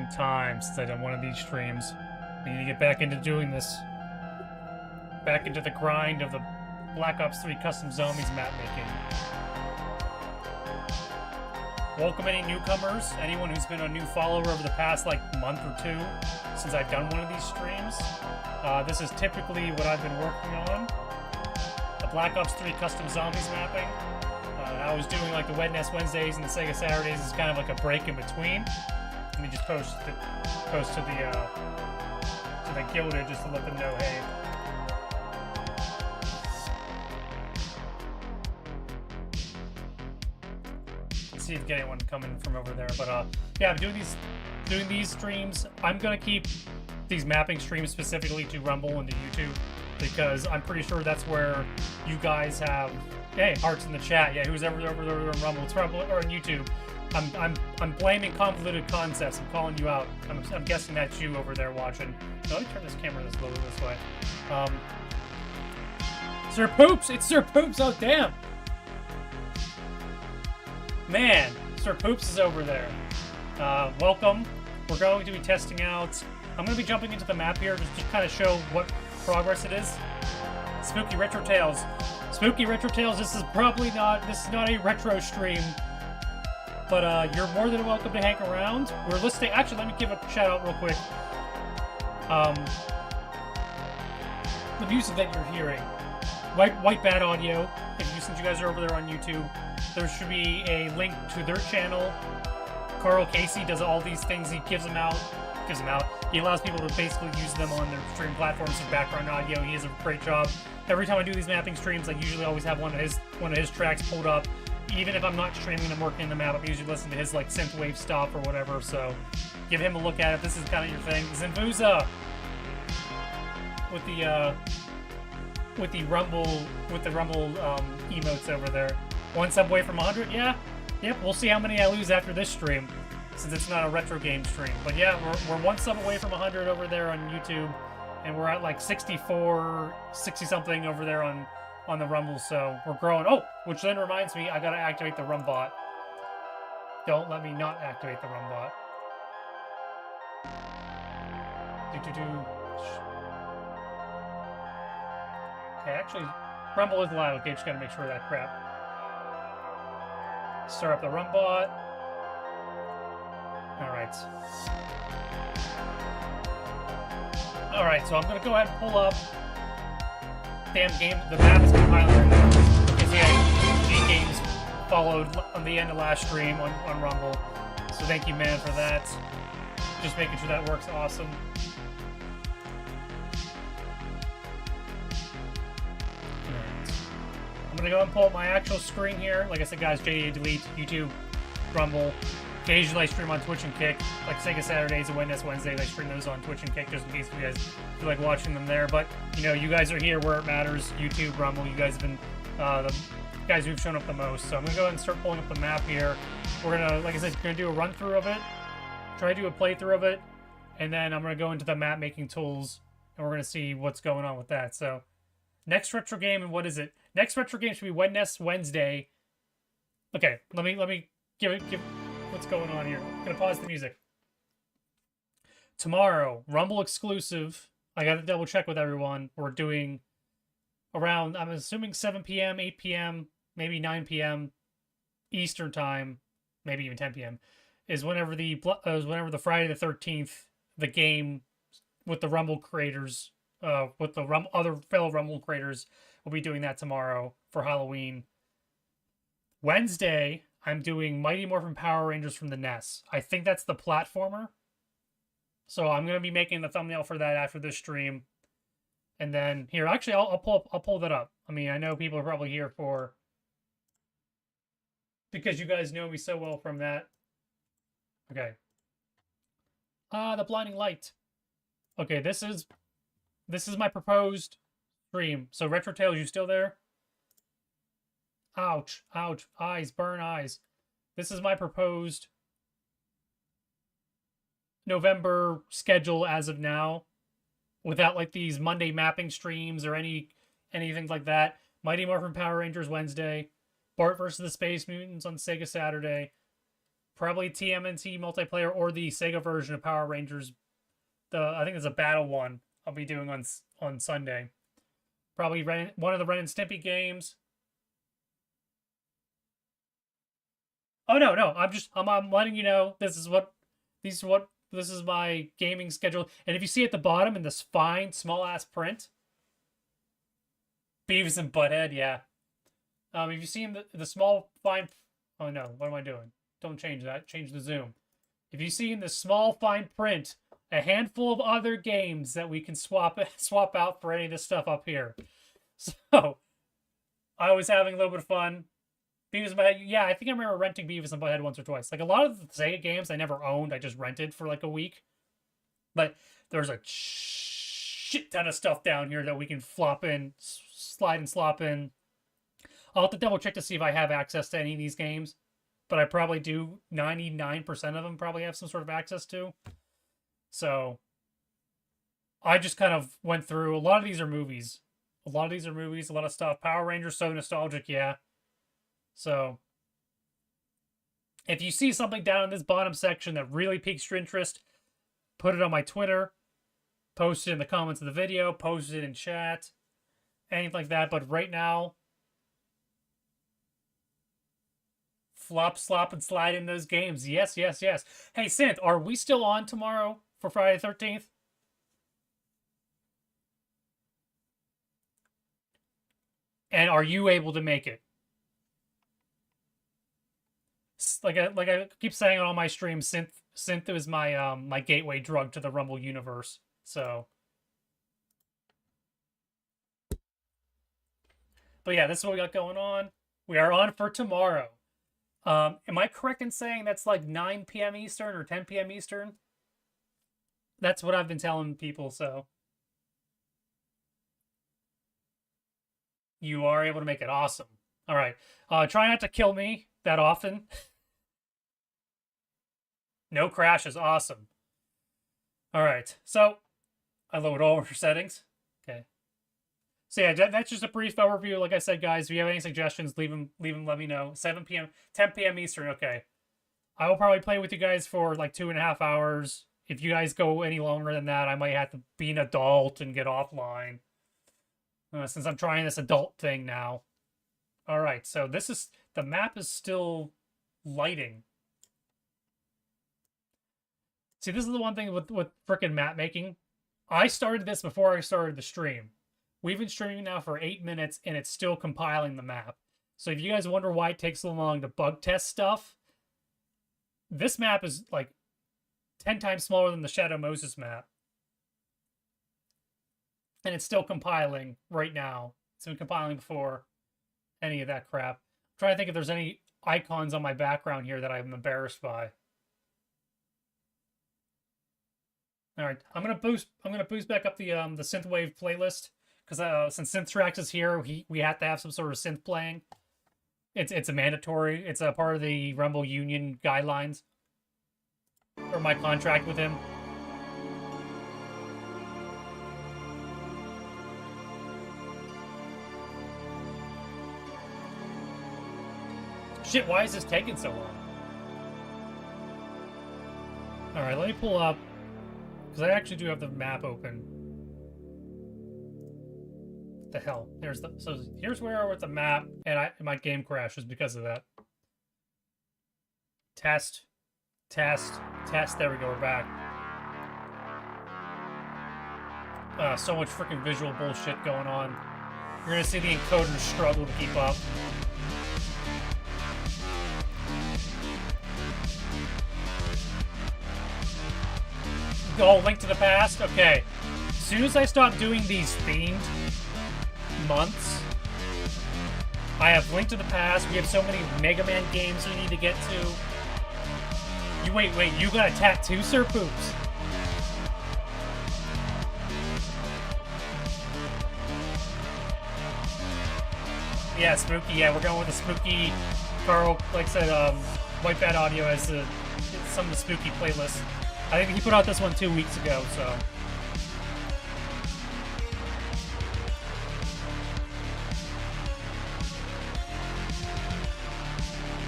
long time since I've done one of these streams. I need to get back into doing this. Back into the grind of the Black Ops 3 Custom Zombies map making. Welcome any newcomers, anyone who's been a new follower over the past month or two since I've done one of these streams. This is typically what I've been working on. The Black Ops 3 Custom Zombies mapping. I was doing the Wednesdays and the Sega Saturdays is kind of like a break in between. Let me just post to the Gilded just to let them know, hey. Let's see if we get anyone coming from over there. But yeah, I'm doing these streams. I'm gonna keep these mapping streams specifically to Rumble and to YouTube because I'm pretty sure that's where you guys have. Hey, hearts in the chat. Yeah, who's ever over there on Rumble? It's Rumble or on YouTube. I'm blaming Convoluted Concepts. I'm calling you out. I'm guessing that's you over there watching. So let me turn this camera this way. Sir Poops! It's Sir Poops! Oh damn! Man, Sir Poops is over there. Welcome. We're going to be testing out. I'm going to be jumping into the map here just to kind of show what progress it is. Spooky Retro Tales. Spooky Retro Tales, this is not a retro stream, but you're more than welcome to hang around. We're listening, actually let me give a shout out real quick. The music that you're hearing, White Bat Audio, since you guys are over there on YouTube, there should be a link to their channel. Carl Casey does all these things, he gives them out. He allows people to basically use them on their stream platforms for background audio. He does a great job. Every time I do these mapping streams, I usually always have one of his tracks pulled up. Even if I'm not streaming and I'm working in the map, I'm usually listening to his synthwave stuff or whatever. So give him a look at it. This is kind of your thing. Zinvuza with the Rumble emotes over there. One sub away from 100. Yeah. Yep. We'll see how many I lose after this stream, since it's not a retro game stream. But yeah, we're one sub away from 100 over there on YouTube, and we're at 64, 60 something over there on the Rumble, so we're growing. Oh, which then reminds me, I gotta activate the Rumbot. Don't let me not activate the Rumbot. Okay, actually, Rumble is live. Okay, just gotta make sure of that crap. Start up the Rumbot. Alright, so I'm gonna go ahead and pull up. Damn game, the map is compiling right now. Because yeah, G Games followed on the end of last stream on Rumble. So thank you, man, for that. Just making sure that works awesome. Alright. I'm gonna go and pull up my actual screen here. Like I said, guys, JA Delete, YouTube, Rumble. Occasionally I stream on Twitch and Kick, like Sega Saturdays and Wednesdays. I stream those on Twitch and Kick just in case you guys feel like watching them there. But, you guys are here where it matters. YouTube, Rumble, you guys have been the guys who've shown up the most. So I'm going to go ahead and start pulling up the map here. We're going to, like I said, going to do a run-through of it, try to do a playthrough of it, and then I'm going to go into the map-making tools, and we're going to see what's going on with that. So, next retro game, and what is it? Next retro game should be Wednesday. Okay, let me give what's going on here. I'm gonna pause the music. Tomorrow, Rumble exclusive. I gotta double check with everyone. We're doing around, I'm assuming 7 p.m., 8 p.m., maybe 9 p.m. Eastern time, maybe even 10 p.m. is whenever the Friday the 13th, the game with the Rumble creators, with the other fellow Rumble creators, will be doing that tomorrow for Halloween. Wednesday, I'm doing Mighty Morphin Power Rangers from the NES. I think that's the platformer. So I'm going to be making the thumbnail for that after this stream. And then here, actually, I'll pull that up. I mean, I know people are probably here because you guys know me so well from that. Okay. The Blinding Light. Okay, this is my proposed stream. So Retro Tales, you still there? Ouch, ouch, eyes, burn eyes. This is my proposed November schedule as of now, without these Monday mapping streams or anything like that. Mighty Morphin Power Rangers Wednesday, Bart vs. the Space Mutants on Sega Saturday, Probably TMNT multiplayer or the Sega version of Power Rangers. I think there's a battle one I'll be doing on Sunday. Probably one of the Ren and Stimpy games. Oh no, I'm letting you know this is my gaming schedule. And if you see at the bottom in this fine small ass print, Beavis and Butthead, yeah. If you see in the small fine, oh no, what am I doing? Don't change that. Change the zoom. If you see in the small fine print a handful of other games that we can swap out for any of this stuff up here. So I was having a little bit of fun. Beavis and Butthead, yeah, I think I remember renting Beavis and Butthead once or twice. Like a lot of the Sega games I never owned, I just rented for like a week. But there's a shit ton of stuff down here that we can flop in, slide and slop in. I'll have to double check to see if I have access to any of these games. But I probably do. 99% of them probably have some sort of access to. So I just kind of went through. A lot of these are movies. A lot of stuff. Power Rangers, so nostalgic, yeah. So if you see something down in this bottom section that really piques your interest, put it on my Twitter, post it in the comments of the video, post it in chat, anything like that. But right now, flop, slop, and slide in those games. Yes, yes, yes. Hey, Synth, are we still on tomorrow for Friday the 13th? And are you able to make it? Like I keep saying on all my streams, Synth is my my gateway drug to the Rumble universe. So, but yeah, this is what we got going on. We are on for tomorrow. Am I correct in saying that's like 9 p.m. Eastern or 10 p.m. Eastern? That's what I've been telling people. So you are able to make it. Awesome. All right. Try not to kill me that often. No crashes. Awesome. All right. So I lowered all of your settings. Okay. So yeah, that's just a brief overview. Like I said, guys, if you have any suggestions, leave them. Let me know. 7 p.m., 10 p.m. Eastern. Okay. I will probably play with you guys for like 2.5 hours. If you guys go any longer than that, I might have to be an adult and get offline. Since I'm trying this adult thing now. All right. So the map is still lighting. See, this is the one thing with frickin' map making. I started this before I started the stream. We've been streaming now for 8 minutes, and it's still compiling the map. So if you guys wonder why it takes so long to bug test stuff, this map is like 10 times smaller than the Shadow Moses map. And it's still compiling right now. It's been compiling before any of that crap. I'm trying to think if there's any icons on my background here that I'm embarrassed by. All right, I'm gonna boost back up the synthwave playlist because since Synthtrax is here, we have to have some sort of synth playing. It's a mandatory. It's a part of the Rumble Union guidelines or my contract with him. Shit, why is this taking so long? All right, let me pull up. Because I actually do have the map open. What the hell? So here's where we are with the map, and my game crashes because of that. Test. There we go, we're back. So much freaking visual bullshit going on. You're gonna see the encoders struggle to keep up. Oh, Link to the Past? Okay. As soon as I stop doing these themed months, I have Link to the Past. We have so many Mega Man games we need to get to. Wait, you got a tattoo, Sir Poops? Yeah, spooky. Yeah, we're going with the spooky. Carl, like I said, White Bad Audio has some of the spooky playlists. I think he put out this one 2 weeks ago, so.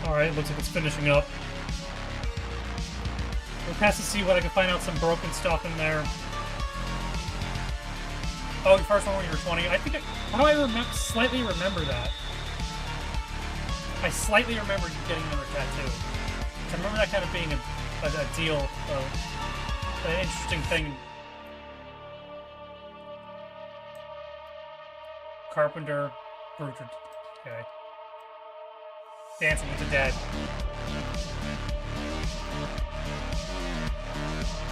Alright, looks like it's finishing up. We'll test to see what I can find out some broken stuff in there. Oh, the first one when you were 20. I think how do I slightly remember that? I slightly remember you getting another tattoo. I remember that kind of being a deal, an interesting thing. Carpenter, Bruger, okay. Dancing with the Dead.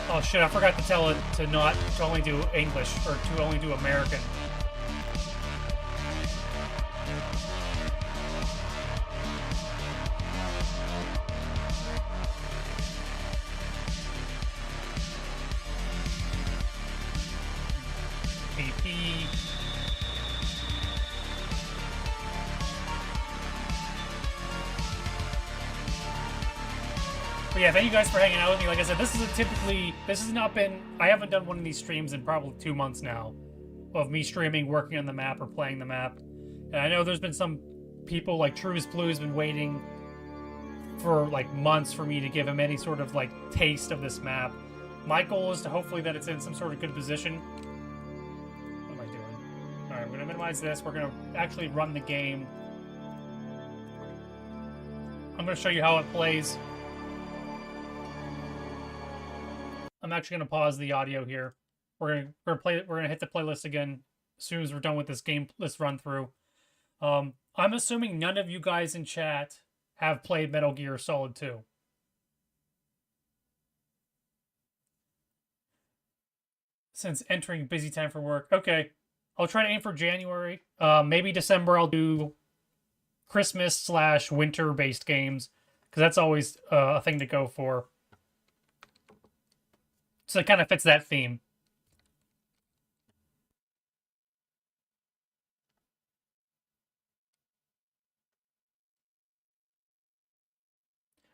Oh shit, I forgot to tell it to only do English, or to only do American. PP. But yeah, thank you guys for hanging out with me. Like I said, this has not been, I haven't done one of these streams in probably 2 months now, of me streaming, working on the map, or playing the map. And I know there's been some people, like True's Blue's been waiting for, like, months for me to give him any sort of, like, taste of this map. My goal is to hopefully that it's in some sort of good position. What am I doing? Alright, we're gonna minimize this. We're gonna actually run the game. I'm gonna show you how it plays. I'm actually gonna pause the audio here. We're gonna hit the playlist again as soon as we're done with this run through. I'm assuming none of you guys in chat have played Metal Gear Solid 2. Since entering busy time for work. Okay. I'll try to aim for January. Maybe December I'll do Christmas/winter based games, because that's always a thing to go for. So it kind of fits that theme.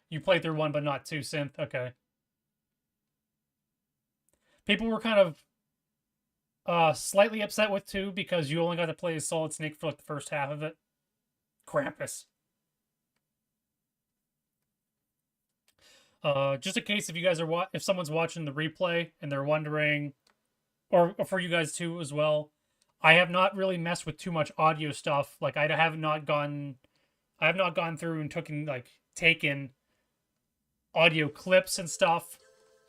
You played through 1, but not 2, Synth. Okay. People were kind of slightly upset with 2 because you only got to play as Solid Snake for like the first half of it. Krampus. Just in case if you guys are if someone's watching the replay and they're wondering, or for you guys too as well, I have not really messed with too much audio stuff. Like I have not gone through and taken audio clips and stuff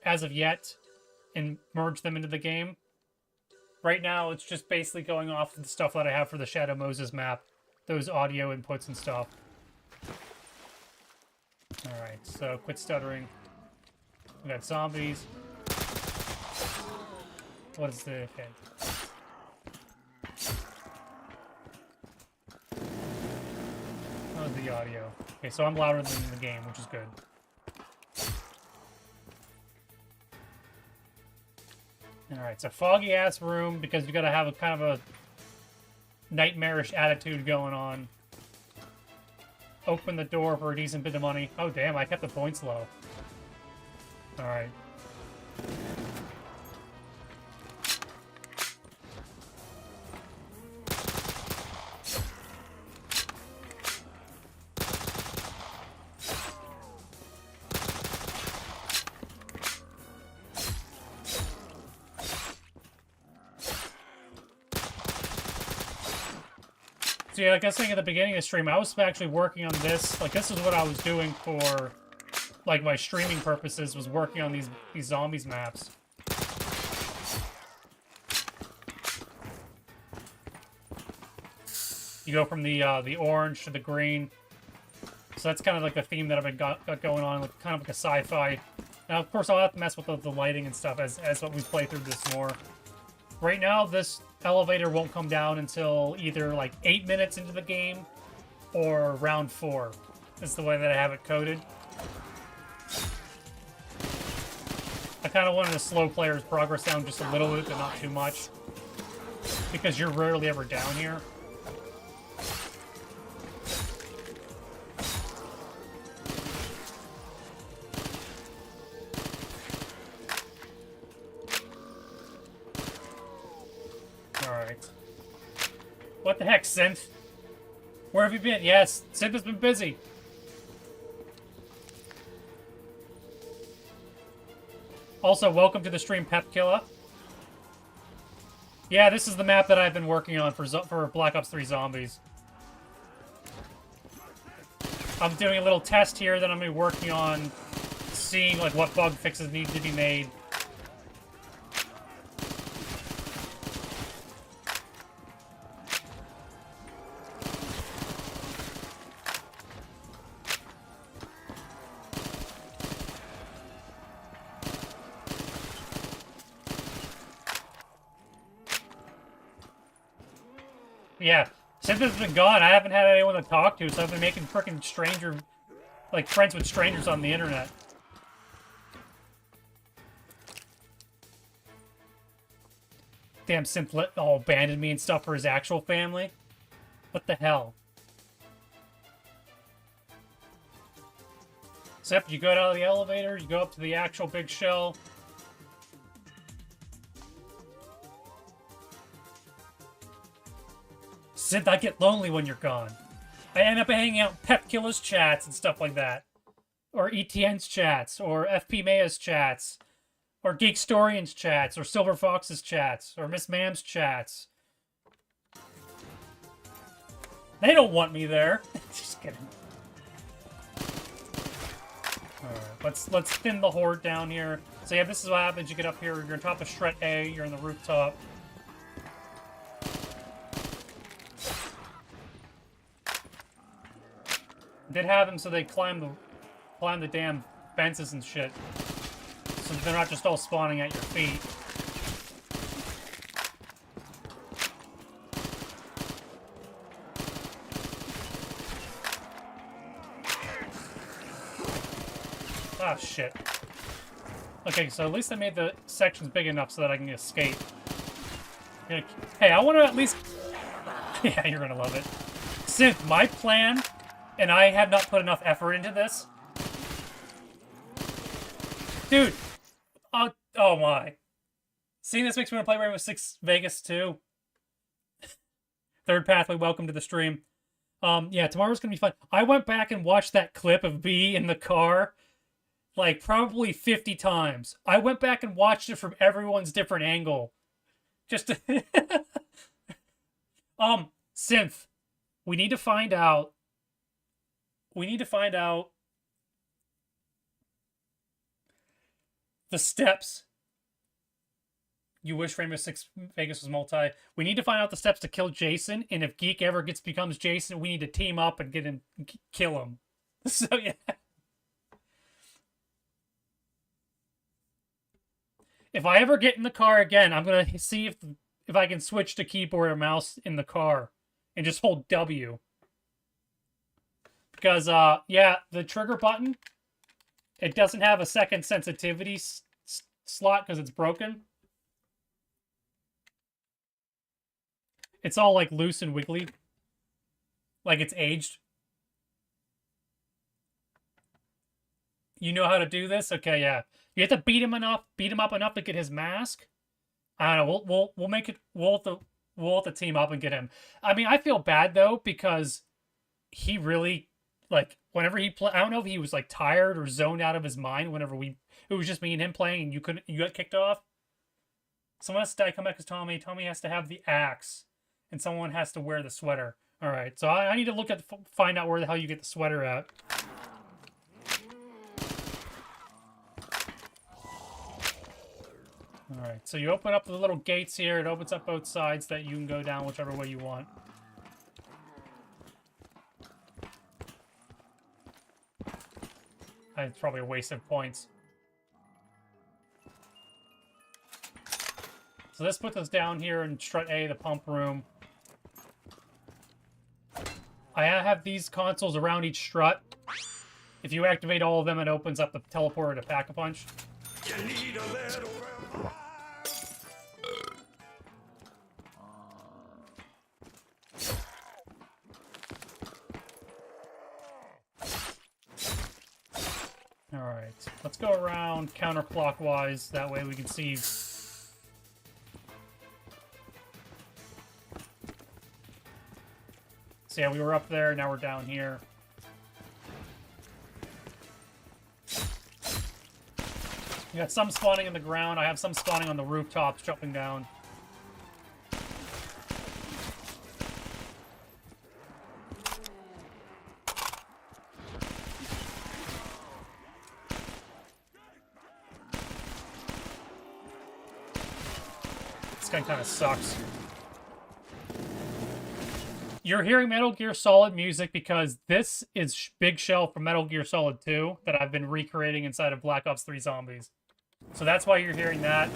as of yet and merged them into the game. Right now, it's just basically going off of the stuff that I have for the Shadow Moses map, those audio inputs and stuff. Alright, so quit stuttering. We got zombies. What is the... okay. That was the audio. Okay, so I'm louder than in the game, which is good. Alright, it's a foggy-ass room because you gotta have a kind of a nightmarish attitude going on. Open the door for a decent bit of money. Oh, damn, I kept the points low. Alright. So yeah, like I was saying at the beginning of the stream, I was actually working on this. Like, this is what I was doing for, like, my streaming purposes, was working on these zombies maps. You go from the orange to the green. So that's kind of like the theme that I've been got going on, like kind of like a sci-fi. Now, of course, I'll have to mess with the lighting and stuff as we play through this more. Right now, this elevator won't come down until either like 8 minutes into the game or round 4. Is the way that I have it coded. I kind of wanted to slow players' progress down just a little bit, but not too much, because you're rarely ever down here. What the heck, Synth? Where have you been? Yes, Synth has been busy. Also, welcome to the stream, Pep Killer. Yeah, this is the map that I've been working on for Black Ops 3 Zombies. I'm doing a little test here that I'm going to be working on, seeing like what bug fixes need to be made. Yeah, since it's been gone, I haven't had anyone to talk to, so I've been making frickin' friends with strangers on the internet. Damn Synth all abandoned me and stuff for his actual family. What the hell? Except you go out of the elevator, you go up to the actual big shell. Synth, I get lonely when you're gone. I end up hanging out in Pep Killer's chats and stuff like that. Or ETN's chats, or FP Maya's chats, or Geek Storian's chats, or Silver Fox's chats, or Miss Mam's chats. They don't want me there. Just kidding. Alright, let's thin the horde down here. So yeah, this is what happens. You get up here, you're on top of Shred A, you're on the rooftop. Did have them so they climb the damn fences and shit, so they're not just all spawning at your feet. Ah, shit. Okay, so at least I made the sections big enough so that I can escape. Hey, I want to at least... Yeah, you're gonna love it. Synth, my plan... And I have not put enough effort into this. Dude. Oh my. Seeing this makes me want to play Rainbow Six Vegas 2. Third Pathway, welcome to the stream. Yeah, tomorrow's gonna be fun. I went back and watched that clip of B in the car, like, probably 50 times. I went back and watched it from everyone's different angle. Just to... Synth. We need to find out the steps. You wish Rainbow Six Vegas was multi. We need to find out the steps to kill Jason, and if Geek ever becomes Jason, we need to team up and get him, kill him. So yeah. If I ever get in the car again, I'm gonna see if I can switch to keyboard or mouse in the car and just hold W. Because, yeah, the trigger button, it doesn't have a second sensitivity slot because it's broken. It's all, like, loose and wiggly. Like it's aged. You know how to do this? Okay, yeah. You have to beat him up enough to get his mask. I don't know, we'll make it, we'll have to team up and get him. I mean, I feel bad, though, because he really... Like, whenever he I don't know if he was, like, tired or zoned out of his mind whenever it was just me and him playing and you got kicked off. Someone has to come back as Tommy. Tommy has to have the axe. And someone has to wear the sweater. Alright, so I need to find out where the hell you get the sweater at. Alright, so you open up the little gates here. It opens up both sides that you can go down whichever way you want. It's probably a waste of points. So this puts us down here in Strut A, the pump room. I have these consoles around each strut. If you activate all of them, it opens up the teleporter to Pack-a-Punch. You need a little Alright, let's go around counterclockwise, that way we can see... So yeah, we were up there, now we're down here. You got some spawning in the ground. I have some spawning on the rooftops, jumping down. This guy kind of sucks. You're hearing Metal Gear Solid music because this is Big Shell from Metal Gear Solid 2 that I've been recreating inside of Black Ops 3 Zombies. So that's why you're hearing that.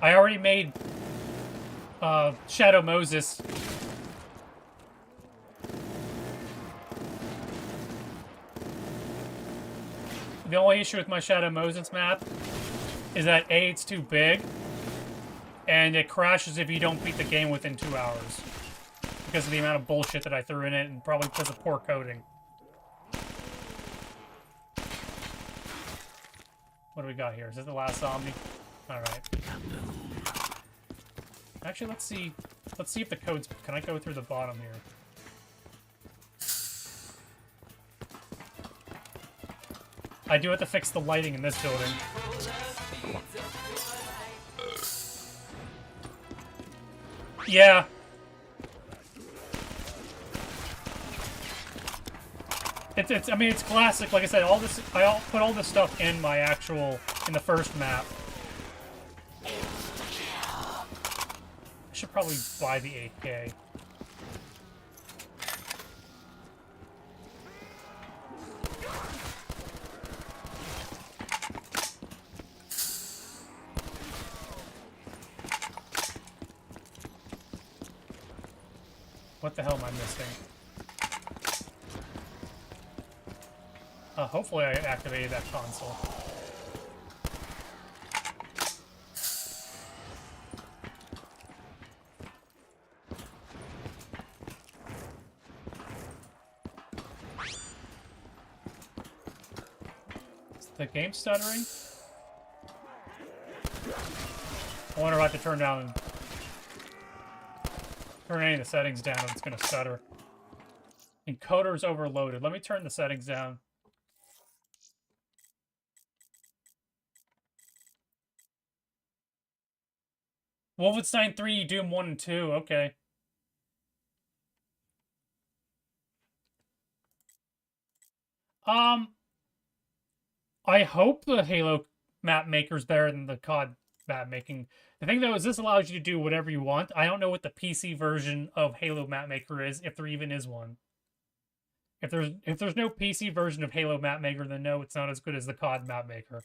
I already made Shadow Moses. The only issue with my Shadow Moses map is that A, it's too big, and it crashes if you don't beat the game within 2 hours. Because of the amount of bullshit that I threw in it, and probably because of poor coding. What do we got here? Is this the last zombie? Alright. Actually, let's see. Let's see if the code's... Can I go through the bottom here? I do have to fix the lighting in this building. Yeah. I mean, it's classic. Like I said, I put all this stuff in my actual, in the first map. I should probably buy the 8K. What the hell am I missing? Hopefully I activated that console. Is the game stuttering? I wonder if I have to turn any of the settings down if it's going to stutter. Encoder's overloaded. Let me turn the settings down. Wolfenstein 3, Doom 1 and 2. Okay. I hope the Halo map maker's better than the COD map making. The thing, though, is this allows you to do whatever you want. I don't know what the PC version of Halo map maker is, if there even is one. If there's no PC version of Halo map maker, then no, it's not as good as the COD map maker.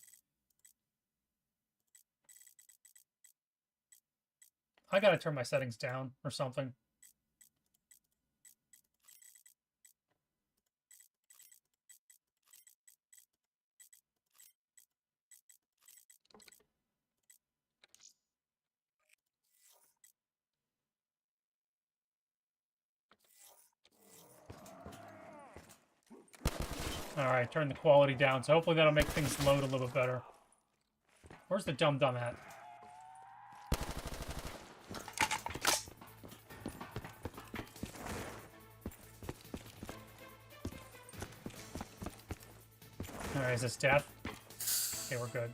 I gotta turn my settings down or something. Alright, turn the quality down, so hopefully that'll make things load a little bit better. Where's the dum-dum at? Alright, is this death? Okay, we're good.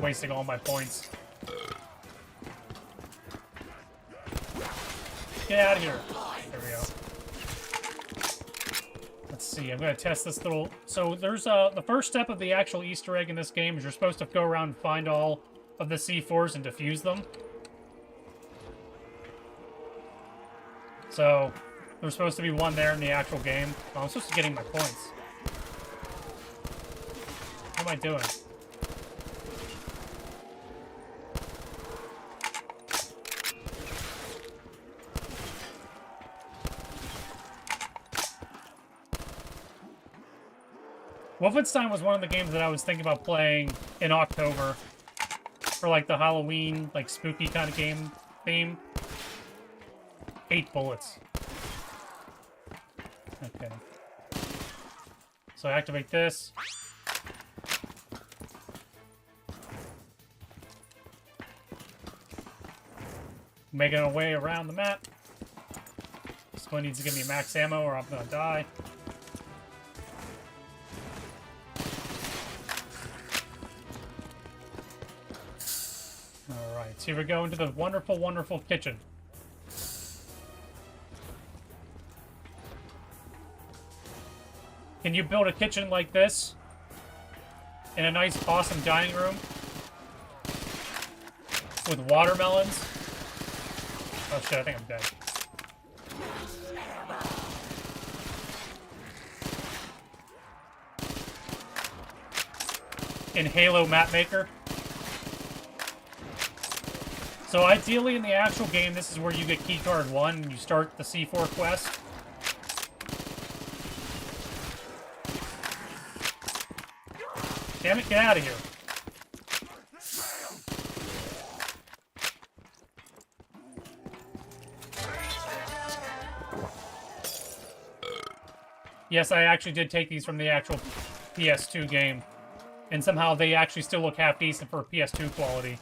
Wasting all my points. Get out of here. There we go. Let's see, I'm going to test this little... So there's the first step of the actual Easter egg in this game is you're supposed to go around and find all of the C4s and defuse them. So there's supposed to be one there in the actual game. Oh, I'm supposed to be getting my points. What am I doing? Wolfenstein was one of the games that I was thinking about playing in October for like the Halloween, like spooky kind of game theme. 8 bullets. Okay. So I activate this. Making our way around the map. Someone needs to give me max ammo or I'm gonna die. Alright, so here we go into the wonderful, wonderful kitchen. Can you build a kitchen like this? In a nice, awesome dining room? With watermelons? Oh shit, I think I'm dead. In Halo Map Maker. So ideally in the actual game, this is where you get keycard 1 and you start the C4 quest. Damn it, get out of here. Yes, I actually did take these from the actual PS2 game. And somehow they actually still look half decent for PS2 quality.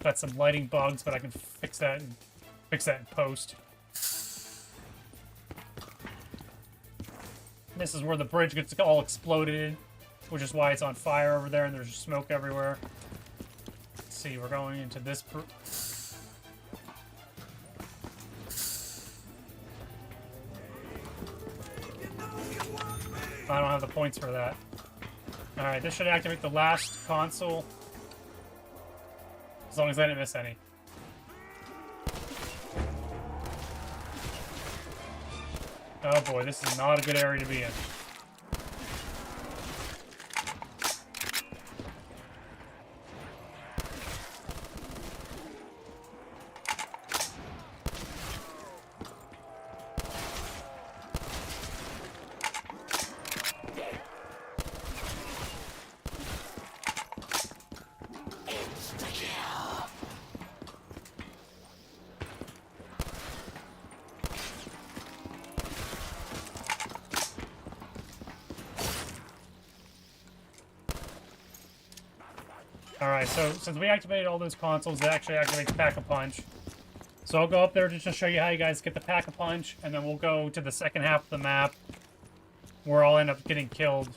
Got some lighting bugs, but I can fix that in post. This is where the bridge gets all exploded, which is why it's on fire over there and there's smoke everywhere. Let's see, we're going into this. I don't have the points for that. Alright, this should activate the last console. As long as I didn't miss any. Oh boy, this is not a good area to be in. Alright, so since we activated all those consoles, it actually activates Pack-a-Punch. So I'll go up there just to show you how you guys get the Pack-a-Punch, and then we'll go to the second half of the map, where I'll end up getting killed.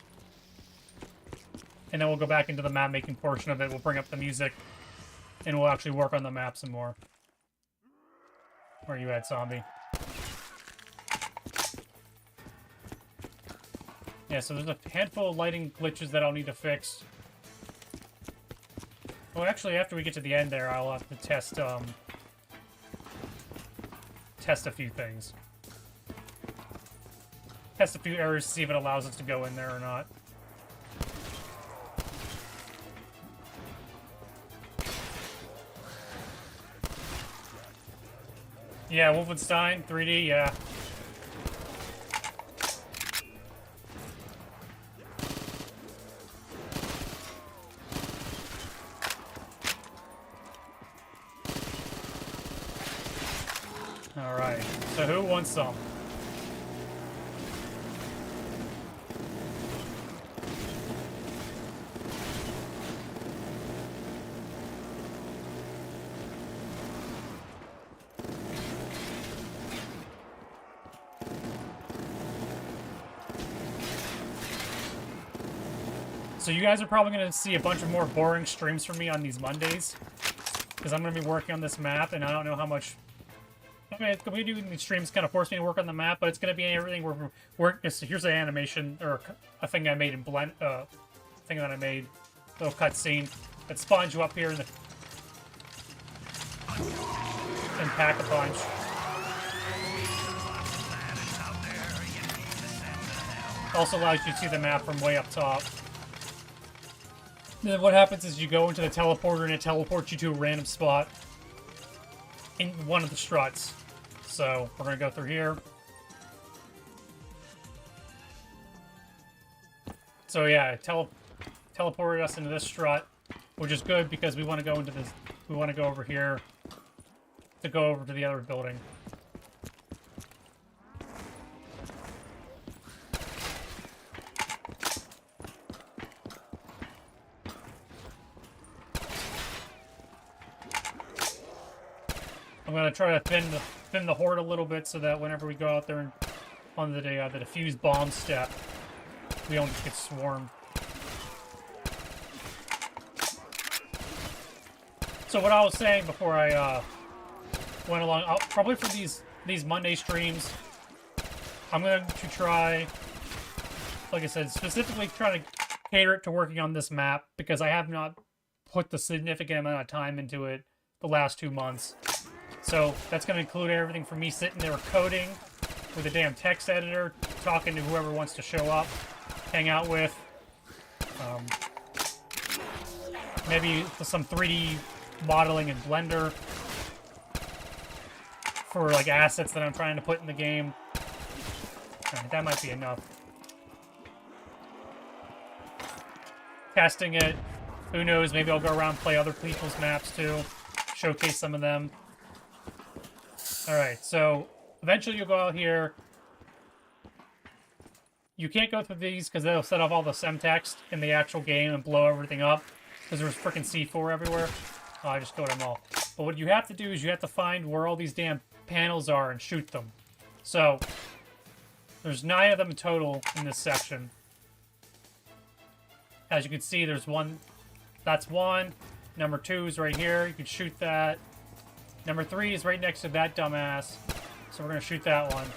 And then we'll go back into the map-making portion of it, we'll bring up the music, and we'll actually work on the map some more. Where are you at, zombie? Yeah, so there's a handful of lighting glitches that I'll need to fix. Well, actually, after we get to the end there, I'll have to test a few things. Test a few areas to see if it allows us to go in there or not. Yeah, Wolfenstein 3D, yeah. Alright, so who wants some? So you guys are probably going to see a bunch of more boring streams from me on these Mondays. Because I'm going to be working on this map, and I don't know how much... I mean, we doing these streams kind of force me to work on the map, but it's going to be everything where here's an animation, or a thing I made in Blend, thing that I made, little cutscene, that spawns you up here in the... and Pack-a-Punch. Also allows you to see the map from way up top. Then what happens is you go into the teleporter and it teleports you to a random spot in one of the struts. So we're going to go through here. So yeah, it teleported us into this strut, which is good because we want to go into this. We want to go over here to go over to the other building. I'm gonna try to thin the horde a little bit so that whenever we go out there and on the defuse bomb step, we don't just get swarmed. So what I was saying before I went along, probably for these Monday streams, I'm going to try, like I said, specifically trying to cater it to working on this map, because I have not put the significant amount of time into it the last 2 months. So that's going to include everything from me sitting there coding with a damn text editor, talking to whoever wants to show up, hang out with, maybe some 3D modeling in Blender for like assets that I'm trying to put in the game. Alright, that might be enough. Testing it. Who knows, maybe I'll go around and play other people's maps too. Showcase some of them. Alright, so eventually you'll go out here. You can't go through these because they'll set off all the semtext in the actual game and blow everything up. Because there's freaking C4 everywhere. Oh, I just killed them all. But what you have to do is you have to find where all these damn panels are and shoot them. So, there's 9 of them in total in this section. As you can see, there's one. That's one. Number 2 is right here. You can shoot that. Number 3 is right next to that dumbass. So we're going to shoot that one.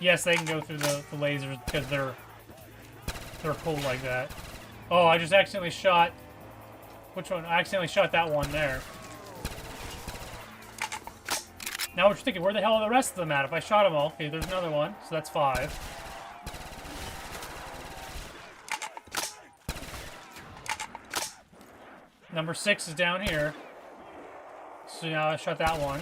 Yes, they can go through the lasers because they're cool like that. Oh, I just accidentally shot... Which one? I accidentally shot that one there. Now what you're thinking, where the hell are the rest of them at? If I shot them all... Okay, there's another one, so that's 5. Number 6 is down here. So now I shot that one.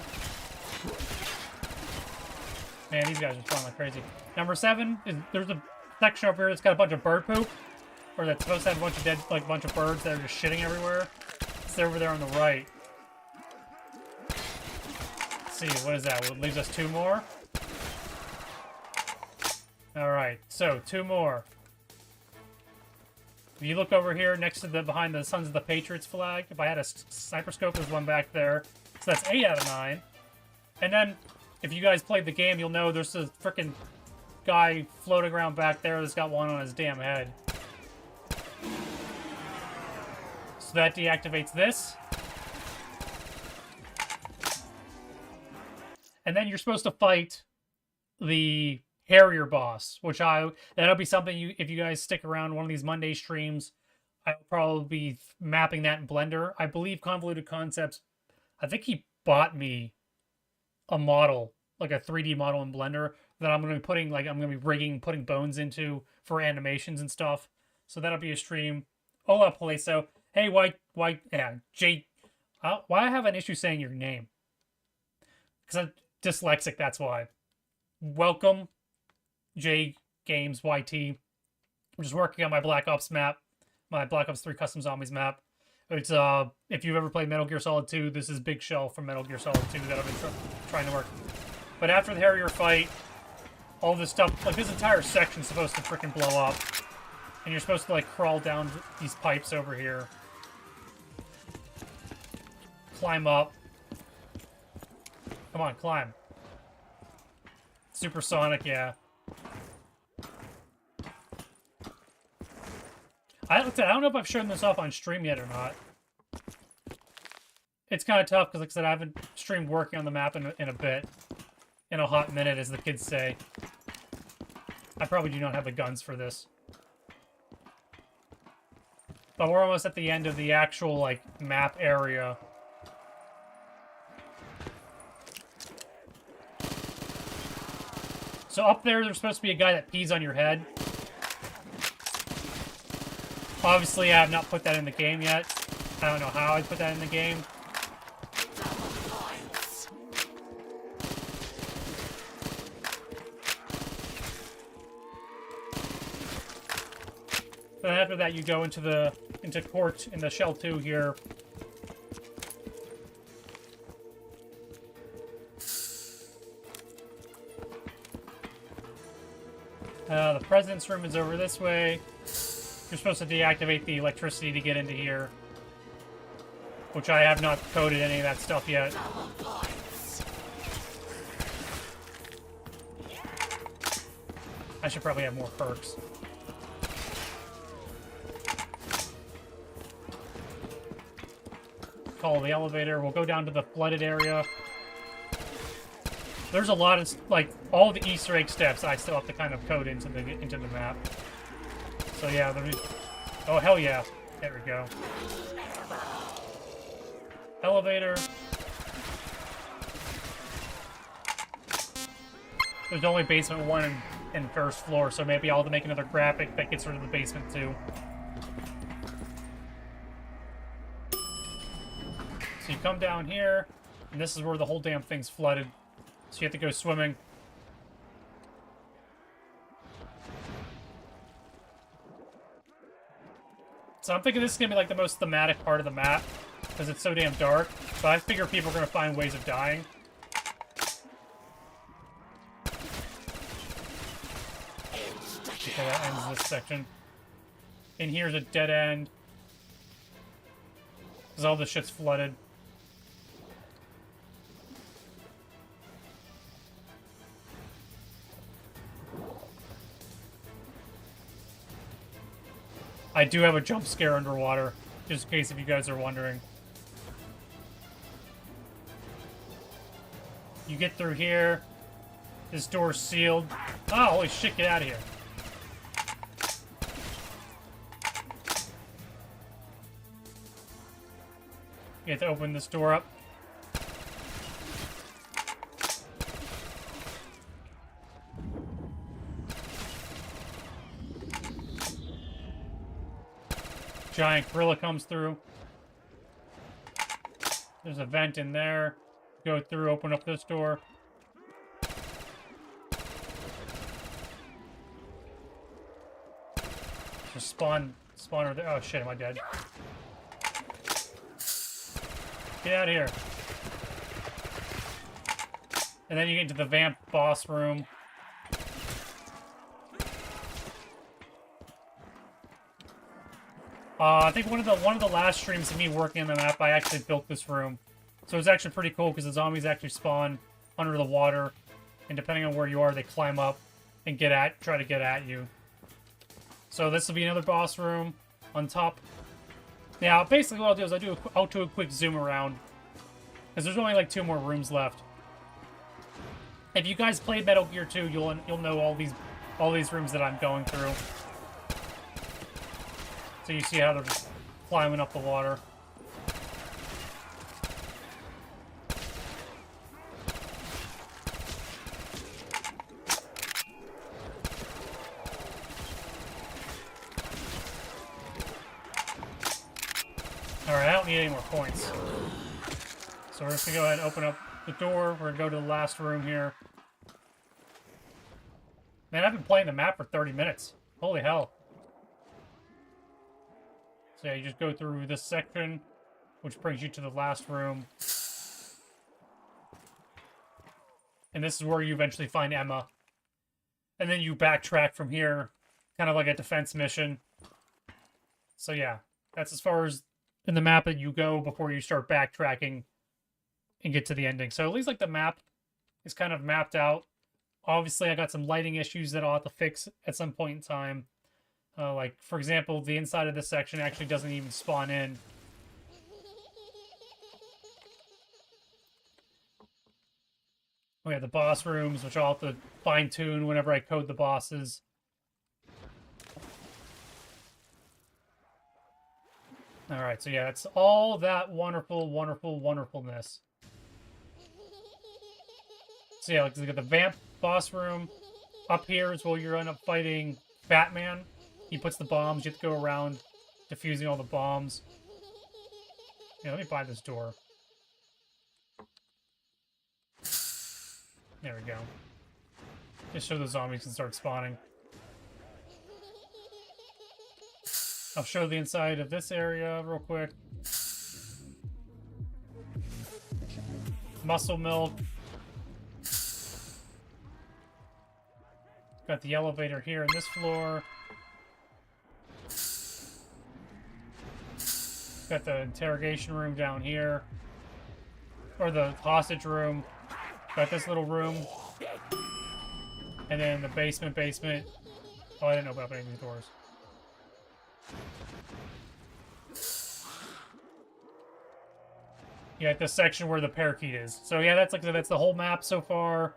Man, these guys are flying like crazy. Number 7 is... There's a section over here that's got a bunch of bird poop. Or that's supposed to have a bunch of dead, like, bunch of birds that are just shitting everywhere. It's over there on the right. Let's see, what is that? Well, it leaves us 2 more. Alright, so 2 more. If you look over here next to behind the Sons of the Patriots flag, if I had a sniper scope, there's one back there. So that's 8 out of 9. And then, if you guys played the game, you'll know there's a freaking guy floating around back there that's got one on his damn head. So that deactivates this. And then you're supposed to fight the Harrier boss, which that'll be something if you guys stick around one of these Monday streams, I'll probably be mapping that in Blender. I believe Convoluted Concepts, I think he bought me a model, like a 3D model in Blender that I'm going to be putting, like, I'm going to be rigging, putting bones into for animations and stuff. So that'll be a stream. Hola, Paleso. Hey, Jay, why I have an issue saying your name? Because I'm dyslexic, that's why. Welcome, J Games YT. I'm just working on my Black Ops map, my Black Ops 3 Custom Zombies map. It's, if you've ever played Metal Gear Solid 2, this is Bigshell from Metal Gear Solid 2 that I've been trying to work. But after the Harrier fight, all this stuff, like this entire section's supposed to freaking blow up. And you're supposed to, like, crawl down these pipes over here. Climb up. Come on, climb. Supersonic, yeah. I don't know if I've shown this off on stream yet or not. It's kind of tough because, like I said, I haven't streamed working on the map in a bit. In a hot minute, as the kids say. I probably do not have the guns for this. But we're almost at the end of the actual, like, map area. So up there's supposed to be a guy that pees on your head. Obviously, I have not put that in the game yet. I don't know how I'd put that in the game. But after that, you go into court in the Shell 2 here. The president's room is over this way. You're supposed to deactivate the electricity to get into here. which I have not coded any of that stuff yet. I should probably have more perks. Call the elevator. We'll go down to the flooded area. There's a lot of, like, all the Easter egg steps I still have to kind of code into the map. So yeah, oh hell yeah. There we go. Elevator. There's only basement 1 and first floor, so maybe I'll have to make another graphic that gets rid of the basement too. So you come down here, and this is where the whole damn thing's flooded. So you have to go swimming. So I'm thinking this is going to be like the most thematic part of the map, because it's so damn dark. But I figure people are going to find ways of dying. Okay, that ends this section. In here's a dead end. Because all this shit's flooded. I do have a jump scare underwater, just in case if you guys are wondering. You get through here. This door's sealed. Oh, holy shit, get out of here. You have to open this door up. Giant gorilla comes through. There's a vent in there. Go through, open up this door. Just spawner there. Oh shit, am I dead? Get out of here. And then you get into the vamp boss room. I think one of the last streams of me working on the map, I actually built this room. So it's actually pretty cool because the zombies actually spawn under the water, and depending on where you are, they climb up and try to get at you. So this will be another boss room on top. Now, basically what I'll do is I'll do a quick zoom around, because there's only like 2 more rooms left. If you guys played Metal Gear 2, you'll know all these rooms that I'm going through. So you see how they're just climbing up the water. Alright, I don't need any more points. So we're just gonna go ahead and open up the door. We're gonna go to the last room here. Man, I've been playing the map for 30 minutes. Holy hell. So yeah, you just go through this section, which brings you to the last room. And this is where you eventually find Emma. And then you backtrack from here, kind of like a defense mission. So yeah, that's as far as in the map that you go before you start backtracking and get to the ending. So at least like the map is kind of mapped out. Obviously, I got some lighting issues that I'll have to fix at some point in time. Like, for example, the inside of this section actually doesn't even spawn in. We have the boss rooms, which I'll have to fine-tune whenever I code the bosses. Alright, so yeah, it's all that wonderful, wonderful, wonderfulness. So yeah, like, you got the vamp boss room. Up here is where you end up fighting Batman. He puts the bombs. You have to go around defusing all the bombs. Yeah, let me buy this door. There we go. Just so the zombies can start spawning. I'll show the inside of this area real quick. Muscle milk. Got the elevator here in this floor. Got the interrogation room down here. Or the hostage room. Got this little room. And then the basement. Oh, I didn't open up any of these doors. Yeah, this section where the parakeet is. So yeah, that's the whole map so far.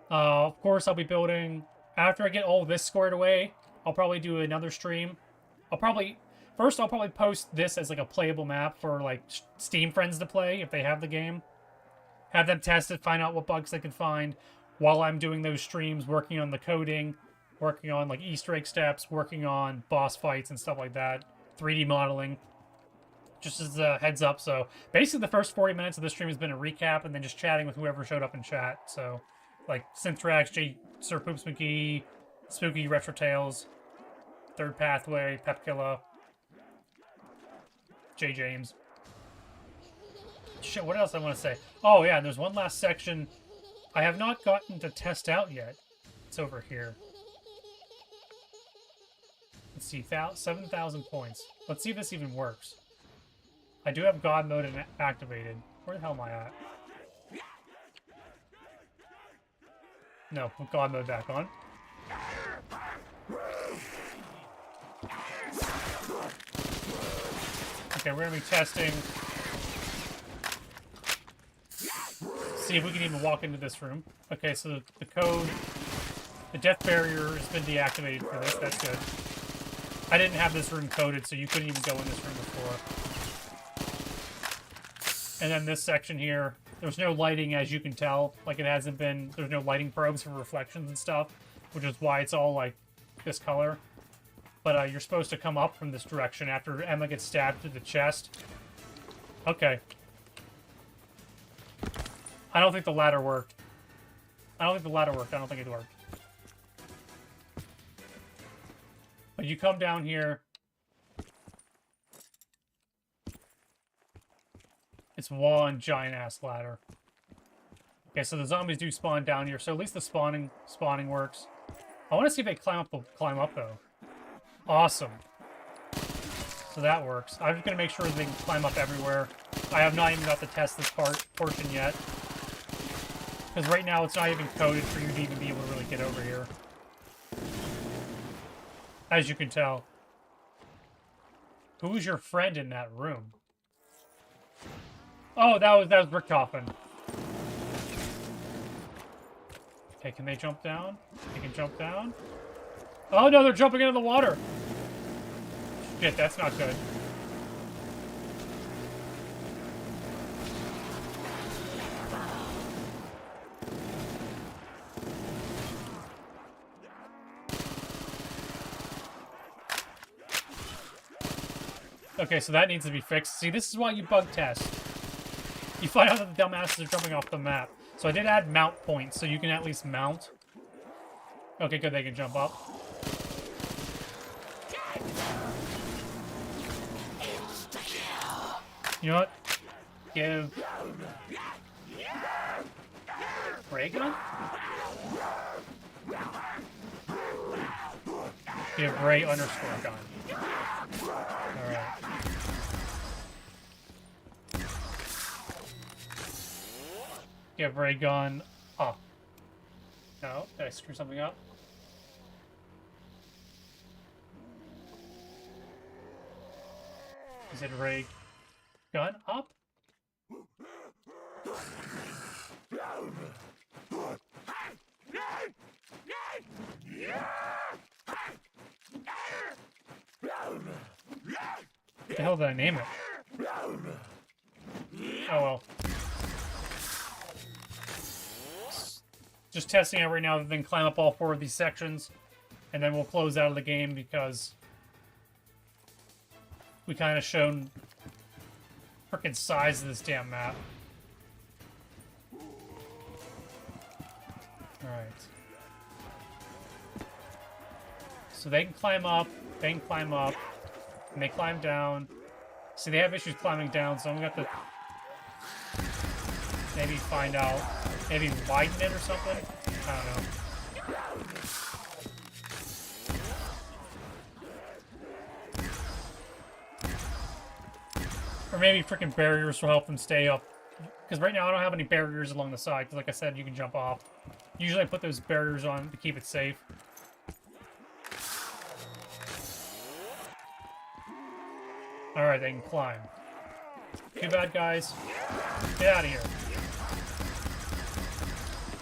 Of course, I'll be building after I get all this squared away. I'll probably do another stream. I'll probably post this as like a playable map for like Steam friends to play if they have the game. Have them test it, find out what bugs they can find while I'm doing those streams, working on the coding, working on like Easter egg steps, working on boss fights and stuff like that, 3D modeling. Just as a heads up. So basically the first 40 minutes of the stream has been a recap and then just chatting with whoever showed up in chat. So like Synthrax, J, Sir Poops McGee, Spooky Retro Tales, Third Pathway, Pepkilla, J James. Shit, what else I want to say? Oh yeah, and there's one last section I have not gotten to test out yet. It's over here. Let's see, 7,000 points. Let's see if this even works. I do have God mode activated. Where the hell am I at? No, put God mode back on. Okay, we're gonna be testing. See if we can even walk into this room. Okay, so the code, the death barrier has been deactivated for this. That's good. I didn't have this room coded, so you couldn't even go in this room before. And then this section here, there's no lighting, as you can tell. Like, it hasn't been... There's no lighting probes for reflections and stuff, which is why it's all, like, this color. But you're supposed to come up from this direction after Emma gets stabbed through the chest. Okay. I don't think the ladder worked. I don't think it worked. But you come down here... It's one giant-ass ladder. Okay, so the zombies do spawn down here, so at least the spawning works. I want to see if they climb up, though. Awesome. So that works. I'm just going to make sure they can climb up everywhere. I have not even got to test this portion yet. Because right now it's not even coded for you to even be able to really get over here. As you can tell. Who's your friend in that room? Oh, that was Bricktoffen. Okay, can they jump down? They can jump down. Oh no, they're jumping into the water. Shit, that's not good. Okay, so that needs to be fixed. See, this is why you bug test. You find out that the dumbasses are jumping off the map. So I did add mount points, so you can at least mount. Okay, good, they can jump up. You know what? Give... Ray gun? Give Ray underscore gun. Alright. Give Ray gun up. No, did I screw something up? Is it Ray gun up? What the hell did I name it? Oh well. Just testing it right now, then climb up all 4 of these sections, and then we'll close out of the game because we kind of shown frickin' size of this damn map. Alright. So they can climb up, and they climb down. See, they have issues climbing down, so I'm gonna have to maybe find out, maybe widen it or something? I don't know. Or maybe freaking barriers will help them stay up. Because right now I don't have any barriers along the side. Because like I said, you can jump off. Usually I put those barriers on to keep it safe. Alright, they can climb. Too bad, guys. Get out of here.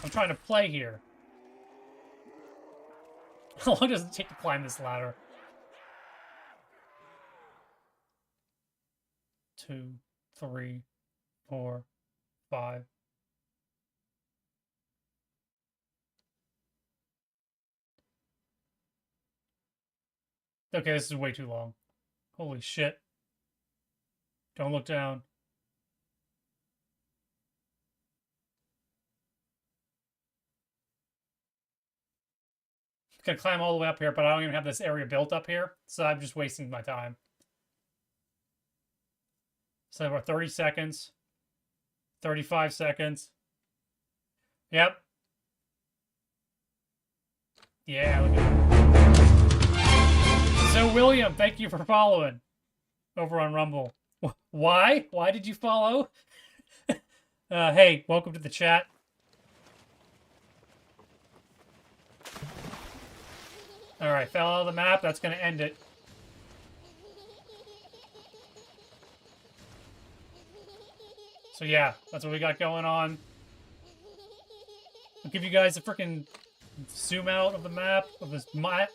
I'm trying to play here. How long does it take to climb this ladder? 2, 3, 4, 5. Okay, this is way too long. Holy shit. Don't look down. I'm gonna climb all the way up here, but I don't even have this area built up here, so I'm just wasting my time. So we're 30 seconds. 35 seconds. Yep. Yeah, look at that. So, William, thank you for following over on Rumble. Why? Why did you follow? Hey, welcome to the chat. Alright, fell out of the map. That's going to end it. So yeah, that's what we got going on. I'll give you guys a freaking zoom out of the map of this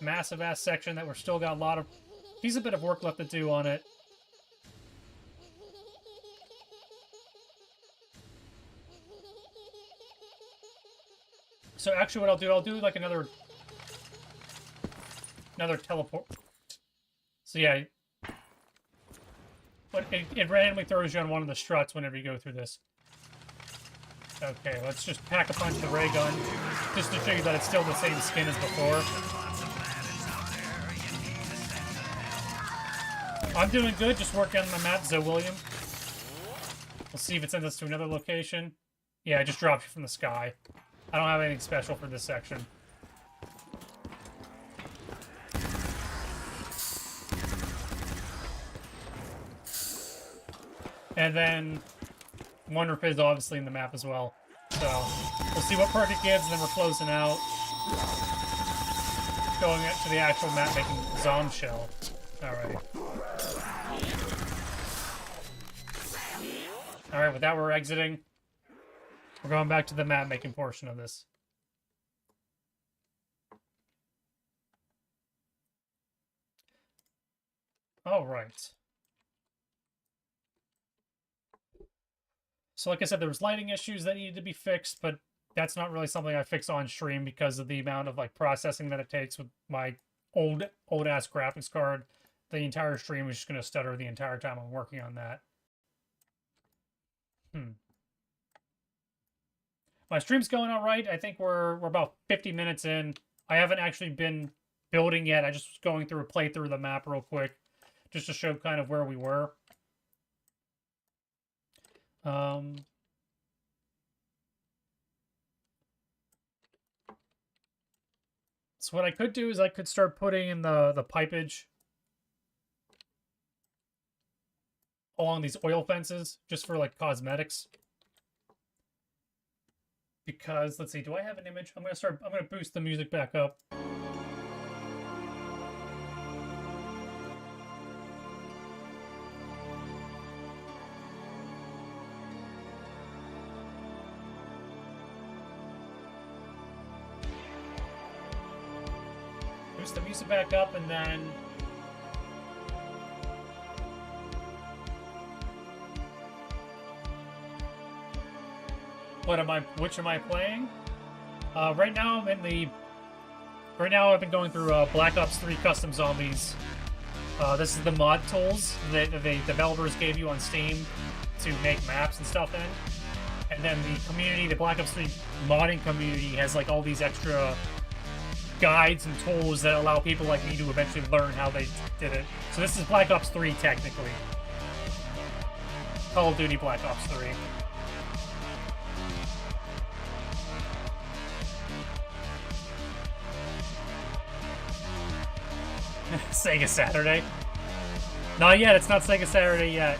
massive-ass section that we're still got a lot of... decent bit of work left to do on it. So actually what I'll do like another teleport. So yeah, but it randomly throws you on one of the struts whenever you go through this. Okay, let's just pack a punch the ray gun, just to show you that it's still the same skin as before. I'm doing good, just working on my map, Zoe William. We'll see if it sends us to another location. Yeah, it just drops you from the sky. I don't have anything special for this section. And then Wonder Fizz obviously in the map as well. So we'll see what perk it gives, and then we're closing out. Going to the actual map making Zombshell. Alright. Alright, with that we're exiting. We're going back to the map making portion of this. Alright. So like I said, there was lighting issues that needed to be fixed, but that's not really something I fix on stream because of the amount of like processing that it takes with my old-ass graphics card. The entire stream is just going to stutter the entire time I'm working on that. My stream's going all right. I think we're about 50 minutes in. I haven't actually been building yet. I just was going through a playthrough of the map real quick just to show kind of where we were. So what I could do is I could start putting in the pipage along these oil fences just for like cosmetics. Because let's see, do I have an image? I'm gonna boost the music back up. Boost the music back up, and then which am I playing? Right now I'm in the right now I've been going through Black Ops 3 Custom Zombies. This is the mod tools that the developers gave you on Steam to make maps and stuff in. And then the community, the Black Ops 3 modding community, has like all these extra guides and tools that allow people like me to eventually learn how they did it. So this is Black Ops 3 technically. Call of Duty Black Ops 3. Sega Saturday? Not yet, it's not Sega Saturday yet.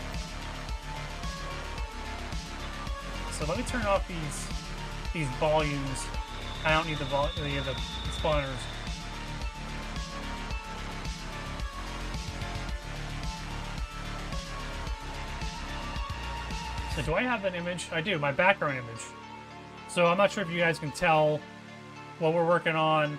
so let me turn off these volumes. I don't need the spawners. So do I have an image? I do, my background image. So I'm not sure if you guys can tell what we're working on.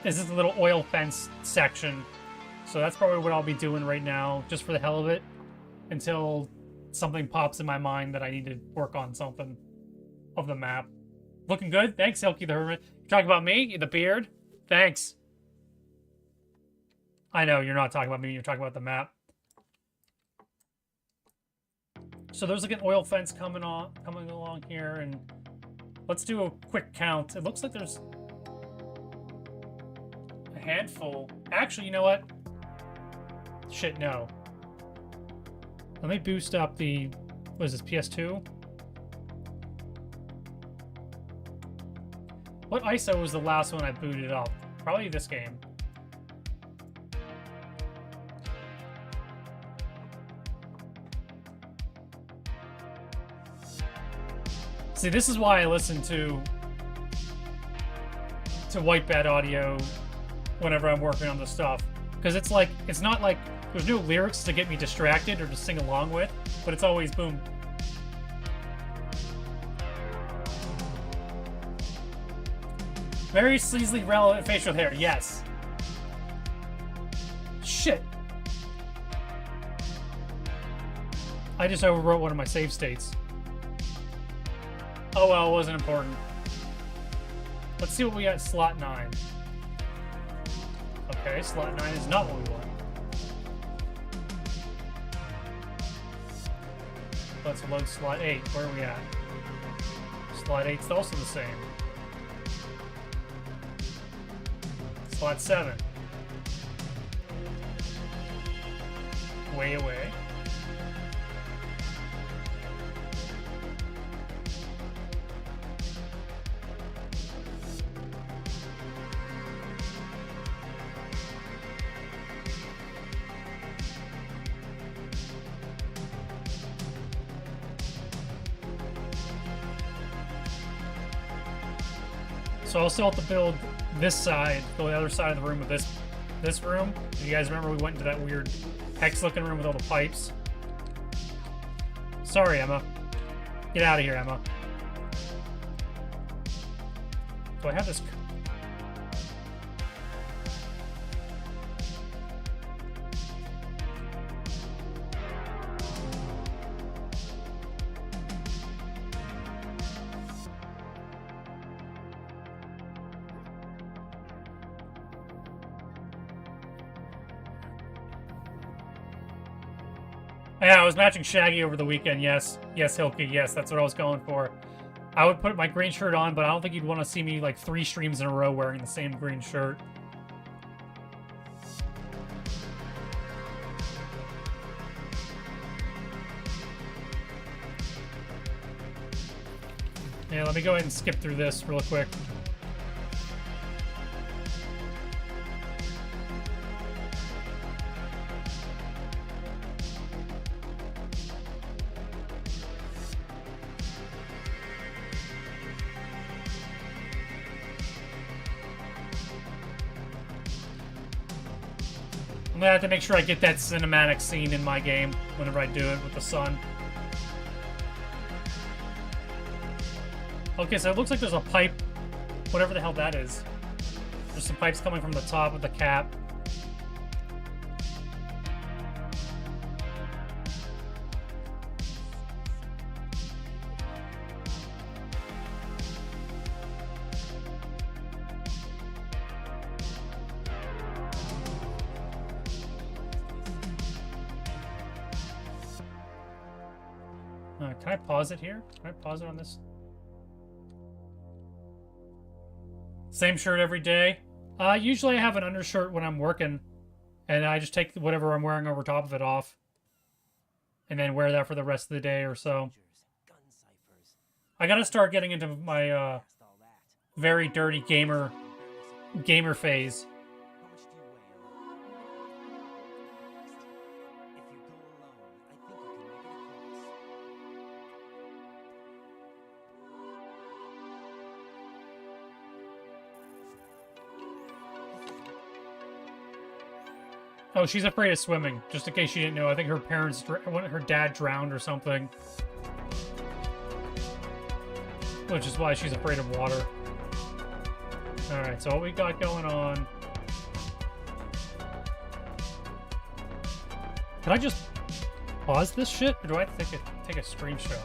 This is a little oil fence section. So that's probably what I'll be doing right now, just for the hell of it, until something pops in my mind that I need to work on something of the map. Looking good? Thanks, Hilky the Hermit. You're talking about me? The beard? Thanks. I know, you're not talking about me, you're talking about the map. So there's like an oil fence coming along here, and let's do a quick count. It looks like there's a handful. Actually, you know what? Shit, no. Let me boost up the, what is this, PS2? What ISO was the last one I booted up? Probably this game. See, this is why I listen to white bad audio whenever I'm working on the stuff. Because it's like, it's not like, there's no lyrics to get me distracted or to sing along with, but it's always boom. Very sleazily relevant facial hair, yes. Shit. I just overwrote one of my save states. Oh well, it wasn't important. Let's see what we got. Slot 9. Okay, slot 9 is not what we want. Let's load slot 8. Where are we at? Slot 8's also the same. Slot 7. Way away. So I'll still have to build this side, go the other side of the room with this room. You guys remember we went into that weird hex-looking room with all the pipes? Sorry, Emma. Get out of here, Emma. Do I have this? Yeah, I was matching Shaggy over the weekend, yes. Yes, Hilky, yes, that's what I was going for. I would put my green shirt on, but I don't think you'd want to see me like 3 streams in a row wearing the same green shirt. Yeah, let me go ahead and skip through this real quick. I'm gonna have to make sure I get that cinematic scene in my game whenever I do it with the sun. Okay, so it looks like there's a pipe, whatever the hell that is. There's some pipes coming from the top of the cap. Can I pause it here? Can I pause it on this? Same shirt every day. Usually I have an undershirt when I'm working, and I just take whatever I'm wearing over top of it off, and then wear that for the rest of the day or so. I gotta start getting into my very dirty gamer phase. Oh, she's afraid of swimming. Just in case she didn't know, I think her her dad drowned or something. Which is why she's afraid of water. Alright, so what we got going on... Can I just pause this shit, or do I have to take a screenshot?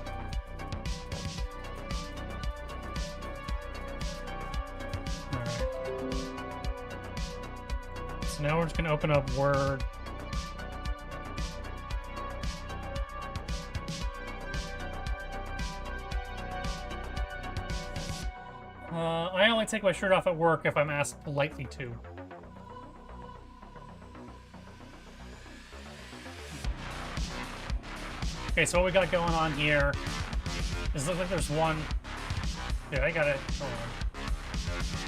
Alright. So now we're just gonna open up Word. I only take my shirt off at work if I'm asked politely to. Okay, so what we got going on here is looks like there's one. Dude, I gotta. Hold on.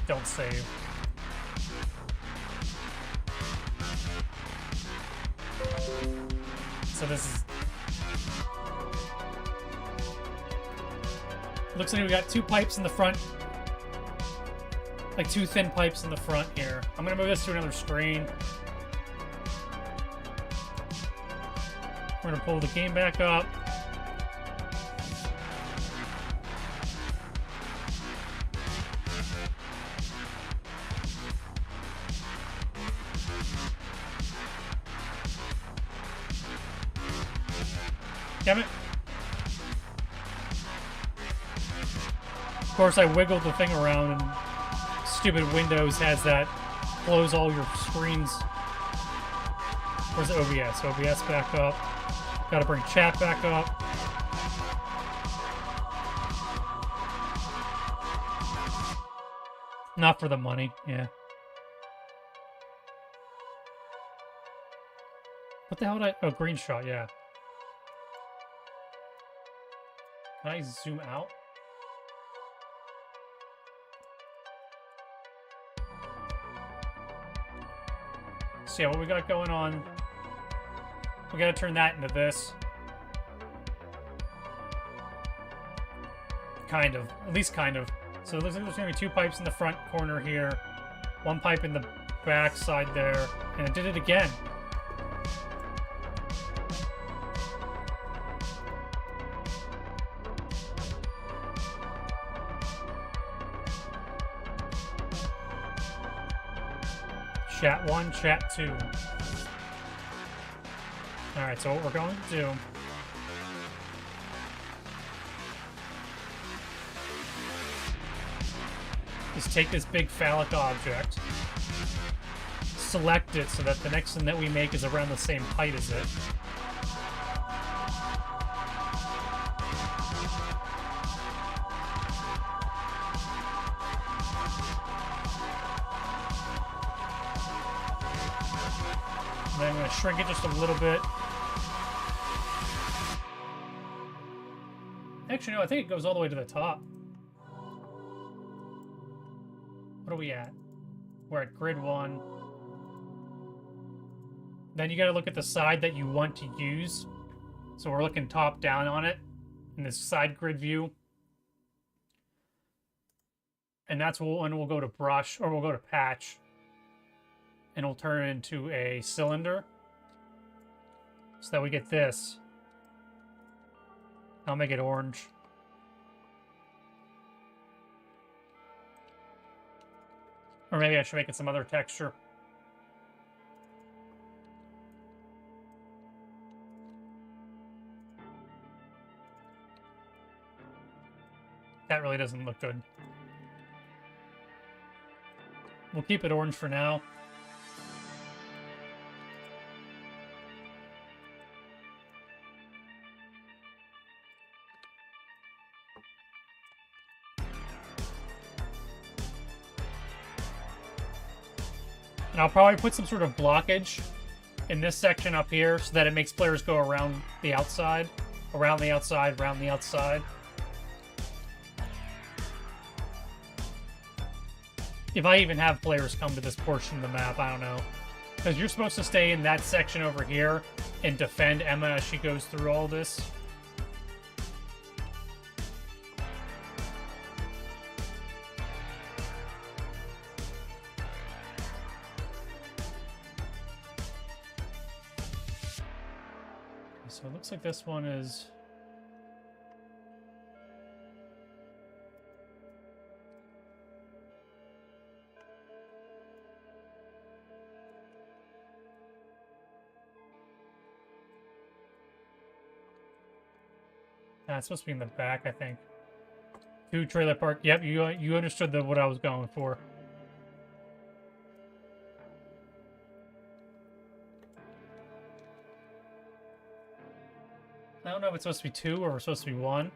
Don't save. So this is. Looks like we got two pipes in the front. Like two thin pipes in the front here. I'm gonna move this to another screen. We're gonna pull the game back up. Damn it. Of course, I wiggled the thing around and stupid Windows has that close all your screens. Where's the OBS? OBS back up. Gotta bring chat back up. Not for the money, yeah. What the hell did I... Oh, green shot, yeah. Can I zoom out? So yeah, what we got going on... We gotta turn that into this. Kind of. At least kind of. So it looks like there's gonna be two pipes in the front corner here. One pipe in the back side there. And it did it again. Chat 1, chat 2. Alright, so what we're going to do is take this big phallic object, select it so that the next thing that we make is around the same height as it. And then I'm going to shrink it just a little bit. Actually, no, I think it goes all the way to the top. What are we at? We're at grid 1. Then you gotta look at the side that you want to use. So we're looking top down on it in this side grid view. And that's when we'll go to brush, or we'll go to patch. And we'll turn it into a cylinder. So that we get this. I'll make it orange. Or maybe I should make it some other texture. That really doesn't look good. We'll keep it orange for now. And I'll probably put some sort of blockage in this section up here so that it makes players go around the outside, around the outside, around the outside. If I even have players come to this portion of the map, I don't know. Because you're supposed to stay in that section over here and defend Emma as she goes through all this. So it looks like this one is... it's supposed to be in the back, I think. 2 trailer park. Yep, you understood what I was going for. I don't know if it's supposed to be 2 or it's supposed to be 1.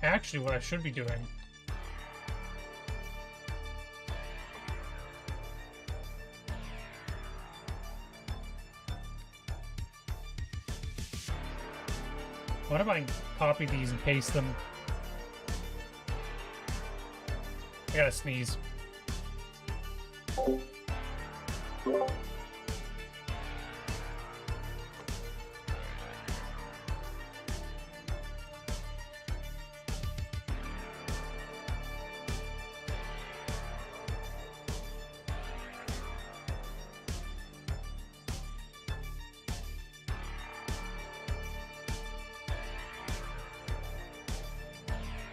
Actually, what I should be doing... What if I copy these and paste them? I gotta sneeze.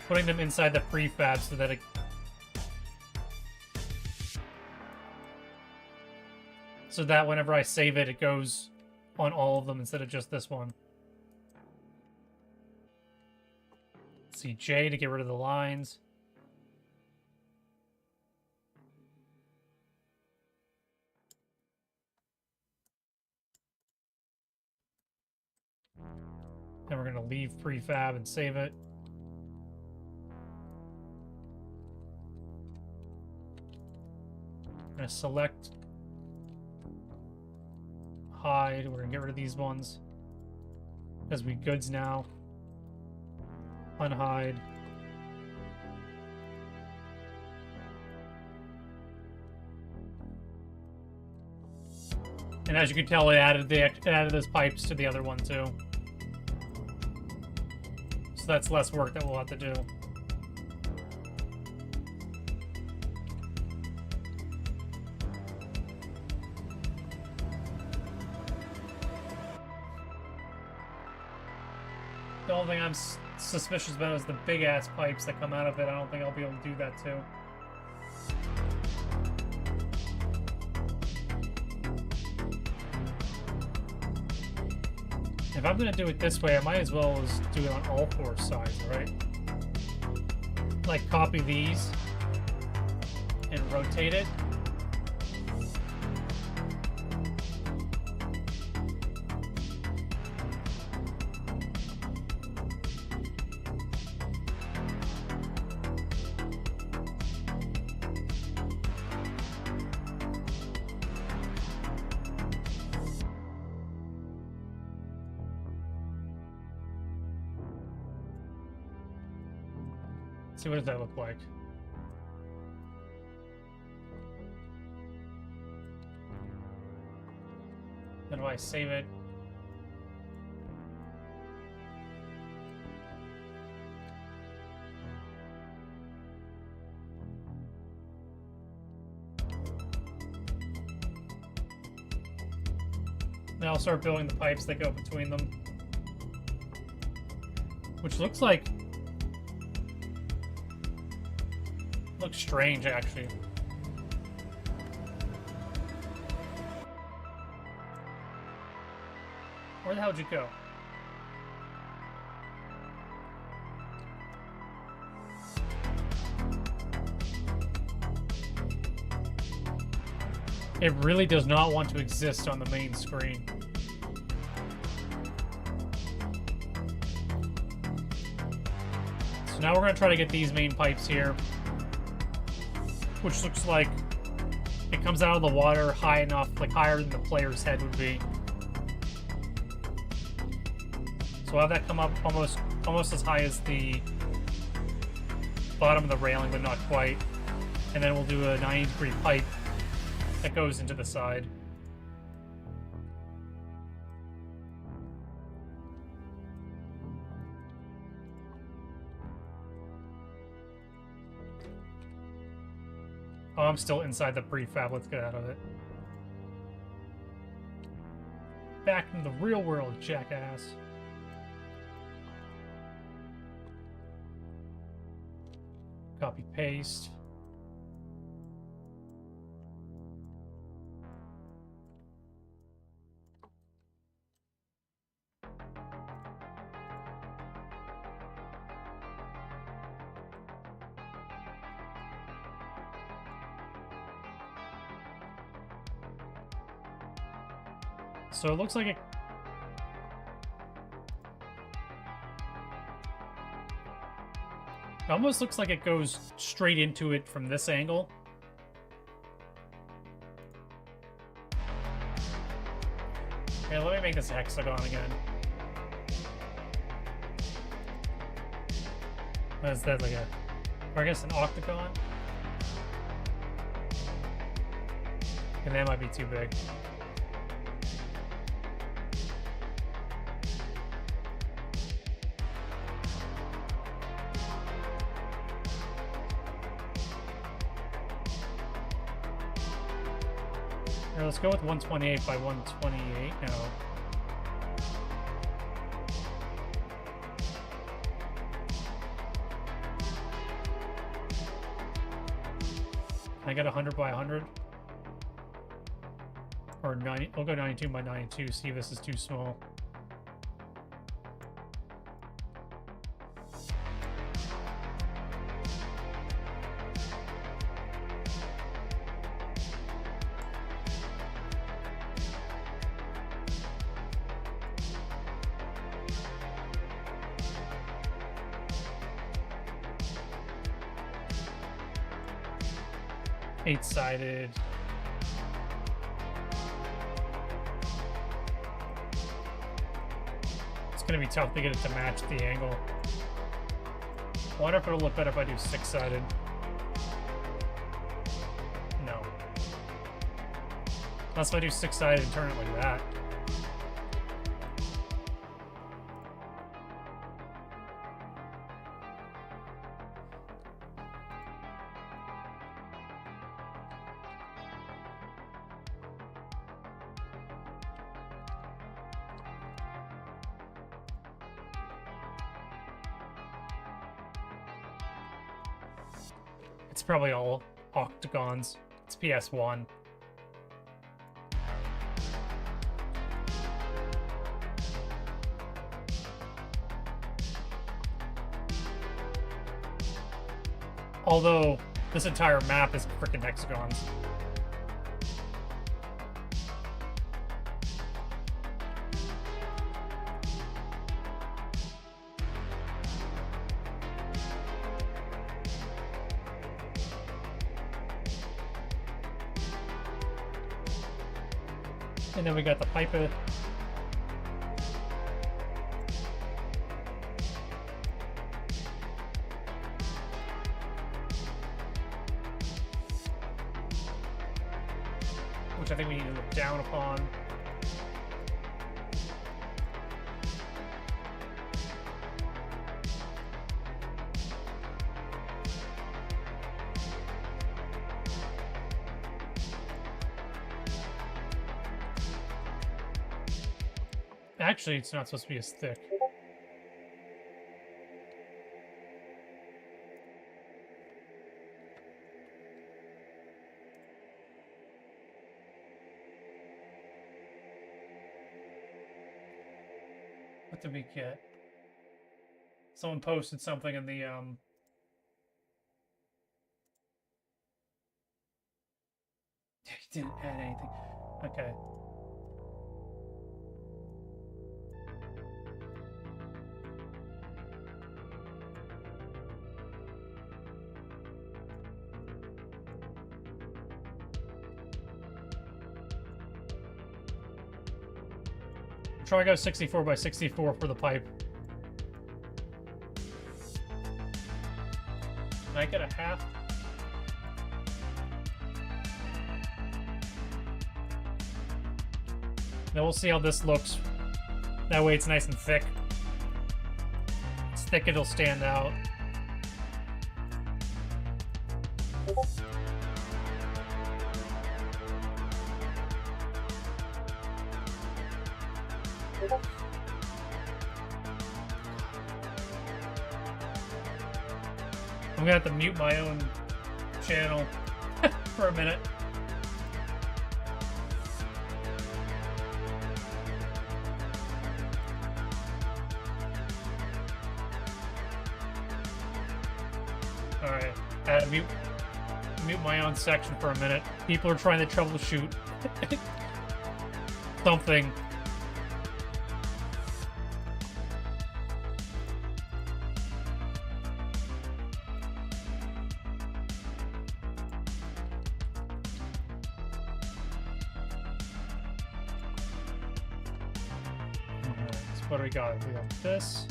Putting them inside the prefab so that it... So that whenever I save it, it goes on all of them instead of just this one. Let's see, J to get rid of the lines. Then we're going to leave prefab and save it. I'm going to select hide. We're going to get rid of these ones because we goods now. Unhide. And as you can tell, it added those pipes to the other one too. So that's less work that we'll have to do. The only thing I'm suspicious about is the big-ass pipes that come out of it. I don't think I'll be able to do that, too. If I'm going to do it this way, I might as well just do it on all 4 sides, right? Like, copy these and rotate it. See, what does that look like? Then do I save it? Then I'll start building the pipes that go between them. Which looks like... looks strange, actually. Where the hell did you go? It really does not want to exist on the main screen. So now we're going to try to get these main pipes here, which looks like it comes out of the water high enough, like higher than the player's head would be. So we'll have that come up almost as high as the bottom of the railing, but not quite. And then we'll do a 90-degree pipe that goes into the side. Oh, I'm still inside the prefab. Let's get out of it. Back in the real world, jackass. Copy, paste. So it looks like it... It almost looks like it goes straight into it from this angle. Here, let me make this hexagon again. What is that, like a... Or I guess an octagon? And that might be too big. Here, let's go with 128 by 128 now. Can I get 100 by 100? Or 90, we'll go 92 by 92, see if this is too small. Eight-sided. It's gonna be tough to get it to match the angle. I wonder if it'll look better if I do six-sided. No. Unless if I do six-sided and turn it like that. It's probably all octagons. It's PS1. Although, this entire map is frickin' hexagons. And then we got the piper. Which I think we need to look down upon. Actually, it's not supposed to be as thick. What did we get? Someone posted something in the He didn't add anything. Okay. Try to go 64 by 64 for the pipe. Can I get a half? Then we'll see how this looks. That way it's nice and thick. It's thick, it'll stand out. I'm gonna have to mute my own channel for a minute. Alright, I had to mute my own section for a minute. People are trying to troubleshoot something. What do we got? We got this.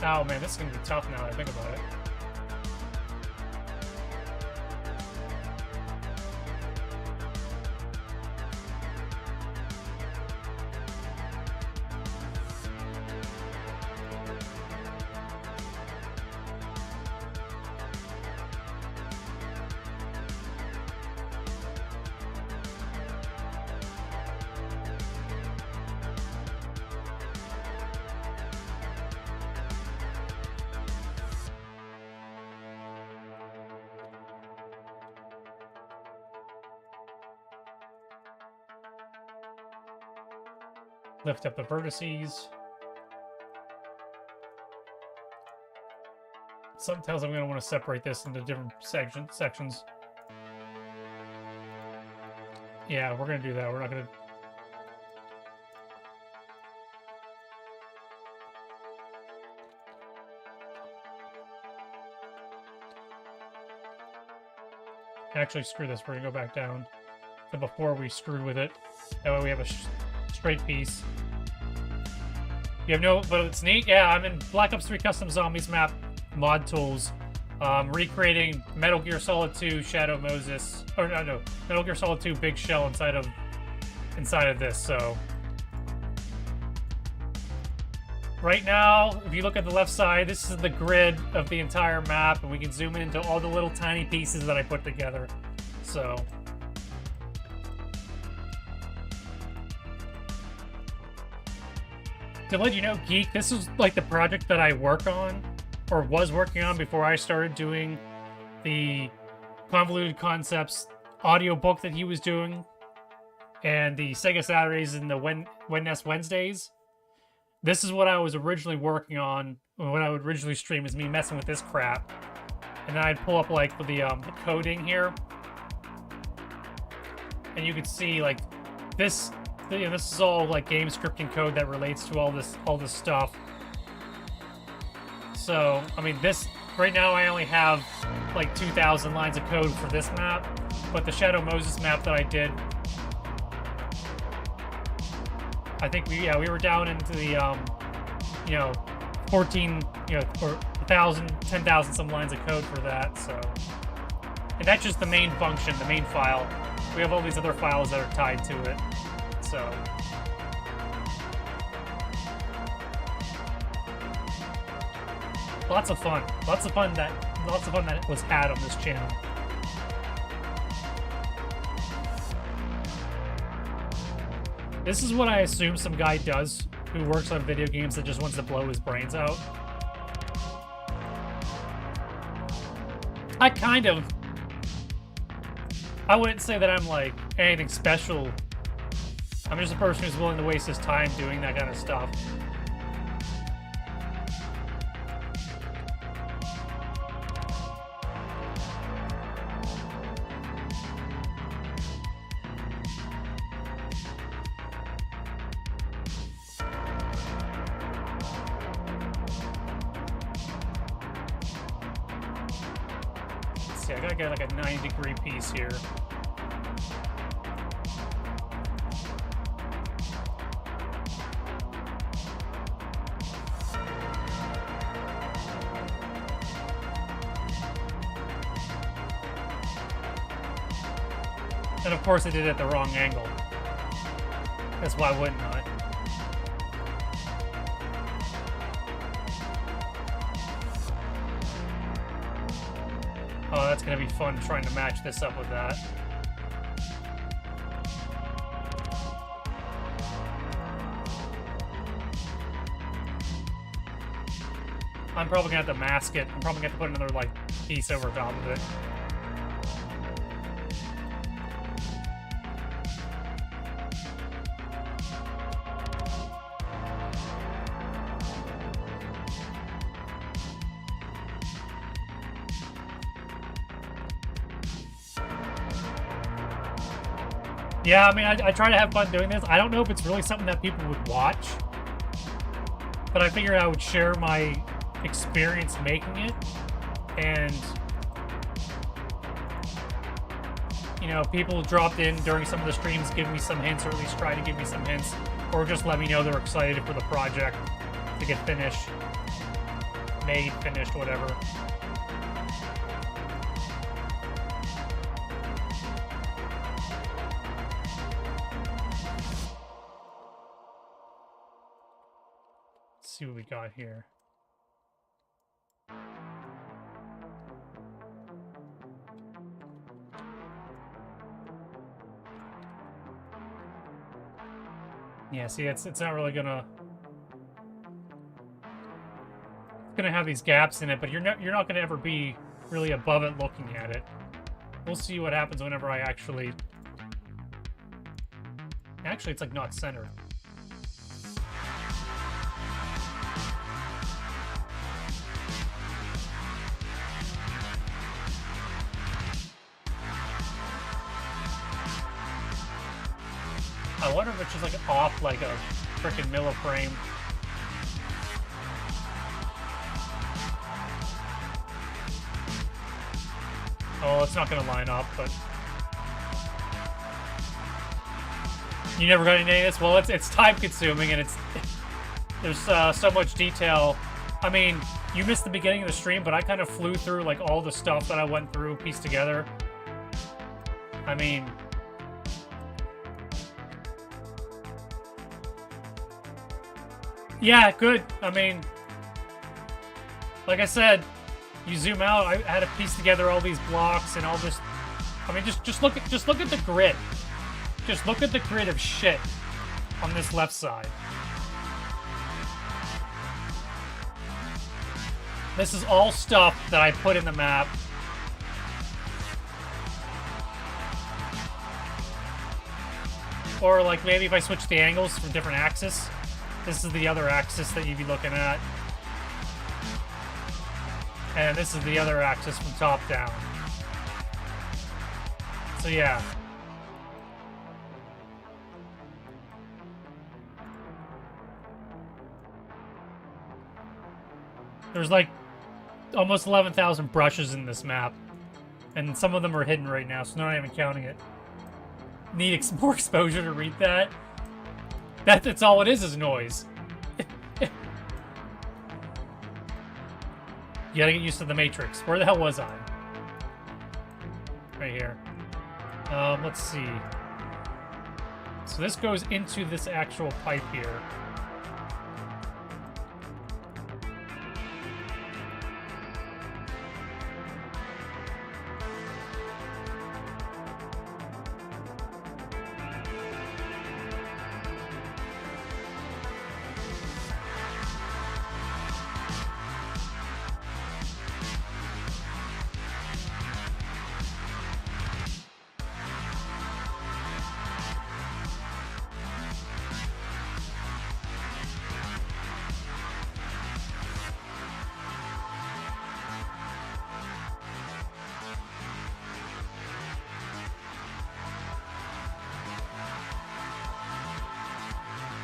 Oh man, this is gonna be tough now that I think about it. Lift up the vertices. Something tells me I'm going to want to separate this into different sections. Yeah, we're going to do that. We're not going to... Actually, screw this. We're going to go back down to before we screwed with it. That way we have a straight piece. You have no... But it's neat. Yeah, I'm in Black Ops 3 Custom Zombies map mod tools. Recreating Metal Gear Solid 2 Shadow Moses. Or no, Metal Gear Solid 2 Big Shell inside of this, so... Right now, if you look at the left side, this is the grid of the entire map, and we can zoom into all the little tiny pieces that I put together. So... To let you know, Geek, this is like the project that I work on, or was working on before I started doing the Convoluted Concepts audiobook that he was doing, and the Sega Saturdays and the Wednesday Wednesdays. This is what I was originally working on when I would originally stream, is me messing with this crap. And then I'd pull up like the coding here, and you could see like this. You know, this is all like game scripting code that relates to all this stuff. So, I mean, this right now I only have like 2,000 lines of code for this map, but the Shadow Moses map that I did, I think we were down into the 14, or 1,000, 10,000 some lines of code for that. So, and that's just the main function, the main file. We have all these other files that are tied to it. So lots of fun that was had on this channel. This is what I assume some guy does who works on video games that just wants to blow his brains out. I wouldn't say that I'm like anything special. I'm just a person who's willing to waste his time doing that kind of stuff. Let's see, I gotta get like a 90-degree piece here. And of course I did it at the wrong angle. That's why wouldn't I? Oh, that's gonna be fun trying to match this up with that. I'm probably gonna have to mask it. I'm probably gonna have to put another, like, piece over top of it. Yeah, I mean, I try to have fun doing this. I don't know if it's really something that people would watch, but I figured I would share my experience making it, and, you know, people dropped in during some of the streams, give me some hints, or at least try to give me some hints, or just let me know they're excited for the project to get finished, made, finished, whatever. See what we got here. Yeah, see, it's not really gonna have these gaps in it, but you're not gonna ever be really above it looking at it. We'll see what happens whenever I actually it's like not centered. I wonder if it's just like off like a frickin' milliframe. Oh, it's not gonna line up, but you never got any of this? Well, it's time consuming, and there's so much detail. I mean, you missed the beginning of the stream, but I kind of flew through like all the stuff that I went through, pieced together. I mean, yeah, good. I mean, like I said, you zoom out. I had to piece together all these blocks and all this. I mean, just look at the grid. Just look at the grid of shit on this left side. This is all stuff that I put in the map. Or like maybe if I switch the angles from different axes. This is the other axis that you'd be looking at. And this is the other axis from top down. So yeah. There's like almost 11,000 brushes in this map. And some of them are hidden right now, so they're not even counting it. Need more exposure to read that? That's all it is noise. You gotta get used to the matrix. Where the hell was I? Right here. Let's see. So this goes into this actual pipe here.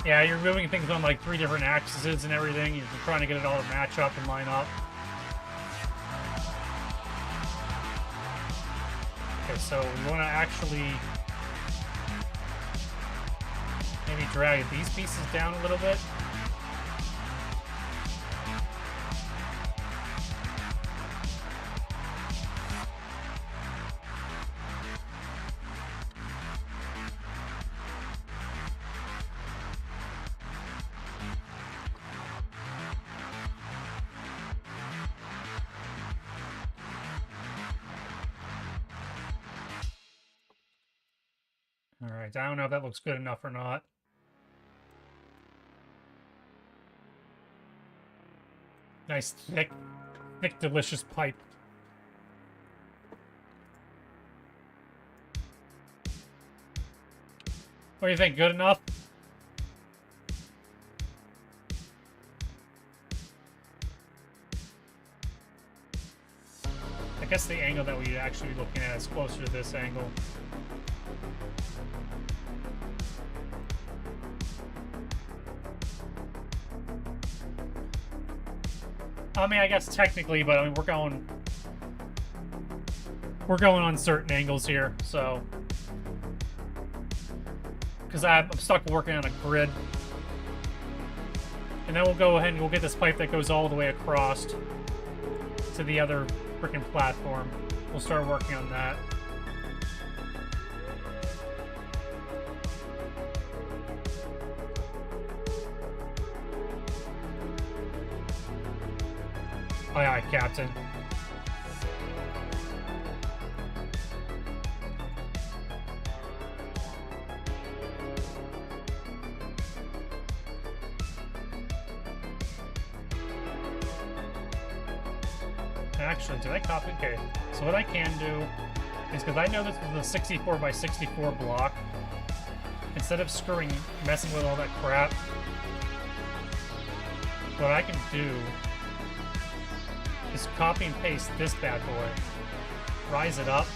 Yeah, you're moving things on like 3 different axes and everything. You're trying to get it all to match up and line up. Okay, so we want to actually maybe drag these pieces down a little bit. Alright, I don't know if that looks good enough or not. Nice, thick, delicious pipe. What do you think? Good enough? I guess the angle that we'd actually be looking at is closer to this angle. I mean, I guess technically, but I mean, we're going on certain angles here, so. Because I'm stuck working on a grid. And then we'll go ahead and we'll get this pipe that goes all the way across to the other freaking platform. We'll start working on that. Aye, aye, Captain. Actually, did I copy? Okay, so what I can do is, because I know this is a 64 by 64 block, instead of messing with all that crap, what I can do is copy and paste this bad boy, rise it up,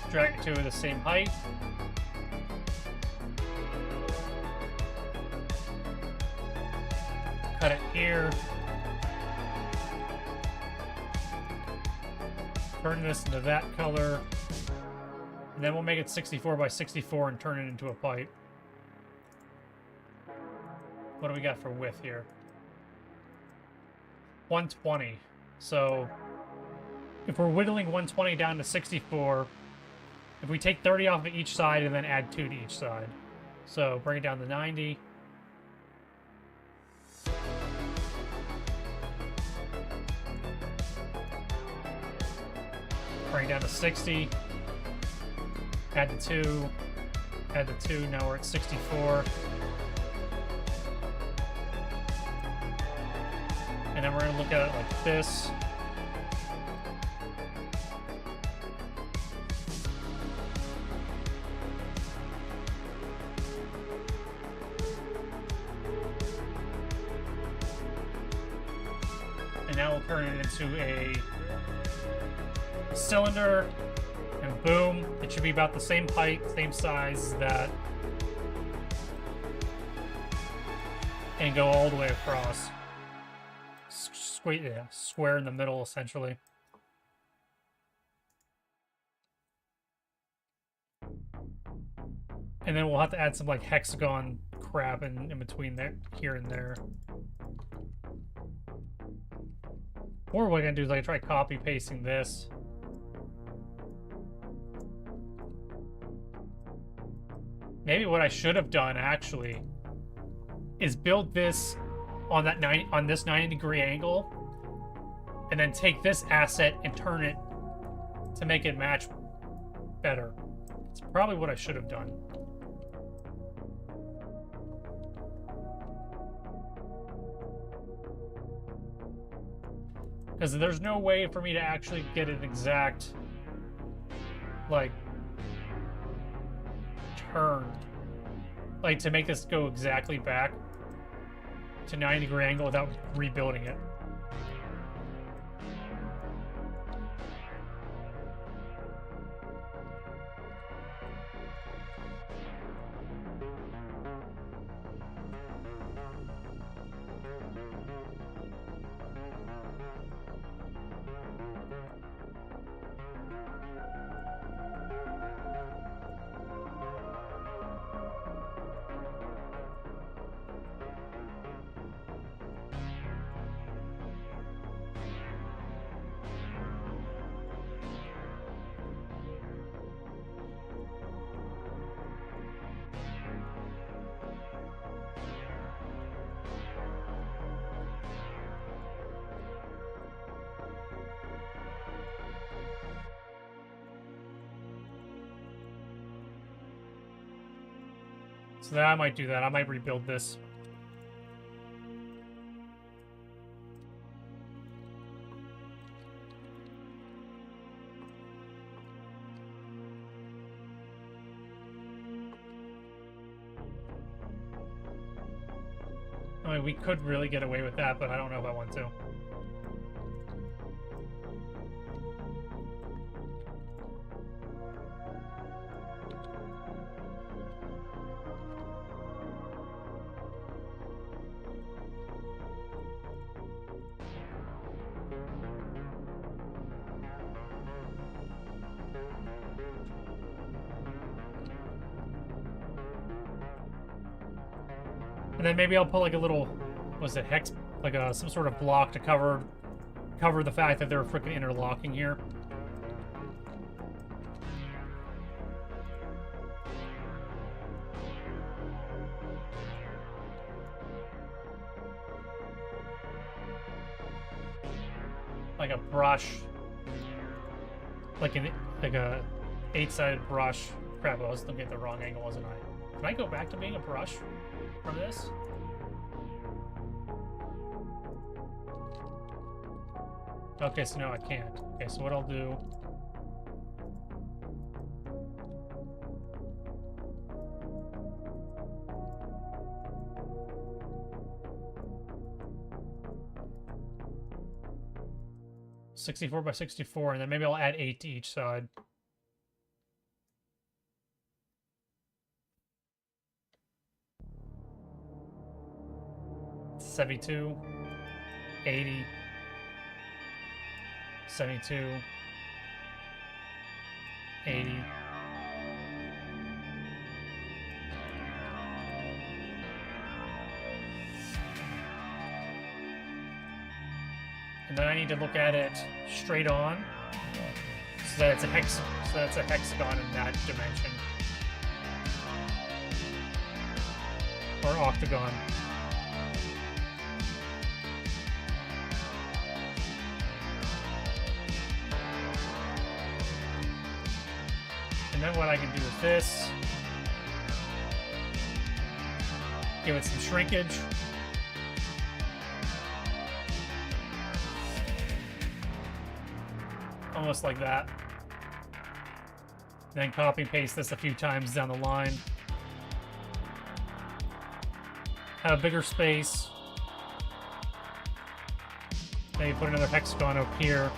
drag it to the same height. Cut it here. Turn this into that color. And then we'll make it 64 by 64 and turn it into a pipe. What do we got for width here? 120. So if we're whittling 120 down to 64, if we take 30 off of each side and then add 2 to each side. So bring it down to 90. Bring it down to 60. Add the 2. Add the 2. Now we're at 64. And then we're going to look at it like this. And now we'll turn it into a cylinder, and boom, it should be about the same height, same size as that, and go all the way across. Square in the middle, essentially. And then we'll have to add some like hexagon crap in between there, here and there. Or what I'm gonna do is like try copy pasting this. Maybe what I should have done actually is build this on that this 90-degree angle, and then take this asset and turn it to make it match better. It's probably what I should have done. Because there's no way for me to actually get an exact, like, turn. Like, to make this go exactly back to 90-degree angle without rebuilding it. So then I might do that. I might rebuild this. I mean, we could really get away with that, but I don't know if I want to. And then maybe I'll put like a little, what's it, hex, like some sort of block to cover the fact that they're freaking interlocking here. Like a brush, like a 8-sided brush. Crap, I was looking at the wrong angle, wasn't I? Can I go back to being a brush from this? Okay, so no, I can't. Okay, so what I'll do... ...64 by 64, and then maybe I'll add 8 to each side. $72, 80, 72, 80. And then I need to look at it straight on, so that it's a hexagon in that dimension, or octagon. And then what I can do with this, give it some shrinkage. Almost like that. Then copy and paste this a few times down the line. Have a bigger space. Maybe put another hexagon up here.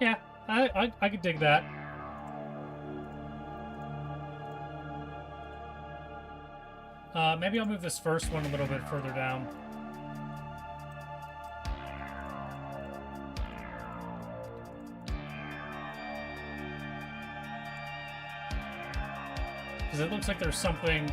Yeah, I could dig that. Maybe I'll move this first one a little bit further down. Because it looks like there's something...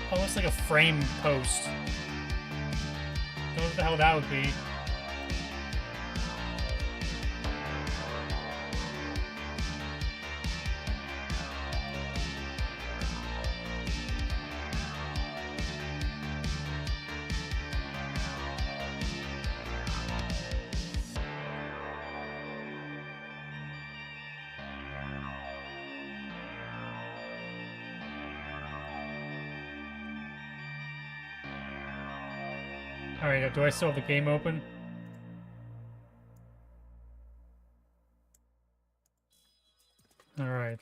almost like a frame post. Don't know what the hell that would be. Alright, do I still have the game open? Alright,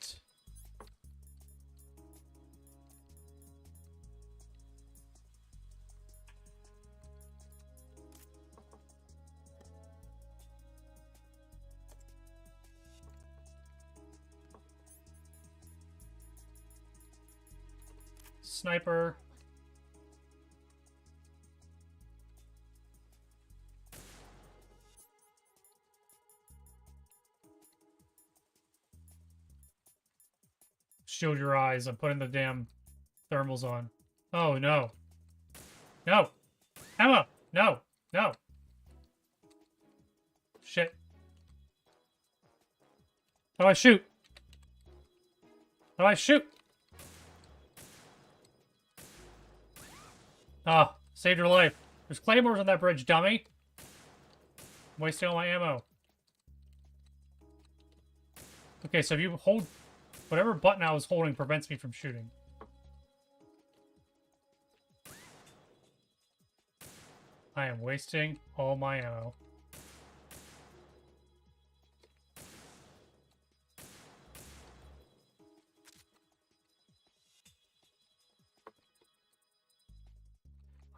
sniper. Shield your eyes. I'm putting the damn thermals on. Oh, no. No! Emma! No! No! Shit. How do I shoot? How do I shoot? Ah, saved your life. There's claymores on that bridge, dummy. I'm wasting all my ammo. Okay, so if you hold... Whatever button I was holding prevents me from shooting. I am wasting all my ammo.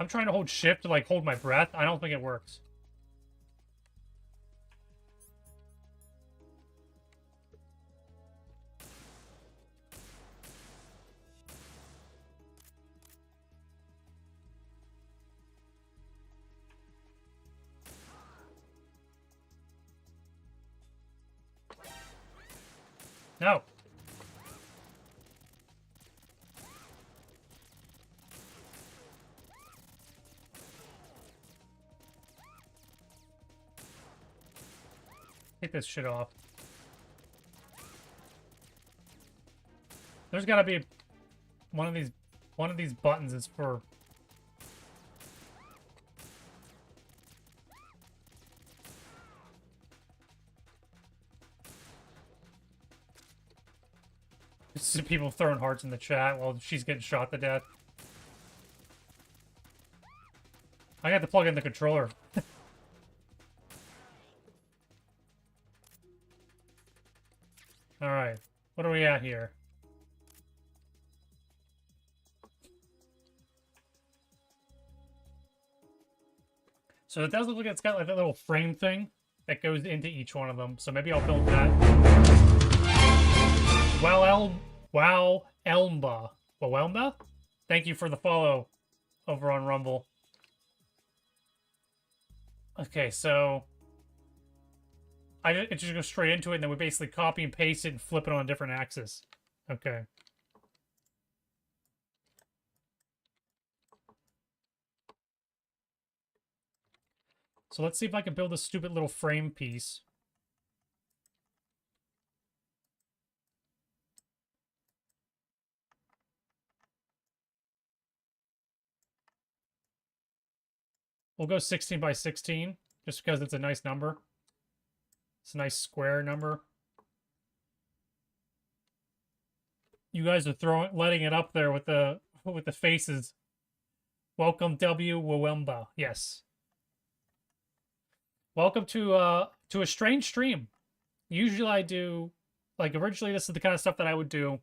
I'm trying to hold shift to, like, hold my breath. I don't think it works. No. Take this shit off. There's gotta be one of these buttons is for... See people throwing hearts in the chat while she's getting shot to death. I got to plug in the controller. Alright. What are we at here? So it does look like it's got like that little frame thing that goes into each one of them. So maybe I'll build that. Wow, Elmba. Wowelmba? Thank you for the follow over on Rumble. Okay, so it just goes straight into it, and then we basically copy and paste it and flip it on a different axis. Okay. So let's see if I can build a stupid little frame piece. We'll go 16 by 16, just because it's a nice number. It's a nice square number. You guys are letting it up there with the faces. Welcome W. Wowemba. Yes. Welcome to a strange stream. Usually I do, like, originally this is the kind of stuff that I would do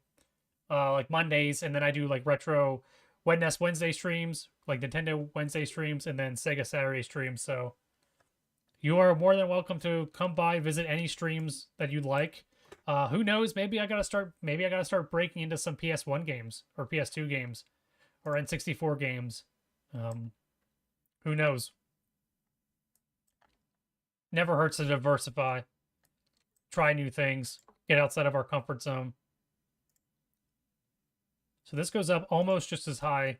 like Mondays, and then I do like retro Wednesday streams, like Nintendo Wednesday streams, and then Sega Saturday streams. So you are more than welcome to come by, visit any streams that you'd like. Who knows? Maybe I gotta start breaking into some PS1 games or PS2 games or N64 games. Who knows? Never hurts to diversify. Try new things. Get outside of our comfort zone. So this goes up almost just as high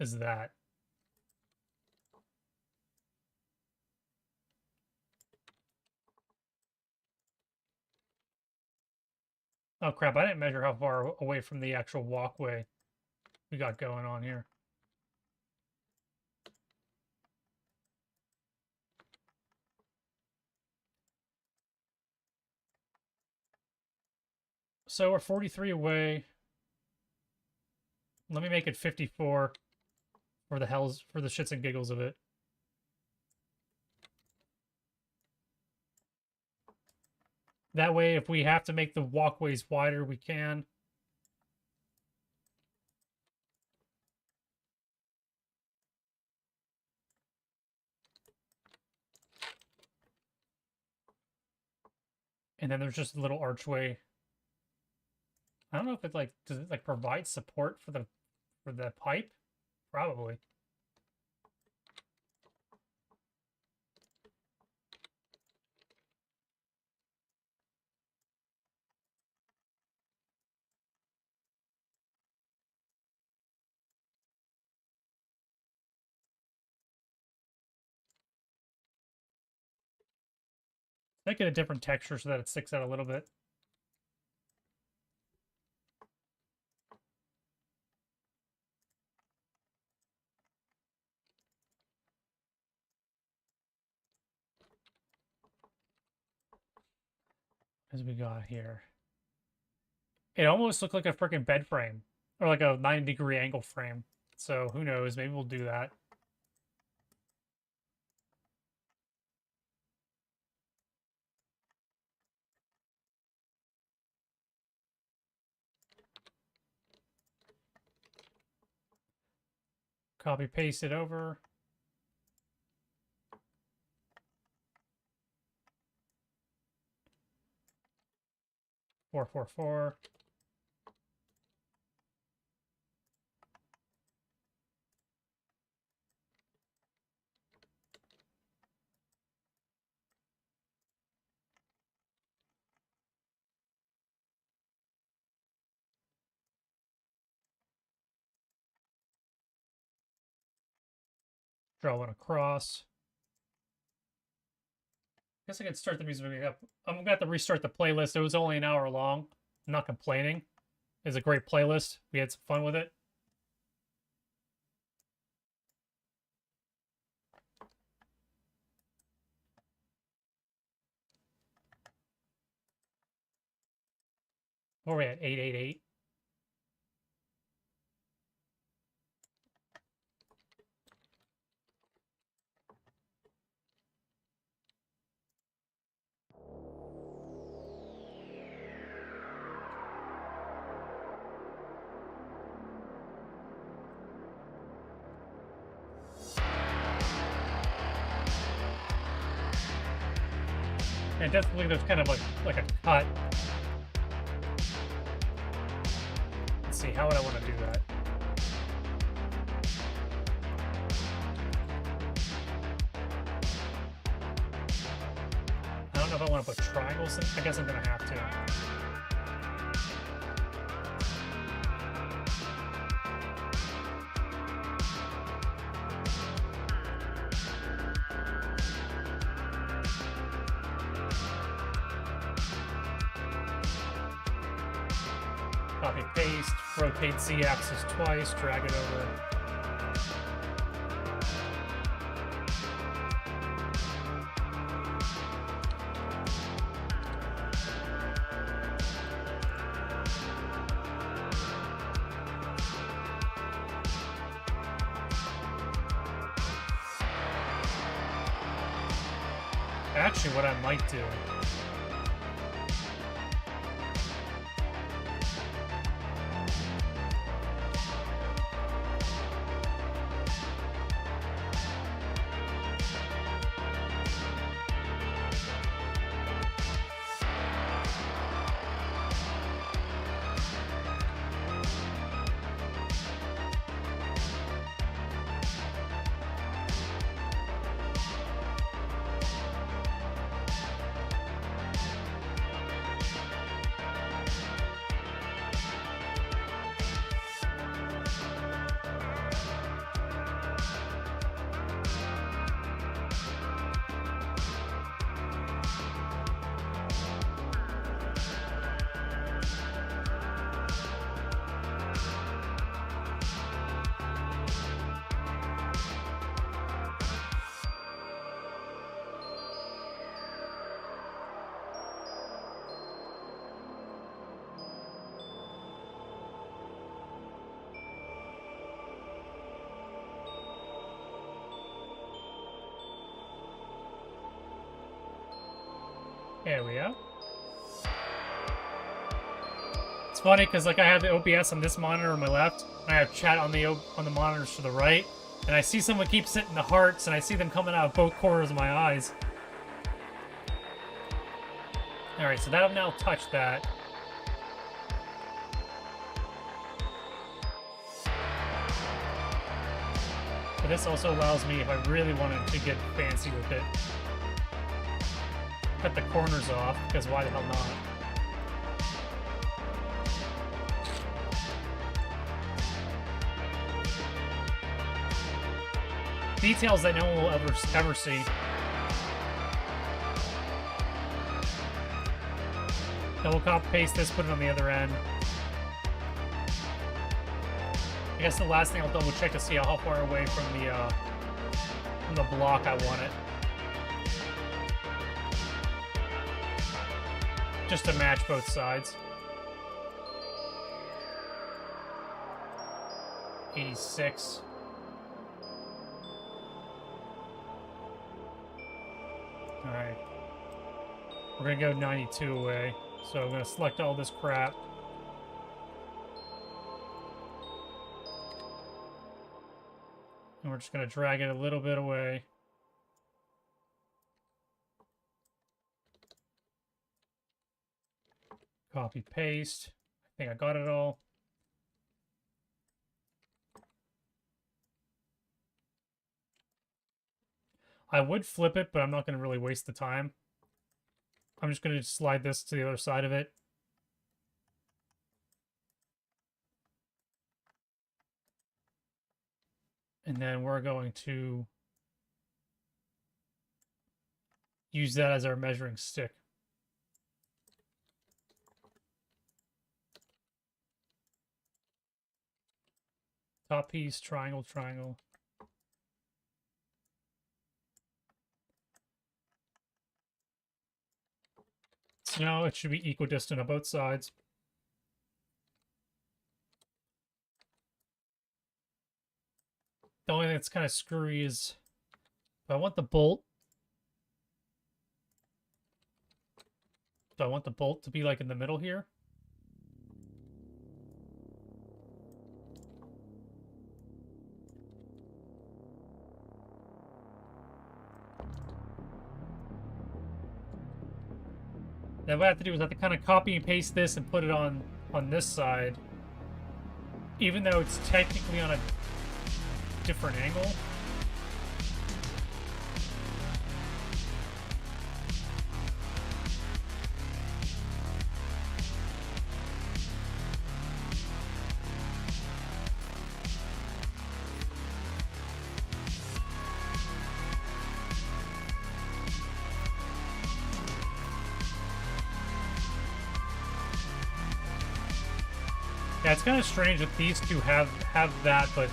as that. Oh crap, I didn't measure how far away from the actual walkway we got going on here. So we're 43 away. Let me make it 54 for the shits and giggles of it. That way, if we have to make the walkways wider, we can. And then there's just a little archway. I don't know if it like does it like provide support for For the pipe? Probably. Make it a different texture so that it sticks out a little bit. As we got here. It almost looked like a freaking bed frame. Or like a 90-degree angle frame. So who knows, maybe we'll do that. Copy paste it over. Four, 4, 4. Draw one across. Guess I could start the music up. I'm gonna have to restart the playlist. It was only an hour long. I'm not complaining. It's a great playlist. We had some fun with it. Where are we at? 888. And definitely there's kind of like a cut. Let's see, how would I want to do that? I don't know if I want to put triangles in. I guess I'm gonna have to. Copy paste, rotate Z-axis twice, drag it over. Actually, what I might do. There we go. It's funny because like I have the OBS on this monitor on my left, and I have chat on the monitors to the right, and I see someone keeps hitting the hearts, and I see them coming out of both corners of my eyes. All right, so that I've now touched that. But this also allows me, if I really wanted to get fancy with it, cut the corners off, because why the hell not? Details that no one will ever see. Then we'll copy paste this, put it on the other end. I guess the last thing I'll double check to see how far away from the block I want it. Just to match both sides. 86. Alright. We're gonna go 92 away. So I'm gonna select all this crap. And we're just gonna drag it a little bit away. Copy, paste. I think I got it all. I would flip it, but I'm not going to really waste the time. I'm just going to slide this to the other side of it. And then we're going to use that as our measuring stick. Top piece, triangle, triangle. So now it should be equidistant on both sides. The only thing that's kind of screwy is if I want the bolt. Do I want the bolt to be like in the middle here? Then what I have to do is I have to kind of copy and paste this and put it on this side. Even though it's technically on a different angle. Yeah, it's kind of strange that these two have that, but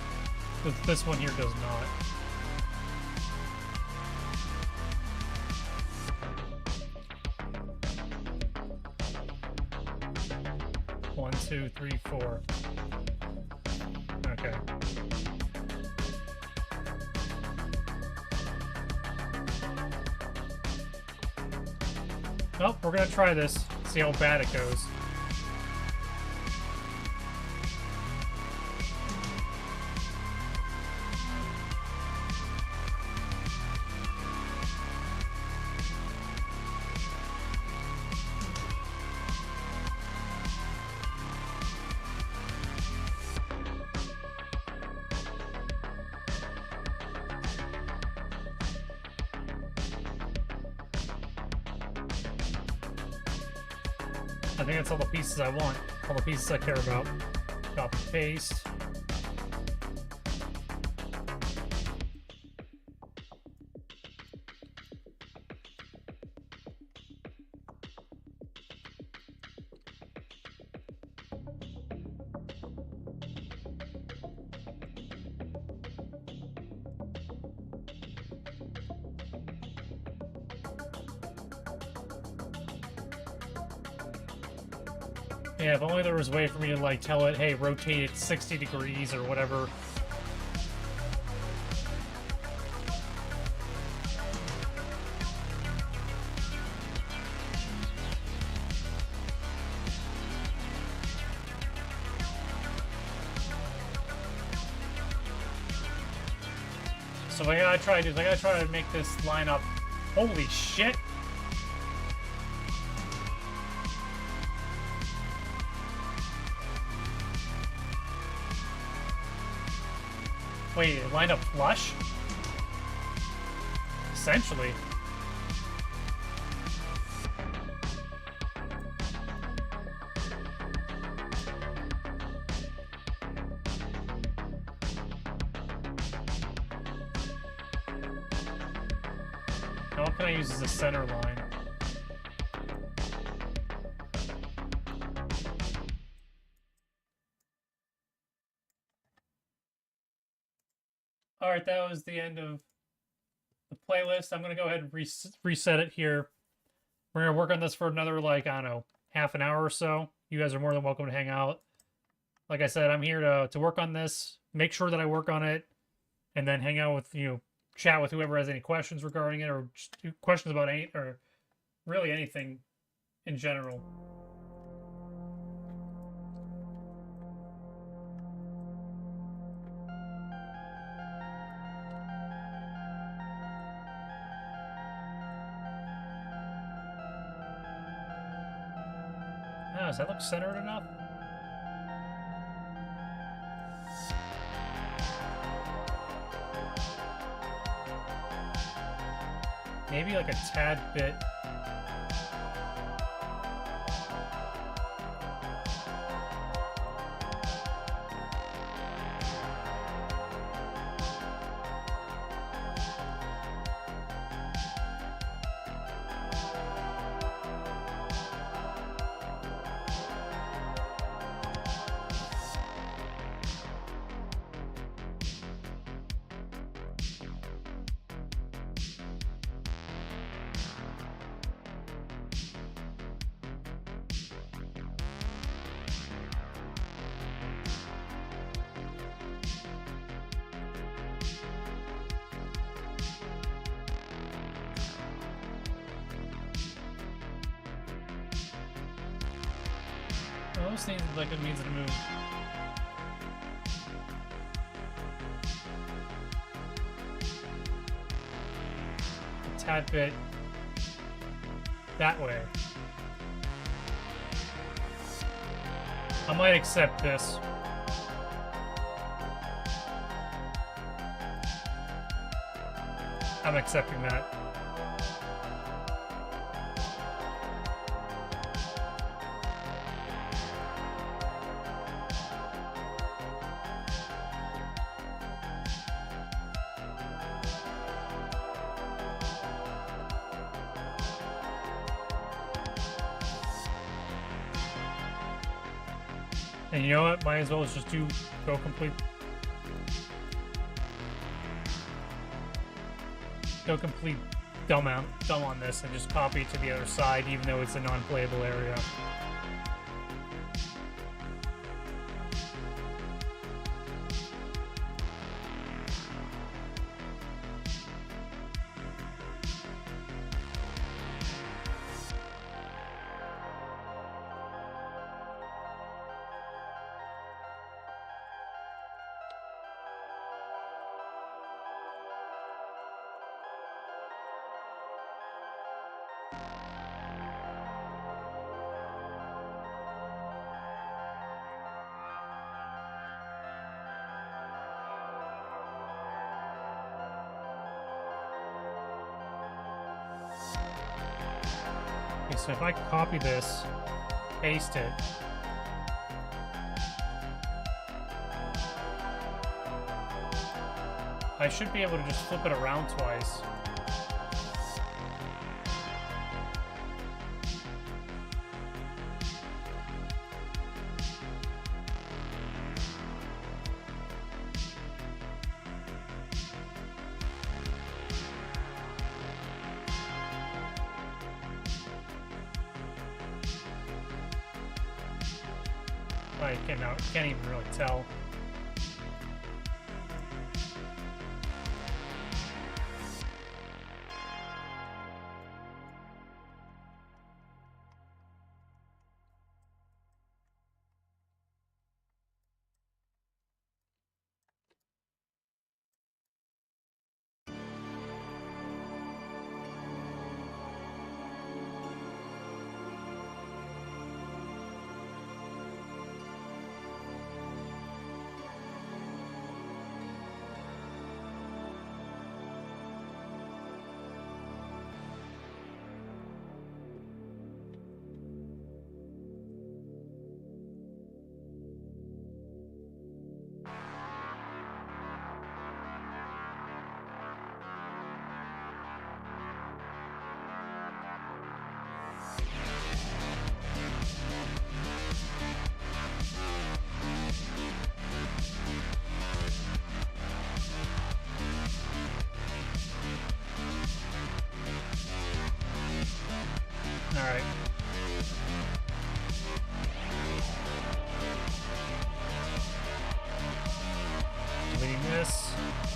this one here does not. One, two, three, four. Okay. Well, we're gonna try this, see how bad it goes. I think that's all the pieces I want. All the pieces I care about. Copy, paste. Yeah, if only there was a way for me to, like, tell it, hey, rotate it 60 degrees or whatever. So what I gotta try to do is I gotta try to make this line up. Holy shit! Wait, it lined up flush? Essentially. Now what can I use as a center line? Alright, that was the end of the playlist. I'm going to go ahead and reset it here. We're going to work on this for another, like, I don't know, half an hour or so. You guys are more than welcome to hang out. Like I said, I'm here to work on this, make sure that I work on it, and then hang out with, you know, chat with whoever has any questions regarding it, or just questions about any, or really anything in general. Oh, does that look centered enough? Maybe like a tad bit. Those things like it means to move. A tad bit that way. I might accept this. I'm accepting that. And you know what? Might as well just go complete dumb on this and just copy it to the other side, even though it's a non-playable area. Okay, so if I copy this, paste it, I should be able to just flip it around twice. I can't even really tell.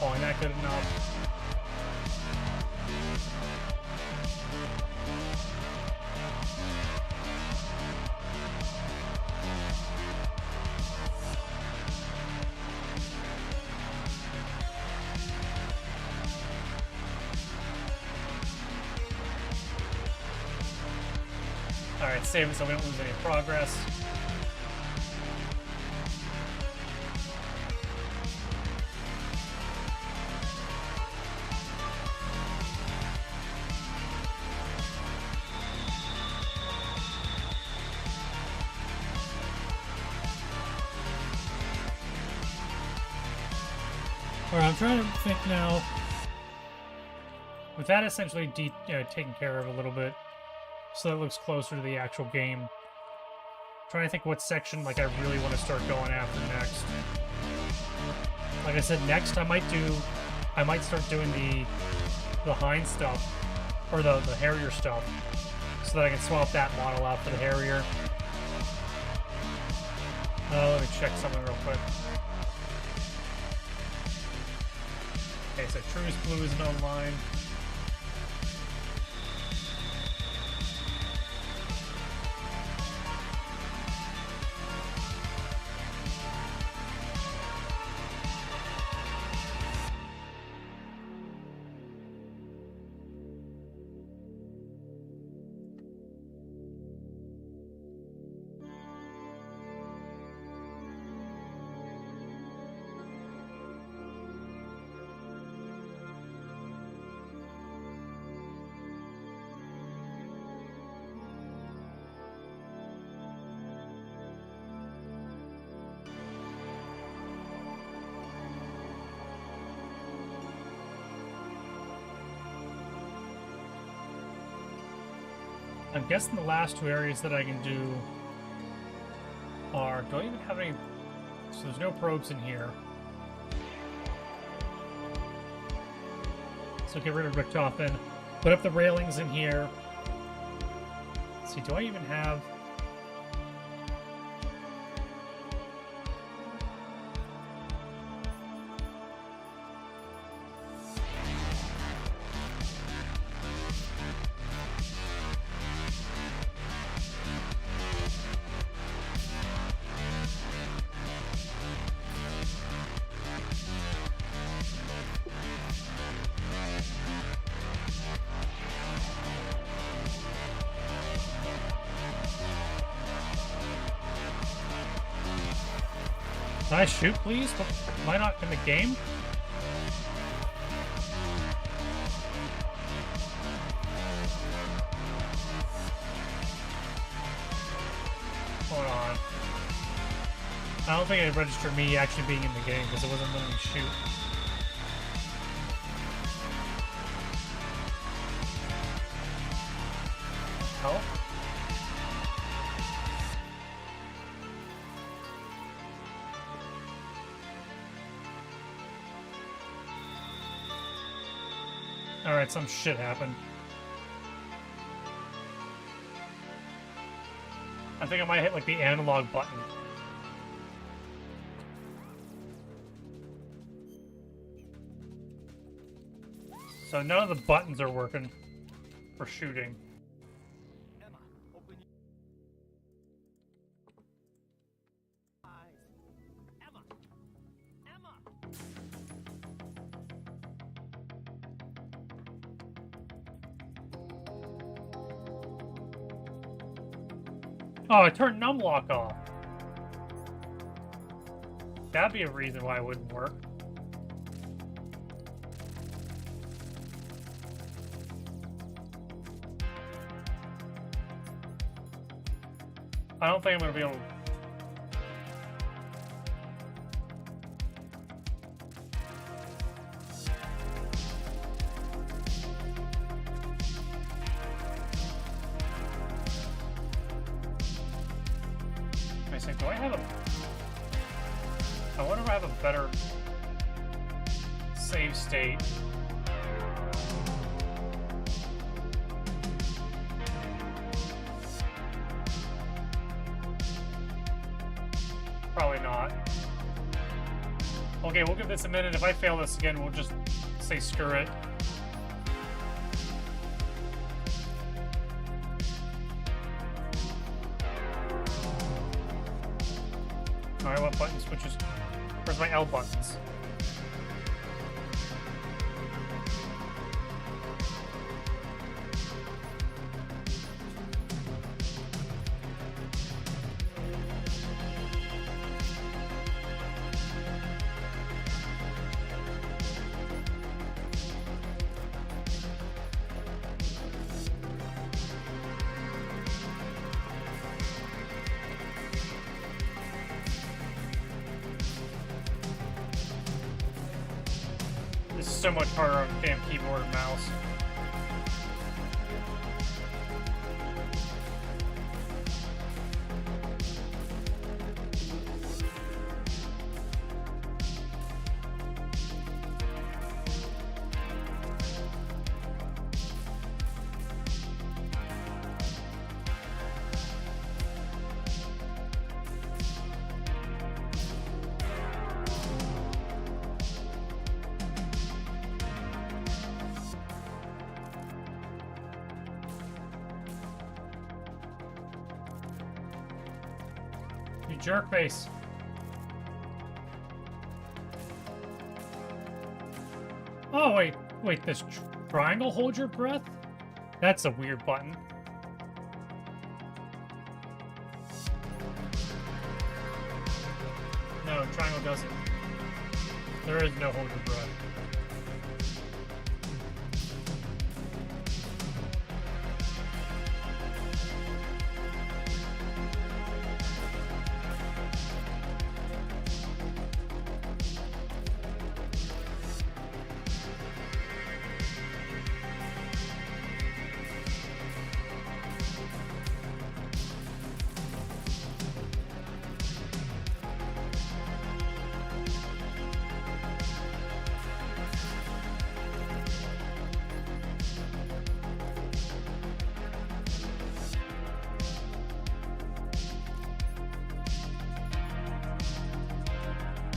calling that good enough. Alright, save it so we don't lose any progress. Alright, I'm trying to think now. With that essentially taken care of a little bit, so that it looks closer to the actual game. Trying to think what section like I really want to start going after next. Like I said, next I might start doing the hind stuff, or the Harrier stuff, so that I can swap that model out for the Harrier. Let me check something real quick. Okay, so Truce Blue isn't online. I'm guessing the last two areas that I can do are... Do I even have any... So there's no probes in here. So get rid of Richtofen. Put up the railings in here. Let's see, do I even have... Can I shoot, please? Am I not in the game? Hold on. I don't think it registered me actually being in the game because it wasn't letting me shoot. Oh? Alright, some shit happened. I think I might hit like the analog button. So none of the buttons are working for shooting. Emma, open your eyes. Emma! Emma! Oh, I turned numlock off. That'd be a reason why it wouldn't work. I don't think I'm gonna be able to... I say, do I have a... I wonder if I have a better save state. Probably not. Okay, we'll give this a minute. If I fail this again, we'll just say screw it. Alright, what button switches? Where's my L buttons? This is so much harder on the damn keyboard and mouse. You jerk face. Oh, wait, this triangle hold your breath? That's a weird button. No, triangle doesn't. There is no hold your breath.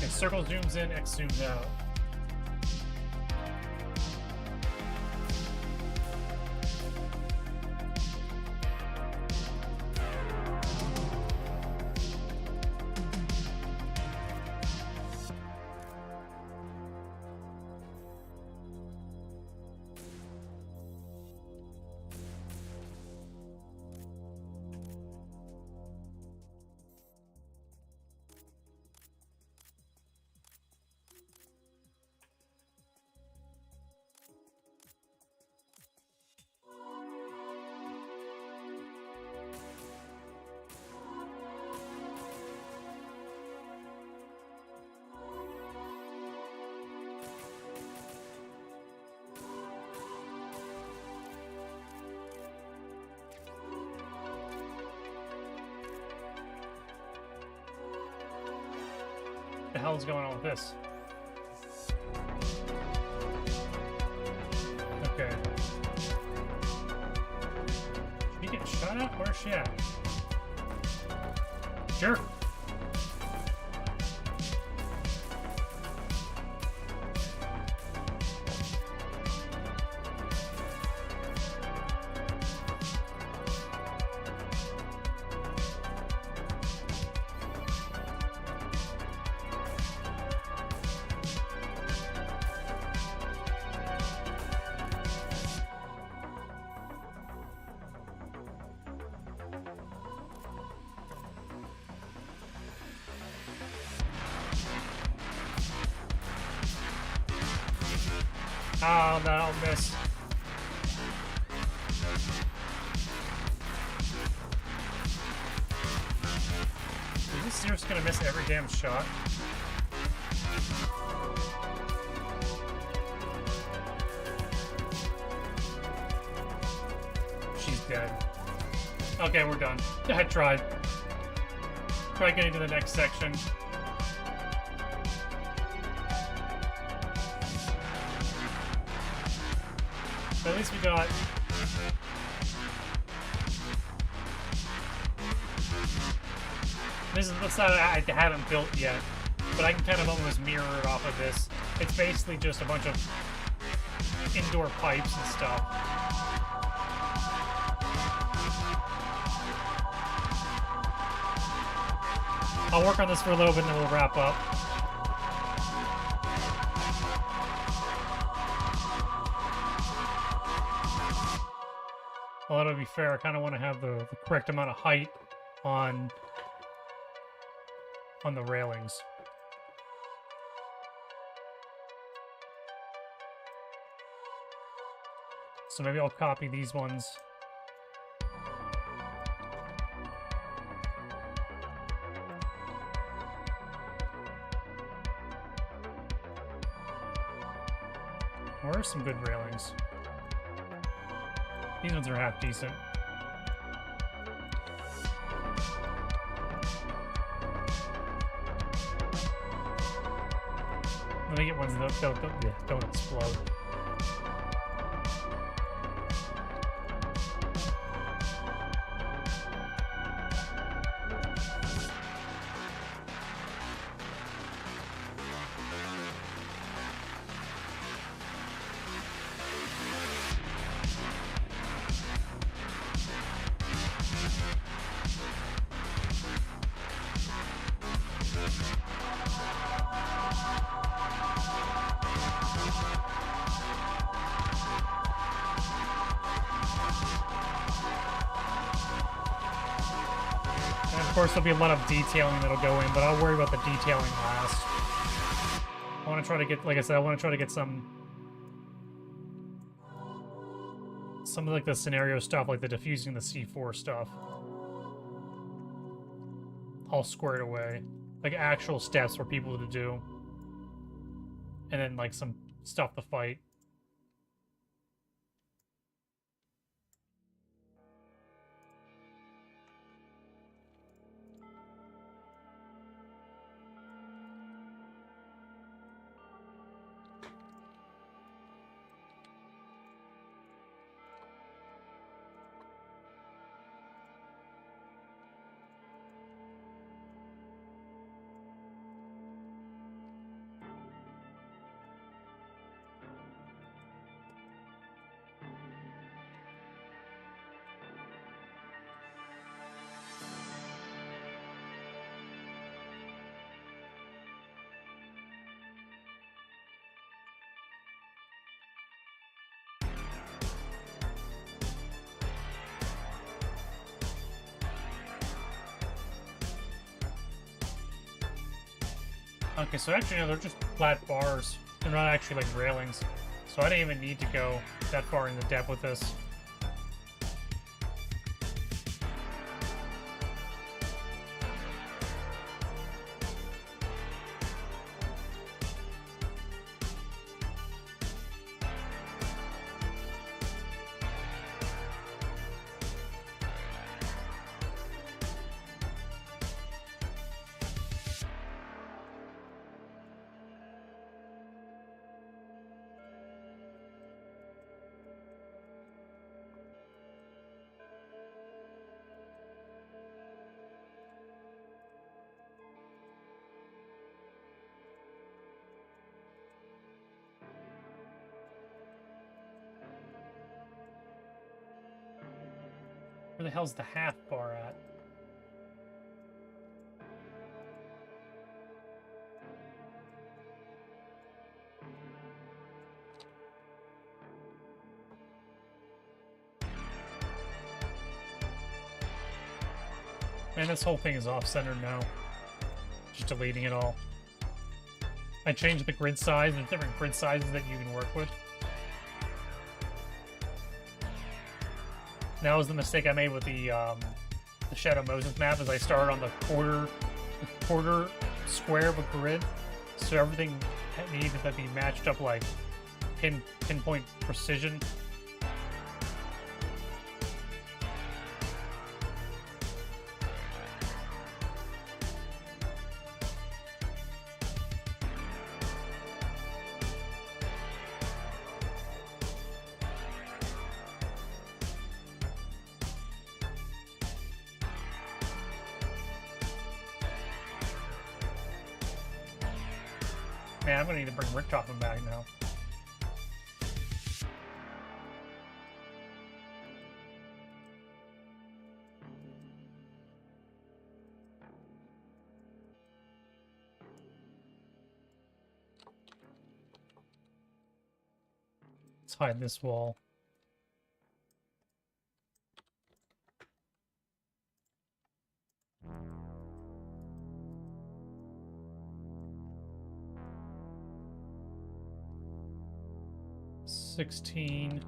Circle zooms in, X zooms out. What the hell is going on with this? Okay. She getting shot at? Where's she at? Sure. Oh, no, I'll miss. Is this seriously gonna miss every damn shot? She's dead. Okay, we're done. I tried. Try getting to the next section. At least we got... This is the side I haven't built yet. but I can kind of almost mirror it off of this. It's basically just a bunch of indoor pipes and stuff. I'll work on this for a little bit and then we'll wrap up. Well, to be fair, I kind of want to have the correct amount of height on the railings. So maybe I'll copy these ones. Where are some good railings? These ones are half decent. Let me get ones that don't explode. Of course, there'll be a lot of detailing that'll go in, but I'll worry about the detailing last. I want to try to get, like I said, I want to try to get some of like the scenario stuff, like the diffusing the C4 stuff, all squared away. Like actual steps for people to do. And then like some stuff to fight. Okay, so actually, no, they're just flat bars. They're not actually like railings. So I didn't even need to go that far into depth with this. Where the hell's the half bar at? Man, this whole thing is off-centered now. Just deleting it all. I changed the grid size. There's different grid sizes that you can work with. That was the mistake I made with the Shadow Moses map, is I started on the quarter square of a grid, so everything needed to be matched up like pinpoint precision. Man, I'm gonna need to bring Rick Toppin back now. Let's hide this wall. $16.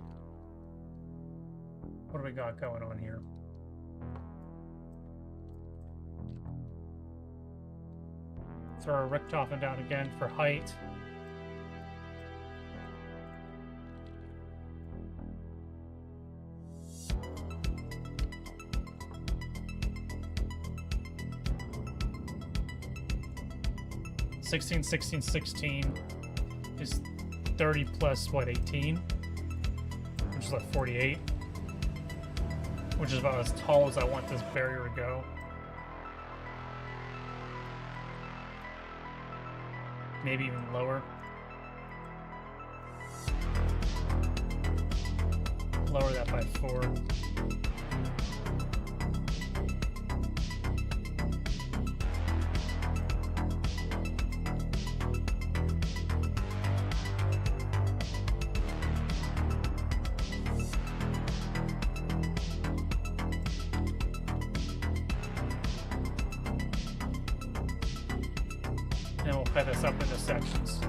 What do we got going on here? Throw a Richtofen down again for height. $16, $16, $16 is 30 plus what, 18? Which is like 48. Which is about as tall as I want this barrier to go. Maybe even lower. Lower that by 4. And we'll cut this up into sections.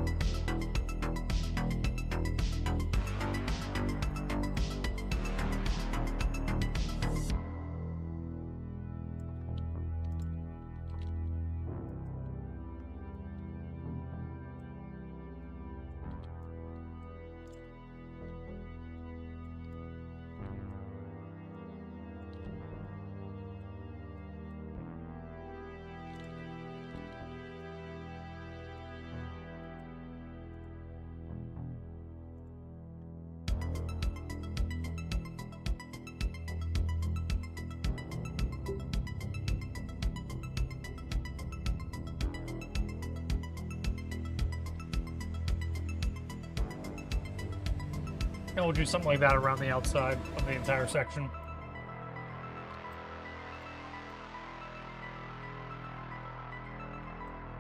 And we'll do something like that around the outside of the entire section.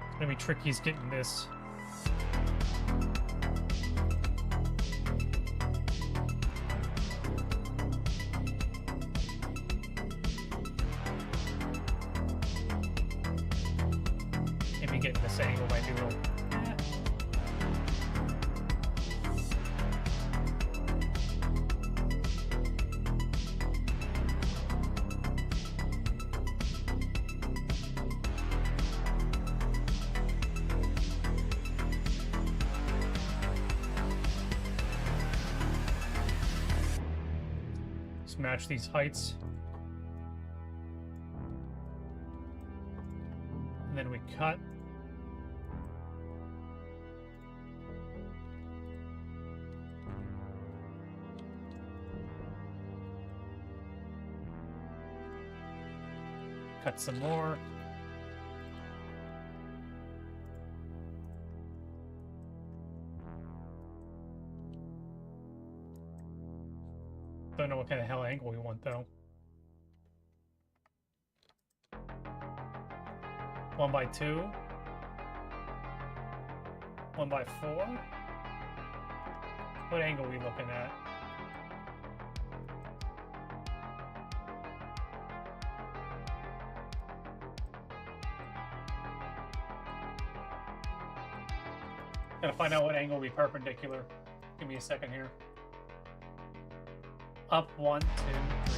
It's gonna be tricky getting this. Maybe getting this angle might be real. Match these heights. And then we cut. Cut some more. Don't know what kind of hell angle we want though. 1x2. 1x4. What angle are we looking at? Gotta find out what angle will be perpendicular. Give me a second here. Up 1, 2, 3,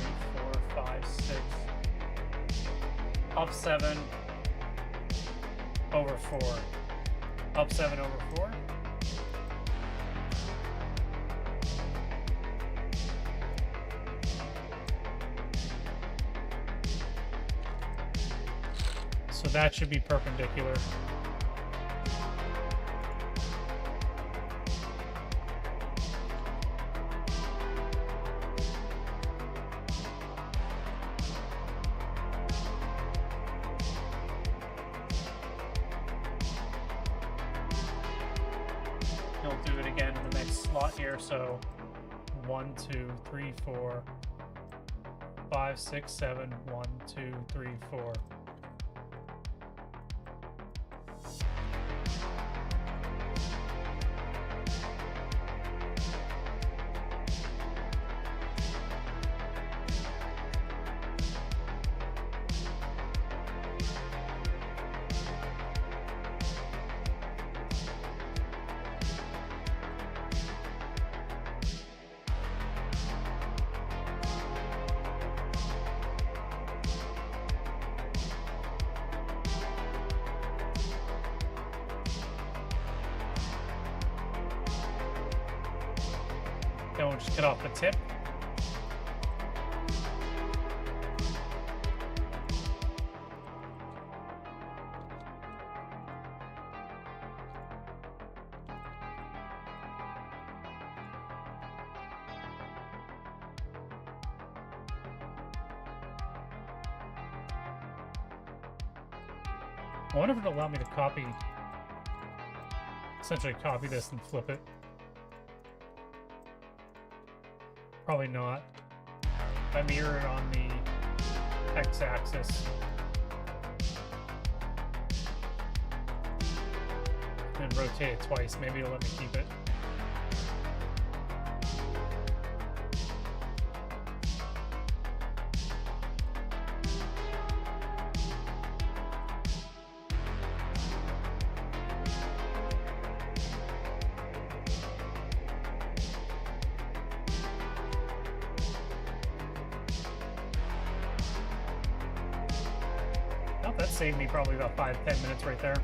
4, 5, 6. Up 7 over 4. Up 7 over 4. So that should be perpendicular. he'll do it again in the next slot here. So 1, 2, 3, 4, 5, 6, 7. 1, 2, 3, 4. Don't just get off the tip. I wonder if it'll allow me to copy, essentially copy this and flip it. Probably not. I mirror it on the x-axis. And rotate it twice. Maybe it'll let me keep it. That saved me probably about 5-10 minutes right there.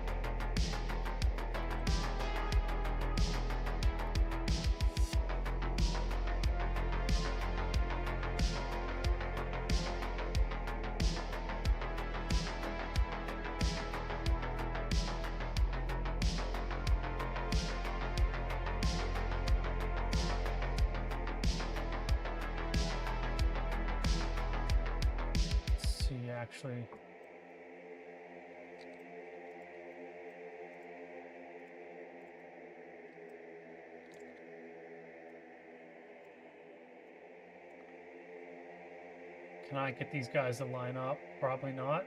Let's see, actually. Can I get these guys to line up? Probably not.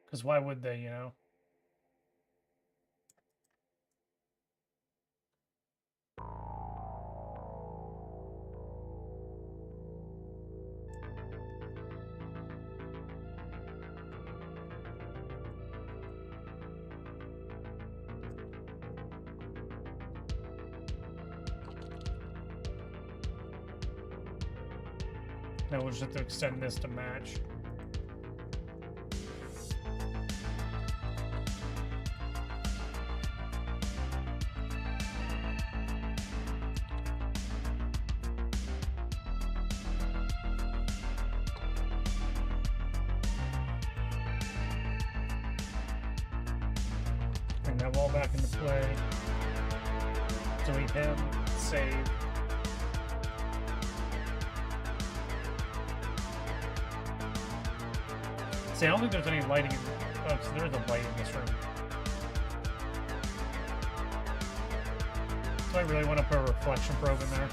Because why would they, you know? Now we'll just have to extend this to match. Bring that wall back into play. Delete him. Save. See, I don't think there's any lighting in oh, so there's a light in this room. Do I really want to put a reflection probe in there?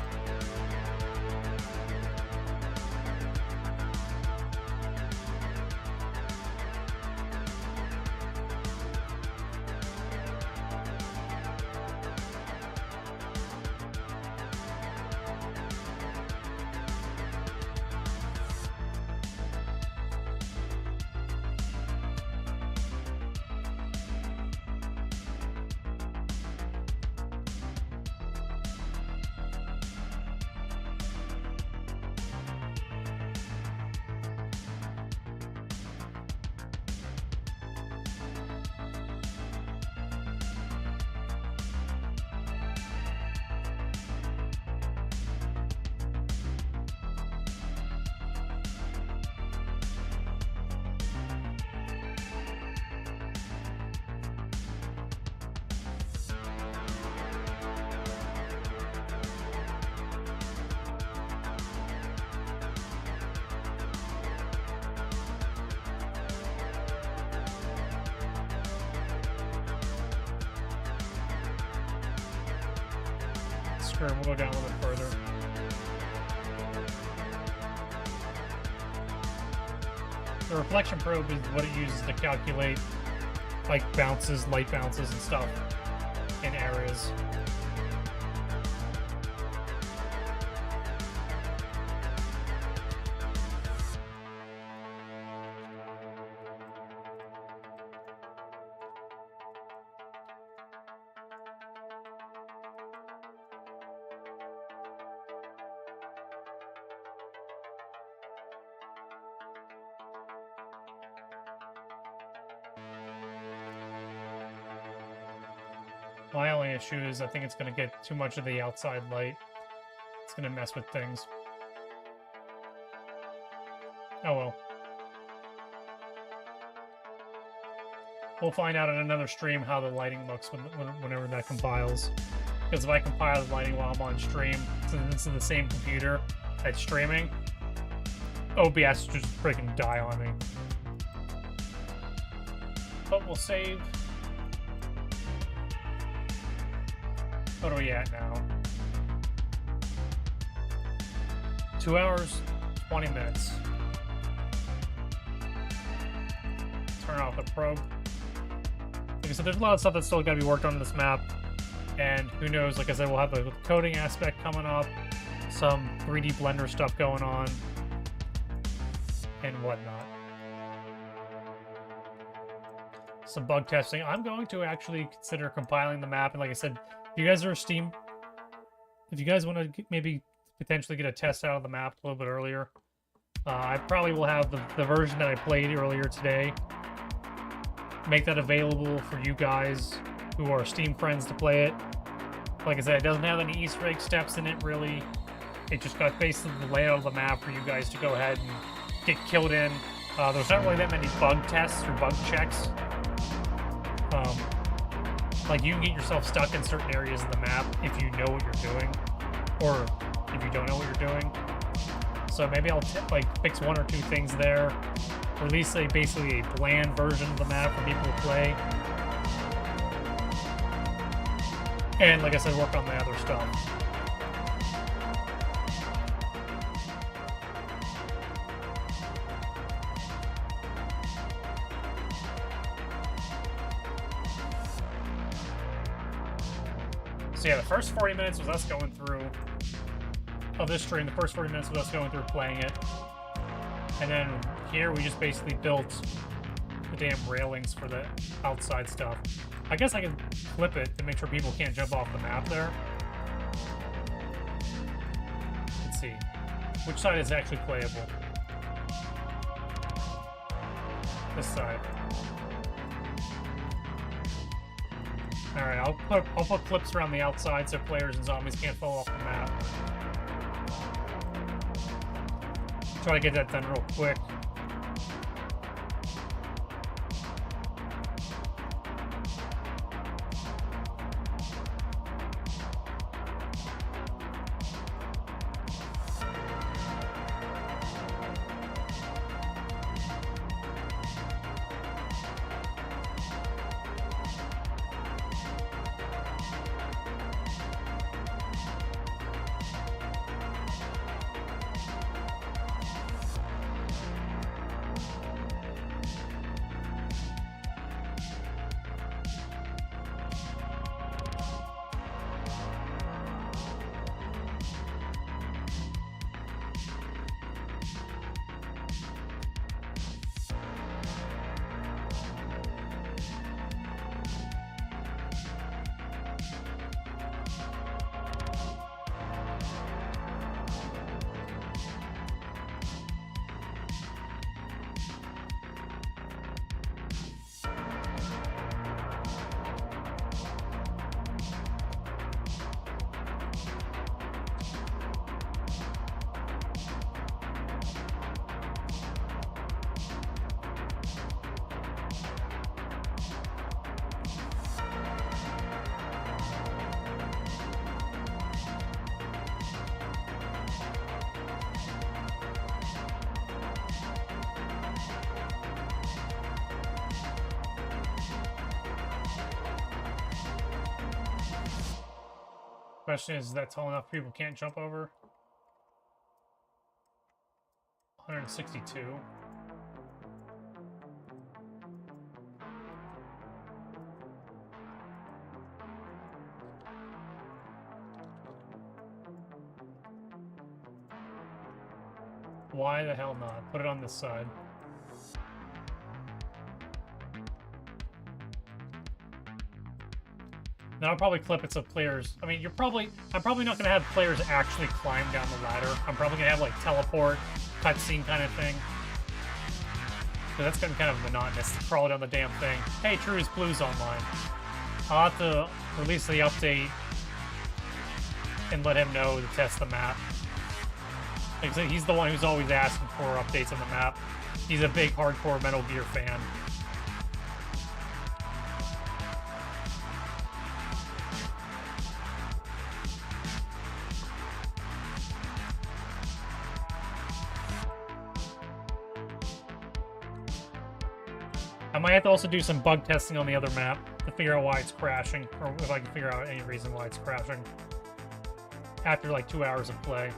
through. We'll go down a little bit further. The reflection probe is what it uses to calculate like bounces, light bounces and stuff in areas. My only issue is I think it's going to get too much of the outside light. It's going to mess with things. Oh well. We'll find out in another stream how the lighting looks whenever that compiles. Because if I compile the lighting while I'm on stream, since it's in the same computer that's streaming, OBS will just freaking die on me. But we'll save. What are we at now? 2 hours, 20 minutes. Turn off the probe. Like I said, there's a lot of stuff that's still got to be worked on in this map. And who knows, like I said, we'll have the coding aspect coming up, some 3D Blender stuff going on, and whatnot. Some bug testing. I'm going to actually consider compiling the map, and like I said, if you guys are Steam, if you guys want to maybe potentially get a test out of the map a little bit earlier, I probably will have the version that I played earlier today. Make that available for you guys who are Steam friends to play it. Like I said, it doesn't have any Easter egg steps in it, really. It just got basically the layout of the map for you guys to go ahead and get killed in. There's not really that many bug tests or bug checks. Like, you can get yourself stuck in certain areas of the map if you know what you're doing, or if you don't know what you're doing. So maybe I'll fix one or two things there, release basically a bland version of the map for people to play, and like I said, work on the other stuff. So yeah, the first 40 minutes was us going through, of this stream, the first 40 minutes was us going through playing it. And then here we just basically built the damn railings for the outside stuff. I guess I can flip it to make sure people can't jump off the map there. Let's see. Which side is actually playable? This side. Alright, I'll put clips around the outside so players and zombies can't fall off the map. Try to get that done real quick. Question is that tall enough people can't jump over? 162. Why the hell not? Put it on this side. Then I'll probably clip it so players... I mean, I'm probably not going to have players actually climb down the ladder. I'm probably going to have, like, teleport, cutscene kind of thing. So that's going to be kind of monotonous to crawl down the damn thing. Hey, True's Blue's online. I'll have to release the update and let him know to test the map. Like I said, he's the one who's always asking for updates on the map. He's a big hardcore Metal Gear fan. I might have to also do some bug testing on the other map to figure out why it's crashing, or if I can figure out any reason why it's crashing after like 2 hours of play.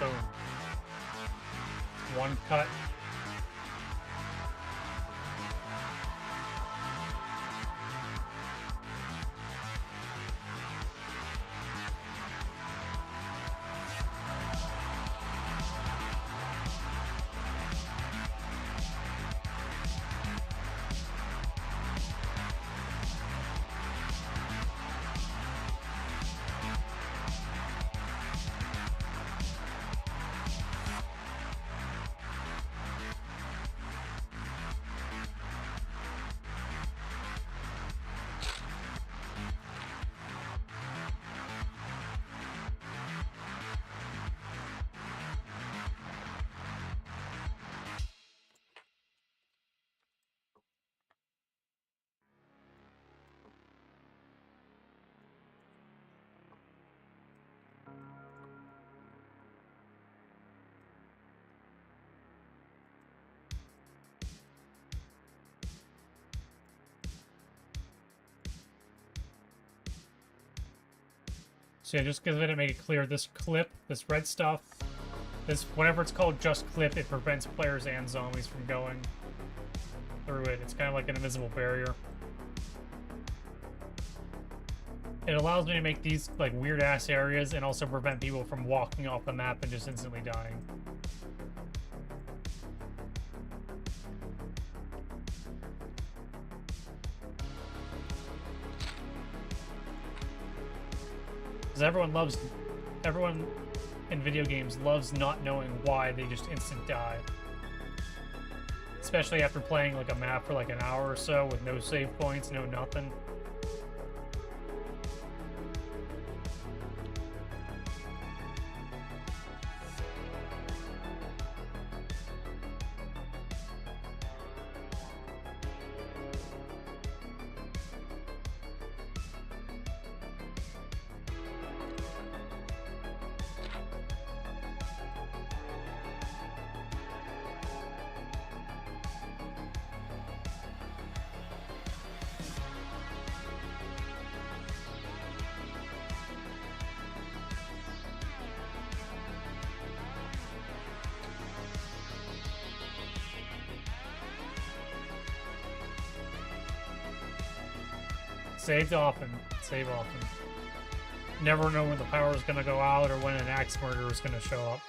So, one cut. So yeah, just to make it clear, this clip, this red stuff, this, whatever it's called, just clip, it prevents players and zombies from going through it. It's kind of like an invisible barrier. It allows me to make these like weird-ass areas and also prevent people from walking off the map and just instantly dying. Because everyone in video games loves not knowing why they just instant die. especially after playing like a map for like an hour or so with no save points, no nothing. Saved often. Save often. Never know when the power is going to go out or when an axe murderer is going to show up.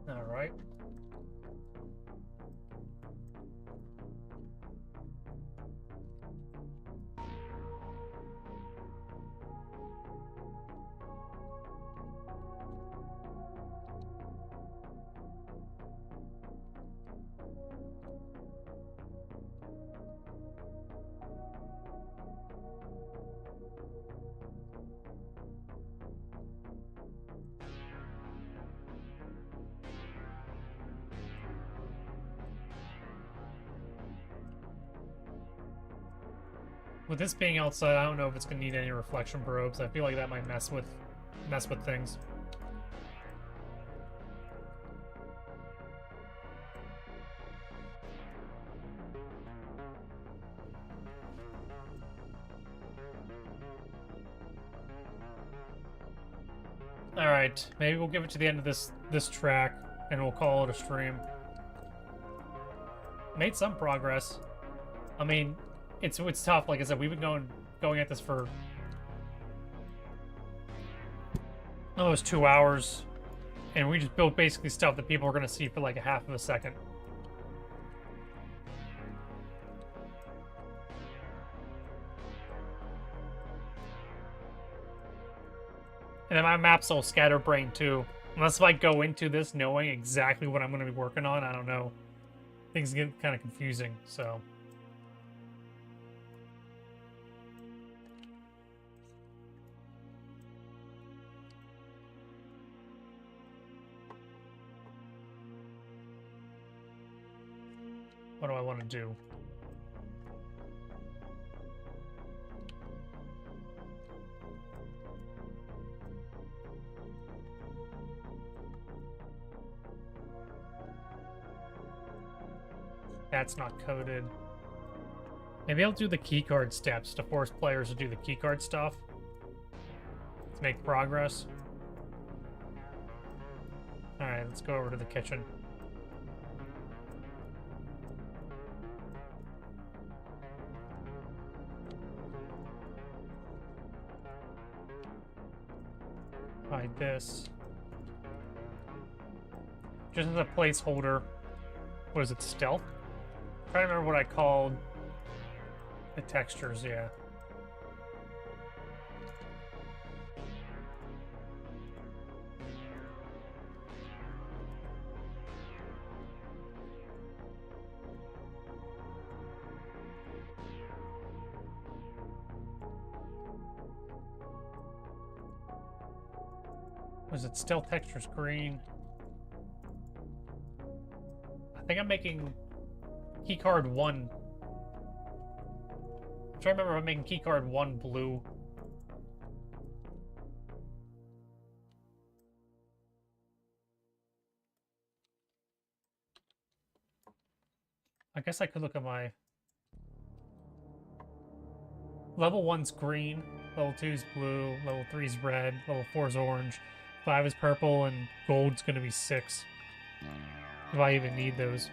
All right. With this being outside, I don't know if it's gonna need any reflection probes. I feel like that might mess with things. All right, maybe we'll give it to the end of this track, and we'll call it a stream. Made some progress. I mean, it's tough. Like I said, we've been going at this for almost 2 hours, and we just built basically stuff that people are going to see for like a half of a second. And then my map's all scatterbrained too. Unless if I go into this knowing exactly what I'm going to be working on, I don't know. Things get kind of confusing, so. What do I want to do? That's not coded. Maybe I'll do the keycard steps to force players to do the keycard stuff. To make progress. Alright, let's go over to the kitchen. Hide this. Just as a placeholder. What is it, stealth? I'm trying to remember what I called the textures, yeah. Was it stealth textures green? I think I'm making keycard 1. I'm trying to remember if I'm making keycard 1 blue. I guess I could look at my... Level 1's green, level 2's blue, level 3's red, level 4's orange, 5 is purple, and gold's gonna be 6. If I even need those.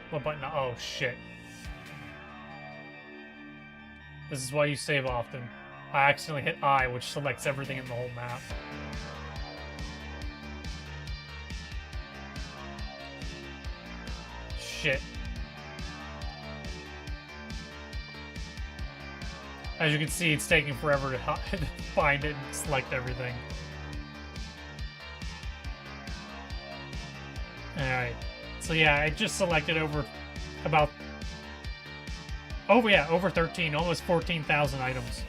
What button? Oh, shit. This is why you save often. I accidentally hit I, which selects everything in the whole map. Shit. As you can see, it's taking forever to find it and select everything. Alright. So yeah, I just selected over about... Oh yeah, over 13, almost 14,000 items.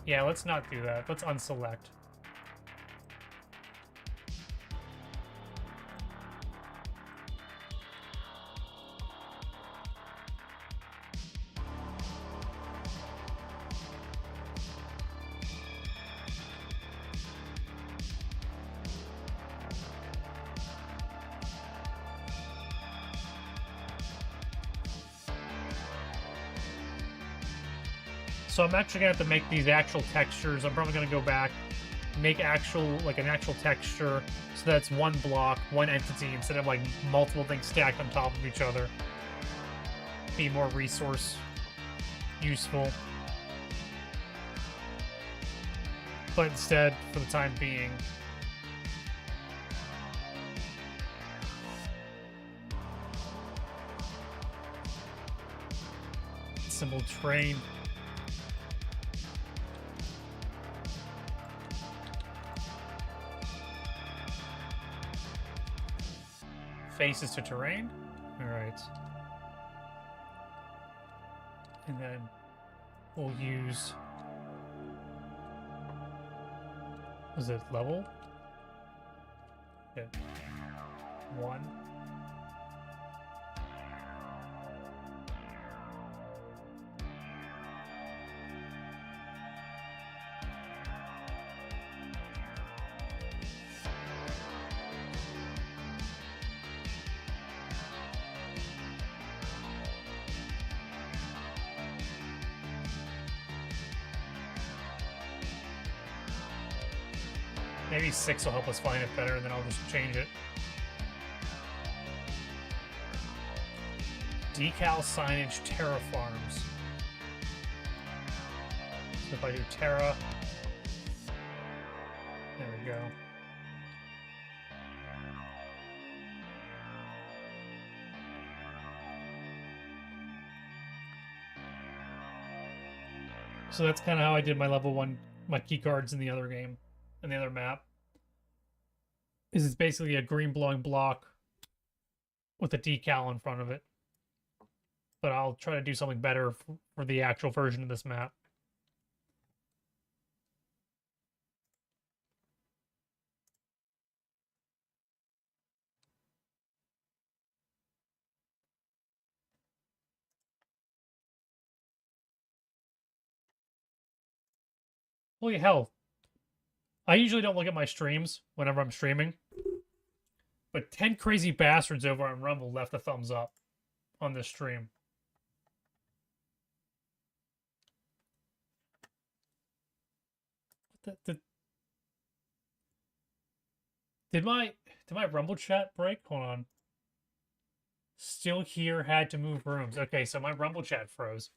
Yeah, let's not do that. Let's unselect. So I'm actually gonna have to make these actual textures. I'm probably gonna go back, make actual, like an actual texture, so that's one block, one entity, instead of like multiple things stacked on top of each other. Be more resource useful. But instead, for the time being, symbol train. Faces to terrain. Alright. And then we'll use... Was it level? Yeah. 1. Maybe 6 will help us find it better, and then I'll just change it. Decal signage Terra farms. So if I do Terra, there we go. So that's kind of how I did my level 1, my key cards in the other game, in the other map. Is it's basically a green blowing block with a decal in front of it. But I'll try to do something better for the actual version of this map. Holy hell. I usually don't look at my streams whenever I'm streaming. But 10 crazy bastards over on Rumble left a thumbs up on this stream. Did my Rumble chat break? Hold on. Still here, had to move rooms. Okay, so my Rumble chat froze.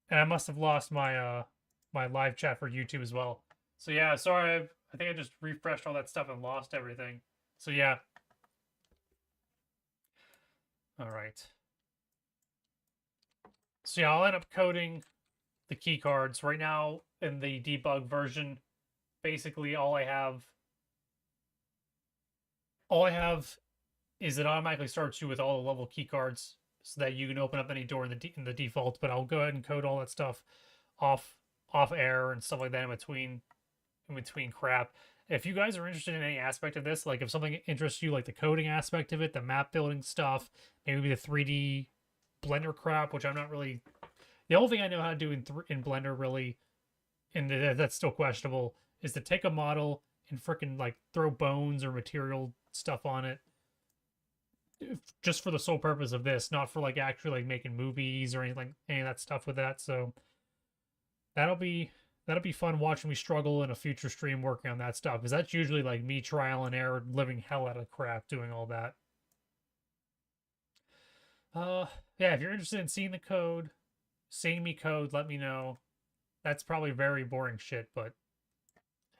And I must have lost my live chat for YouTube as well. So yeah, sorry, I think I just refreshed all that stuff and lost everything. So yeah. All right. So yeah, I'll end up coding the key cards right now in the debug version. Basically, all I have is it automatically starts you with all the level key cards so that you can open up any door in the default. But I'll go ahead and code all that stuff off off air and stuff like that in between crap. If you guys are interested in any aspect of this, like if something interests you, like the coding aspect of it, the map building stuff, maybe the 3D Blender crap, which I'm not really. The only thing I know how to do in Blender really, and that's still questionable, is to take a model and freaking like throw bones or material stuff on it, just for the sole purpose of this, not for like actually like making movies or anything, like any of that stuff with that. So that'll be that'll be fun watching me struggle in a future stream working on that stuff because that's usually like me trial and error, living hell out of crap doing all that. Yeah, if you're interested in seeing the code, seeing me code, let me know. That's probably very boring shit, but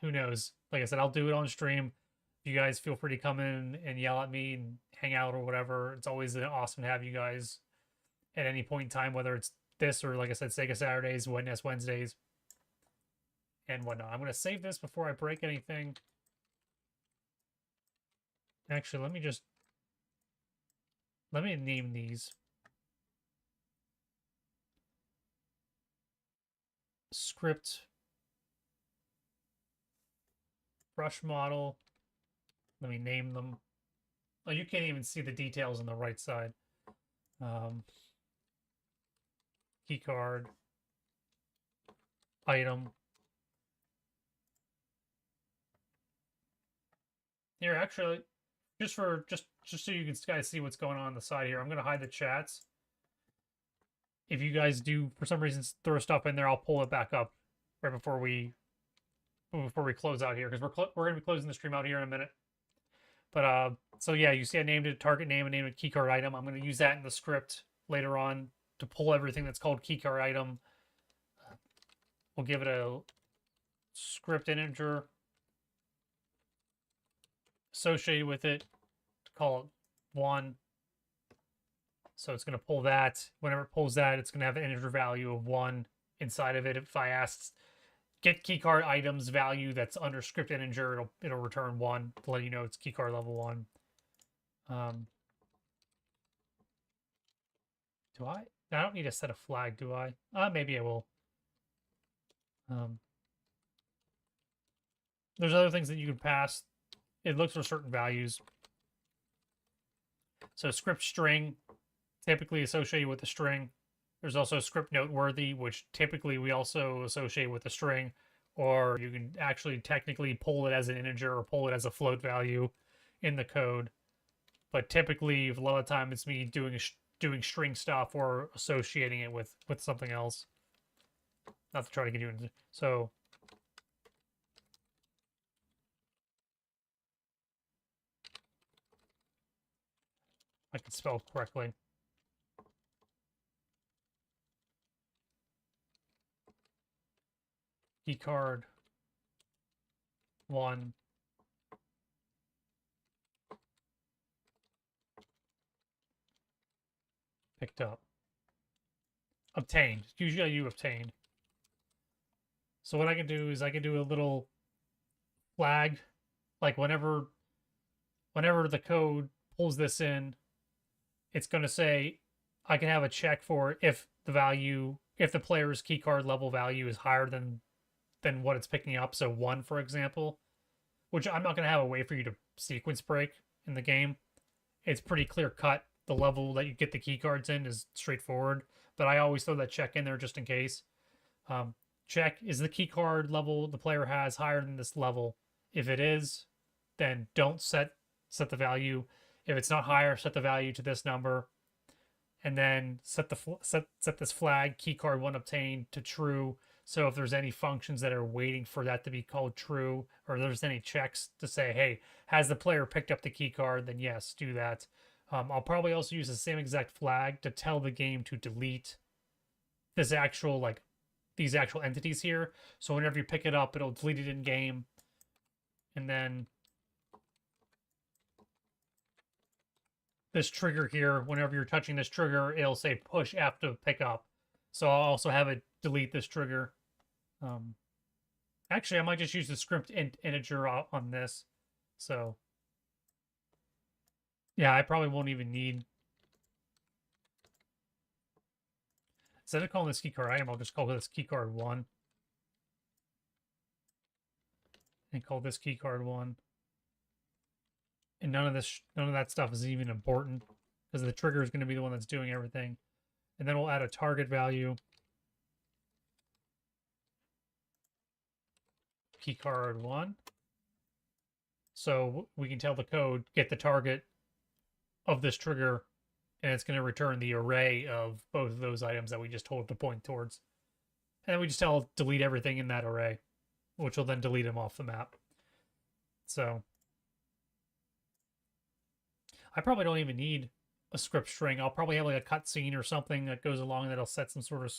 who knows? Like I said, I'll do it on stream. You guys feel free to come in and yell at me and hang out or whatever. It's always awesome to have you guys at any point in time, whether it's this or like I said, Sega Saturdays, Wednesdays, and whatnot. I'm gonna save this before I break anything. Actually, let me name these. Script brush model. Let me name them. Oh, you can't even see the details on the right side. Key card. Item. Here, actually, just so you guys see what's going on the side here, I'm gonna hide the chats. If you guys do for some reason throw stuff in there, I'll pull it back up right before we close out here because we're gonna be closing the stream out here in a minute. But so yeah, you see I named it target name and named it keycard item. I'm gonna use that in the script later on to pull everything that's called keycard item. We'll give it a script integer associated with it. Call it 1. So it's going to pull that. Whenever it pulls that, it's going to have an integer value of 1 inside of it. If I ask get keycard items value that's under script integer, it'll return 1 to let you know it's keycard level 1. Do I? I don't need to set a flag, do I? Maybe I will. There's other things that you can pass. It looks for certain values. So script string, typically associated with the string. There's also script noteworthy, which typically we also associate with the string, or you can actually technically pull it as an integer or pull it as a float value in the code. But typically, a lot of the time, it's me doing string stuff or associating it with something else. Not to try to get you into so. I can spell correctly. Keycard 1. Picked up. Obtained. Usually you obtained. So what I can do is I can do a little flag, like whenever the code pulls this in, it's going to say I can have a check for if the player's keycard level value is higher than what it's picking up. So 1, for example, which I'm not going to have a way for you to sequence break in the game. It's pretty clear cut. The level that you get the keycards in is straightforward, but I always throw that check in there just in case. Check, is the keycard level the player has higher than this level? If it is, then don't set the value. If it's not higher, set the value to this number. and then set this flag keycard 1 obtained to true. So if there's any functions that are waiting for that to be called true, or there's any checks to say, hey, has the player picked up the keycard, then yes, do that. I'll probably also use the same exact flag to tell the game to delete this actual, like, these actual entities here. So whenever you pick it up, it'll delete it in game. And then this trigger here, whenever you're touching this trigger, it'll say push F to pick up. So I'll also have it delete this trigger. Actually, I might just use the script integer on this. So yeah, I probably won't even need. Instead of calling this keycard item, I'll just call this keycard 1. And call this keycard 1. And none of that stuff is even important because the trigger is going to be the one that's doing everything. And then we'll add a target value. Keycard 1. So we can tell the code, get the target of this trigger, and it's going to return the array of both of those items that we just told it to point towards. And then we just tell it delete everything in that array, which will then delete them off the map. So I probably don't even need a script string. I'll probably have like a cutscene or something that goes along that'll set some sort of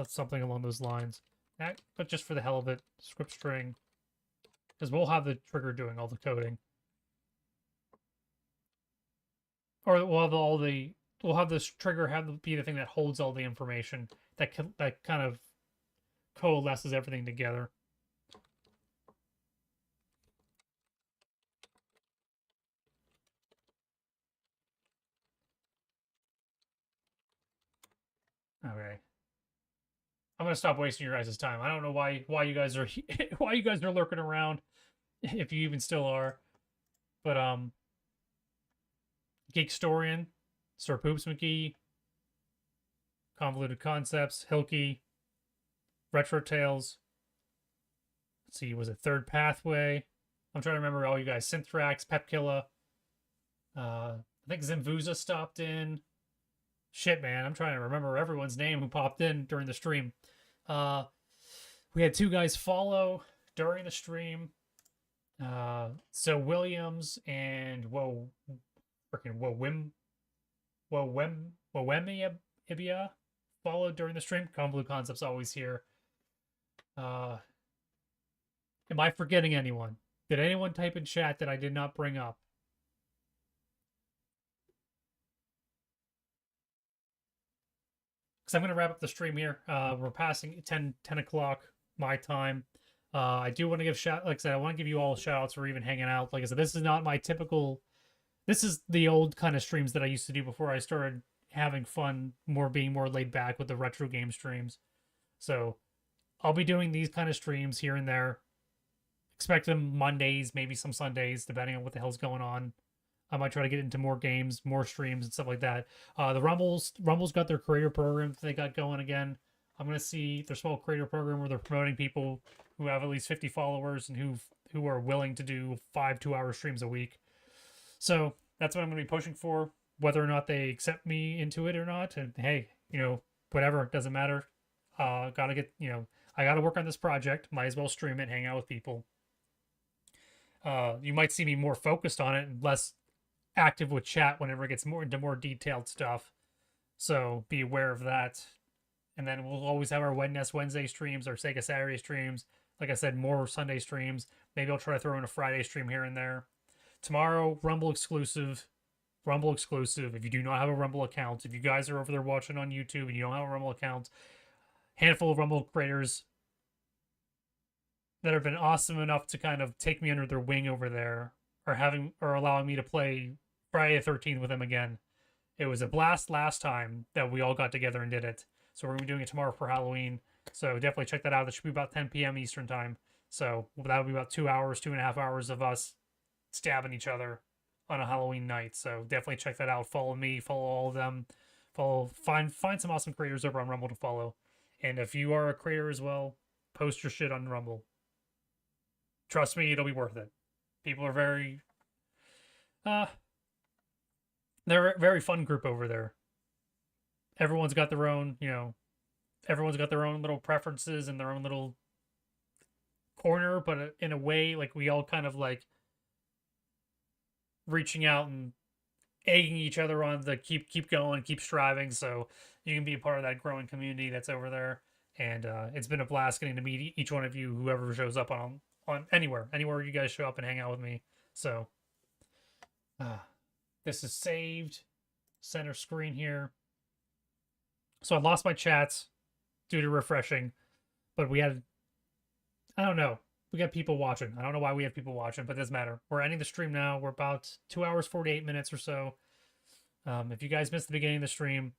something along those lines. But just for the hell of it, script string, because we'll have the trigger doing all the coding, or we'll have this trigger be the thing that holds all the information that kind of coalesces everything together. Okay. I'm gonna stop wasting your guys' time. I don't know why you guys are why you guys are lurking around, if you even still are. But Geekstorian, Sir Poops McGee, Convoluted Concepts, Hilke, Retro Tales. Let's see, was it Third Pathway? I'm trying to remember all you guys. Synthrax, Pepkilla. I think Zimvuza stopped in. Shit, man, I'm trying to remember everyone's name who popped in during the stream. We had 2 guys follow during the stream. So Williams and Ibia followed during the stream. Convoluted Concepts always here. Am I forgetting anyone? Did anyone type in chat that I did not bring up? Because I'm going to wrap up the stream here. We're passing 10 o'clock my time. I do want to give like I said, I want to give you all shout outs for even hanging out. Like I said, this is not my typical. This is the old kind of streams that I used to do before I started having fun, being more laid back with the retro game streams. So I'll be doing these kind of streams here and there. Expect them Mondays, maybe some Sundays, depending on what the hell's going on. I might try to get into more games, more streams, and stuff like that. The Rumble's got their creator program that they got going again. I'm gonna see their small creator program where they're promoting people who have at least 50 followers and who are willing to do 5 2-hour streams a week. So that's what I'm gonna be pushing for, whether or not they accept me into it or not. And hey, whatever, it doesn't matter. I gotta work on this project. Might as well stream it, hang out with people. You might see me more focused on it and less active with chat whenever it gets into more detailed stuff. So be aware of that. And then we'll always have our Wednesday streams, our Sega Saturday streams. Like I said, more Sunday streams. Maybe I'll try to throw in a Friday stream here and there. Tomorrow, Rumble exclusive. Rumble exclusive. If you do not have a Rumble account, if you guys are over there watching on YouTube and you don't have a Rumble account, handful of Rumble creators that have been awesome enough to kind of take me under their wing over there are allowing me to play Friday the 13th with them again. It was a blast last time that we all got together and did it. So we're going to be doing it tomorrow for Halloween. So definitely check that out. That should be about 10 p.m. Eastern time. So that'll be about 2.5 hours of us stabbing each other on a Halloween night. So definitely check that out. Follow me, follow all of them. Find some awesome creators over on Rumble to follow. And if you are a creator as well, post your shit on Rumble. Trust me, it'll be worth it. People are they're a very fun group over there. everyone's got their own, everyone's got their own little preferences and their own little corner, but in a way, like we all kind of like reaching out and egging each other on to keep going, keep striving. So you can be a part of that growing community that's over there. And it's been a blast getting to meet each one of you, whoever shows up on anywhere you guys show up and hang out with me. So this is saved, center screen here. So I lost my chats due to refreshing, but I don't know. We got people watching. I don't know why we have people watching, but it doesn't matter. We're ending the stream now. We're about 2 hours, 48 minutes or so. If you guys missed the beginning of the stream,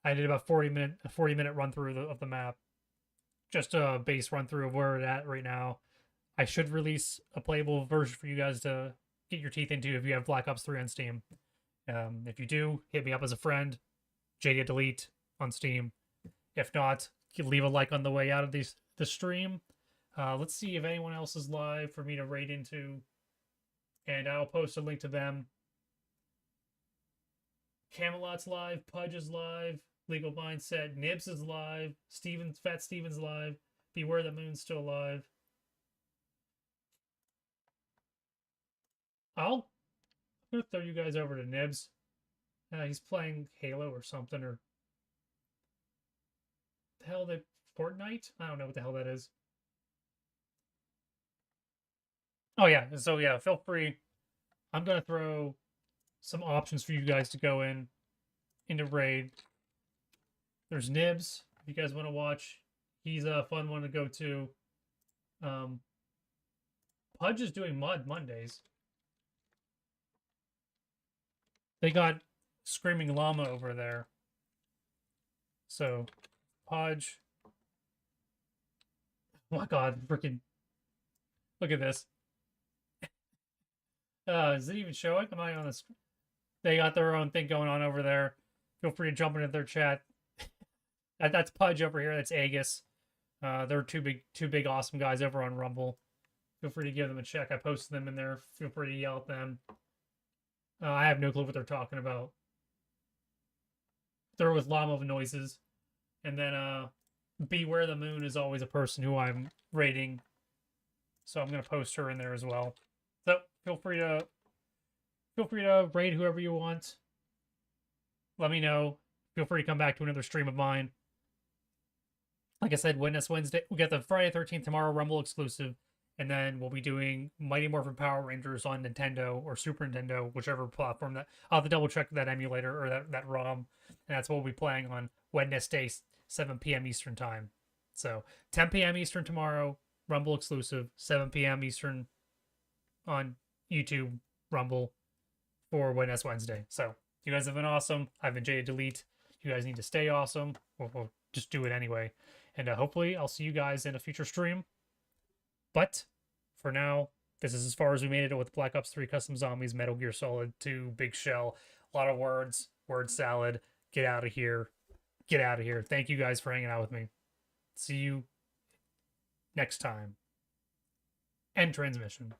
I did about 40-minute run through of the map. Just a base run through of where we're at right now. I should release a playable version for you guys to get your teeth into if you have Black Ops 3 on Steam. If you do, hit me up as a friend. JD Delete on Steam. If not, you leave a like on the way out of the stream. Let's see if anyone else is live for me to raid into, and I'll post a link to them. Camelot's live, Pudge is live, Legal Mindset, Nibs is live, Fat Steven's live, Beware the Moon's still live. I'm gonna throw you guys over to Nibs. He's playing Halo or something, or the hell Fortnite? I don't know what the hell that is. Oh yeah, so yeah, feel free. I'm gonna throw some options for you guys to go into raid. There's Nibs, if you guys want to watch. He's a fun one to go to. Pudge is doing Mud Mondays. They got Screaming Llama over there. So, Pudge. Oh my god, freaking. Look at this. Is it even showing? Am I on this? They got their own thing going on over there. Feel free to jump into their chat. That's Pudge over here. That's Agus. They're two big, awesome guys over on Rumble. Feel free to give them a check. I posted them in there. Feel free to yell at them. I have no clue what they're talking about. They're with llama noises. And then Beware the Moon is always a person who I'm rating. So I'm gonna post her in there as well. So feel free to raid whoever you want. Let me know. Feel free to come back to another stream of mine. Like I said, Witness Wednesday. We got the Friday 13th tomorrow Rumble exclusive. And then we'll be doing Mighty Morphin Power Rangers on Nintendo or Super Nintendo, whichever platform that. I'll have to double check that emulator or that ROM. And that's what we'll be playing on Wednesday, 7 p.m. Eastern Time. So 10 p.m. Eastern tomorrow, Rumble exclusive. 7 p.m. Eastern on YouTube, Rumble for Wednesday. So you guys have been awesome. I've been JD Delete. You guys need to stay awesome. We'll just do it anyway. And hopefully I'll see you guys in a future stream. But for now, this is as far as we made it with Black Ops 3 Custom Zombies, Metal Gear Solid 2, Big Shell. A lot of words, word salad. Get out of here. Get out of here. Thank you guys for hanging out with me. See you next time. End transmission.